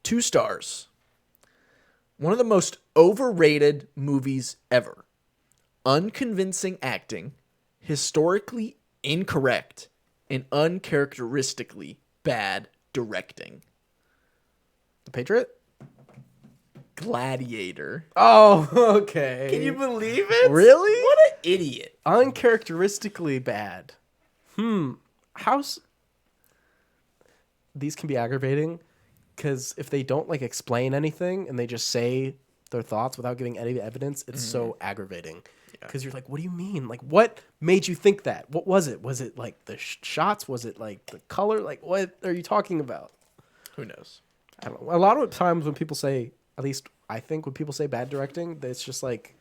2 stars. One of the most overrated movies ever. Unconvincing acting, historically incorrect, and uncharacteristically bad directing. The Patriot? Gladiator. Oh, okay. Can you believe it? Really? What an idiot. Uncharacteristically bad. These can be aggravating, because if they don't like explain anything and they just say their thoughts without giving any evidence, it's so aggravating. Because you're like, what do you mean? Like, what made you think that? What was it? Was it like the shots? Was it like the color? Like, what are you talking about? Who knows? I don't know. A lot of times when people say, at least I think when people say bad directing, it's just like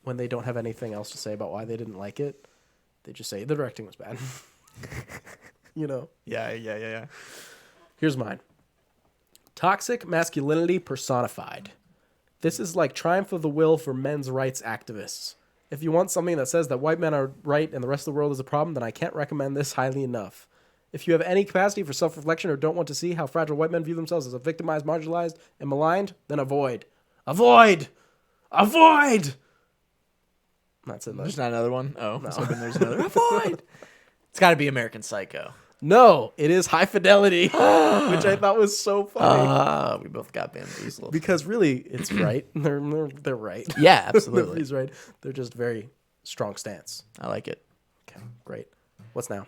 when they don't have anything else to say about why they didn't like it, they just say the directing was bad. You know? Yeah. Here's mine. Toxic masculinity personified. This is like triumph of the will for men's rights activists. If you want something that says that white men are right and the rest of the world is a problem, then I can't recommend this highly enough. If you have any capacity for self-reflection or don't want to see how fragile white men view themselves as a victimized, marginalized, and maligned, then avoid. Avoid! Avoid! That's it. There's not another one? Oh, no. I was hoping there's another. Avoid! It's got to be American Psycho. No, it is High Fidelity, which I thought was so funny. We both got bamboozled. Because really, it's right. They're right. Yeah, absolutely. He's right. They're just very strong stance. I like it. Okay, great. What's now?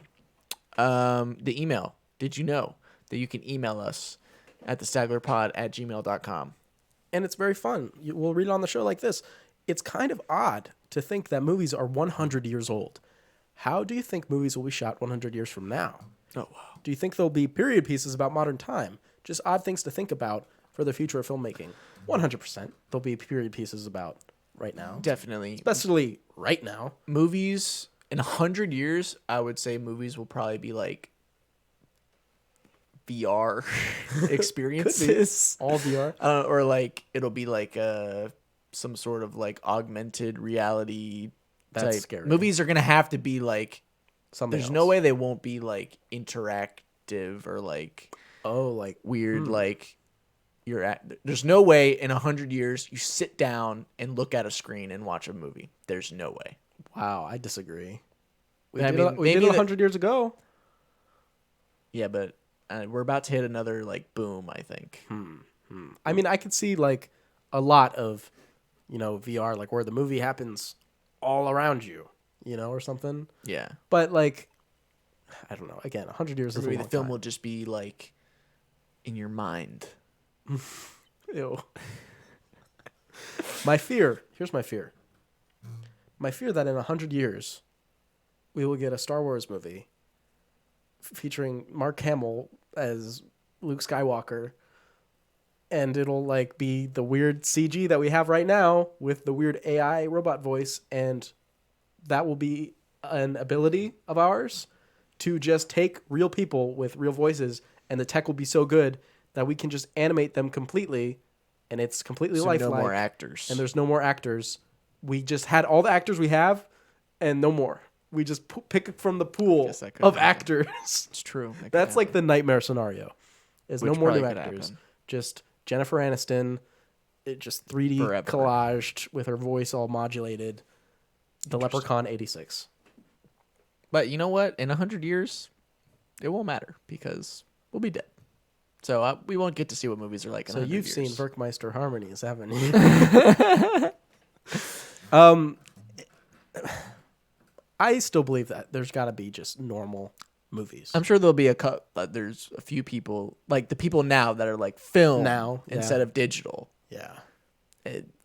The email. Did you know that you can email us at thestaglerpod@gmail.com? And it's very fun. We'll read it on the show like this. It's kind of odd to think that movies are 100 years old. How do you think movies will be shot 100 years from now? Oh, wow. Do you think there'll be period pieces about modern time? Just odd things to think about for the future of filmmaking. 100%. There'll be period pieces about right now. Definitely. Especially right now. Movies, in 100 years, I would say movies will probably be like VR experiences. All VR. Or like, it'll be like some sort of like augmented reality That's type. scary. Movies are going to have to be like, Something there's else. no way they won't be like interactive or like weird like you're at. There's no way in 100 years you sit down and look at a screen and watch a movie. There's no way. Wow, I disagree. We I did, mean, we did maybe it 100 years ago. Yeah, but we're about to hit another like boom, I think. I mean, I could see like a lot of, VR, like where the movie happens all around you, or something. Yeah. But like, I don't know. Again, 100 years is a Maybe long the film time. will just be like in your mind. Ew. My fear. Here's my fear. My fear that in 100 years, we will get a Star Wars movie featuring Mark Hamill as Luke Skywalker, and it'll like be the weird CG that we have right now with the weird AI robot voice, and that will be an ability of ours to just take real people with real voices, and the tech will be so good that we can just animate them completely, and it's completely So lifelike. no more actors. And there's no more actors. We just had all the actors we have, and no more. We just pick from the pool Guess that could of happen. actors. It's true. That could That's like the happen. nightmare scenario. Is no Which more new probably could actors. happen. Just Jennifer Aniston, just 3D Forever. collaged with her voice all modulated. The Leprechaun 86. But you know what? In 100 years, it won't matter because we'll be dead. So we won't get to see what movies are like in So 100 you've years. seen Verkmeister Harmonies, haven't you? I still believe that there's got to be just normal movies. I'm sure there'll be there's a few people, like the people now that are like film Now, yeah. instead of digital. Yeah.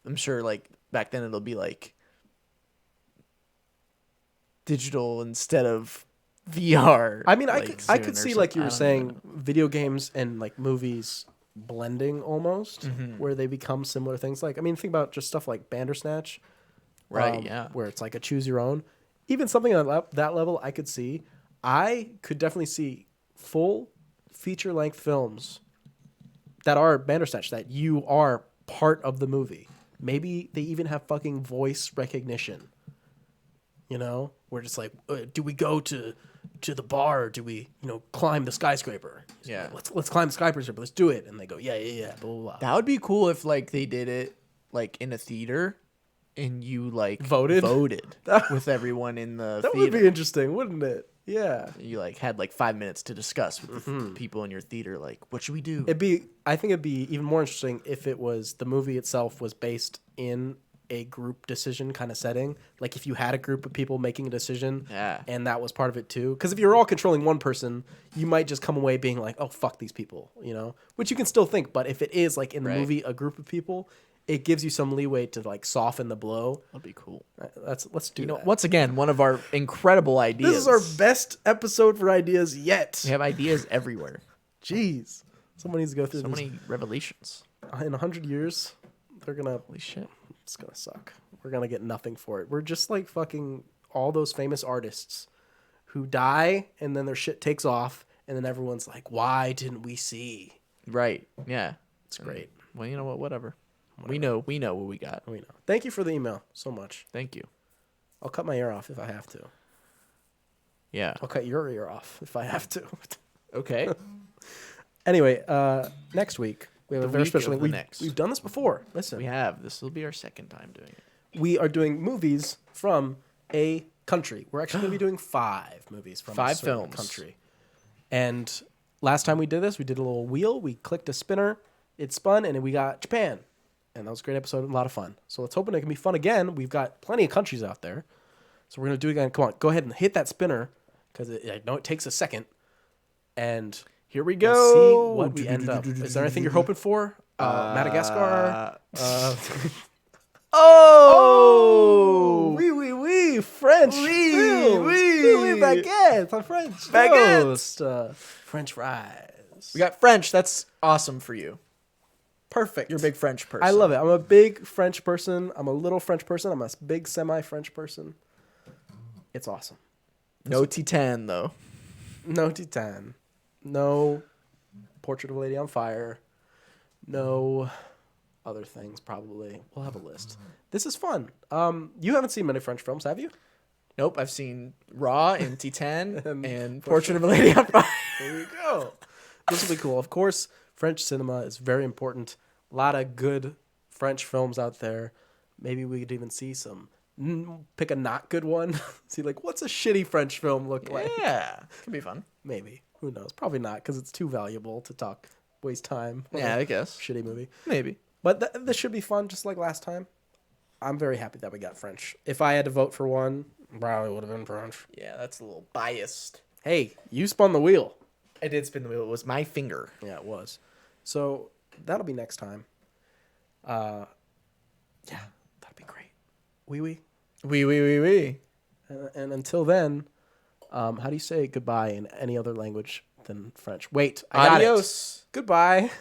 I'm sure like back then it'll be like digital instead of VR. I mean, I like, could soon or see, like something. you were I don't saying, even know. video games and like movies blending almost, Mm-hmm. where they become similar things. Like, I mean, think about just stuff like Bandersnatch. Right, yeah. Where it's like a choose your own. Even something on that level, I could see. I could definitely see full feature length films that are Bandersnatch, that you are part of the movie. Maybe they even have fucking voice recognition. We're just like, do we go to the bar? Or do we, climb the skyscraper? Yeah. Let's climb the skyscraper. Let's do it. And they go, yeah, blah, blah, blah. That would be cool if like they did it like in a theater and you like Voted? with everyone in the That theater. would be interesting, wouldn't it? Yeah. You like had like 5 minutes to discuss with the people in your theater, like, what should we do? I think it'd be even more interesting if it was the movie itself was based in a group decision kind of setting. Like if you had a group of people making a decision, Yeah. and that was part of it too. Because if you're all controlling one person, you might just come away being like, "Oh fuck these people," which you can still think. But if it is like in the Right. movie a group of people, it gives you some leeway to like soften the blow. That'd be cool. Let's do that. Once again, one of our incredible ideas. This is our best episode for ideas yet. We have ideas everywhere. Jeez. Someone needs to go through So this. many revelations. In 100 years, they're gonna. Holy shit. It's gonna suck. We're gonna get nothing for it. We're just like fucking all those famous artists who die and then their shit takes off and then everyone's like, "Why didn't we see?" Right. Yeah. It's great. Well, you know what? Whatever. We know what we got. We know. Thank you for the email so much. Thank you. I'll cut my ear off if I have to. Yeah. I'll cut your ear off if I have to. Okay. Anyway, next week we have The a very week special of thing. the next. We've done this before. Listen, We have. This will be our second time doing it. we are doing movies from a country. We're actually going to be doing 5 movies from a 5 certain films. country. And last time we did this, we did a little wheel. We clicked a spinner, it spun, and we got Japan. And that was a great episode, a lot of fun. So let's hope it can be fun again. We've got plenty of countries out there. So we're going to do it again. Come on, go ahead and hit that spinner because I know it takes a second. And Here we we'll go. see what we end up. Is there anything you're hoping for? Madagascar? Oh! Oui, French. films. oui. Baguette. French Baguette. toast. French fries. We got French. That's awesome for you. Perfect. You're a big French person. I love it. I'm a big French person. I'm a little French person. I'm a big semi-French person. It's awesome. No Titan, though. No Titan. No Portrait of a Lady on Fire. No other things, probably. We'll have a list. This is fun. You haven't seen many French films, have you? Nope. I've seen Raw and Titan And and Portrait of a Lady on Fire. There you go. This will be cool. Of course, French cinema is very important. A lot of good French films out there. Maybe we could even see some. Pick a not good one. See, like, what's a shitty French film look like? Yeah. Could be fun. Maybe. Who knows? Probably not, because it's too valuable to waste time. on Yeah, a I guess. shitty movie. Maybe. But this should be fun, just like last time. I'm very happy that we got French. If I had to vote for one, probably would have been French. Yeah, that's a little biased. Hey, you spun the wheel. I did spin the wheel. It was my finger. Yeah, it was. So that'll be next time. Yeah, that'll be great. Oui. Oui. And until then, how do you say goodbye in any other language than French? Wait, I got it. Adios. Goodbye.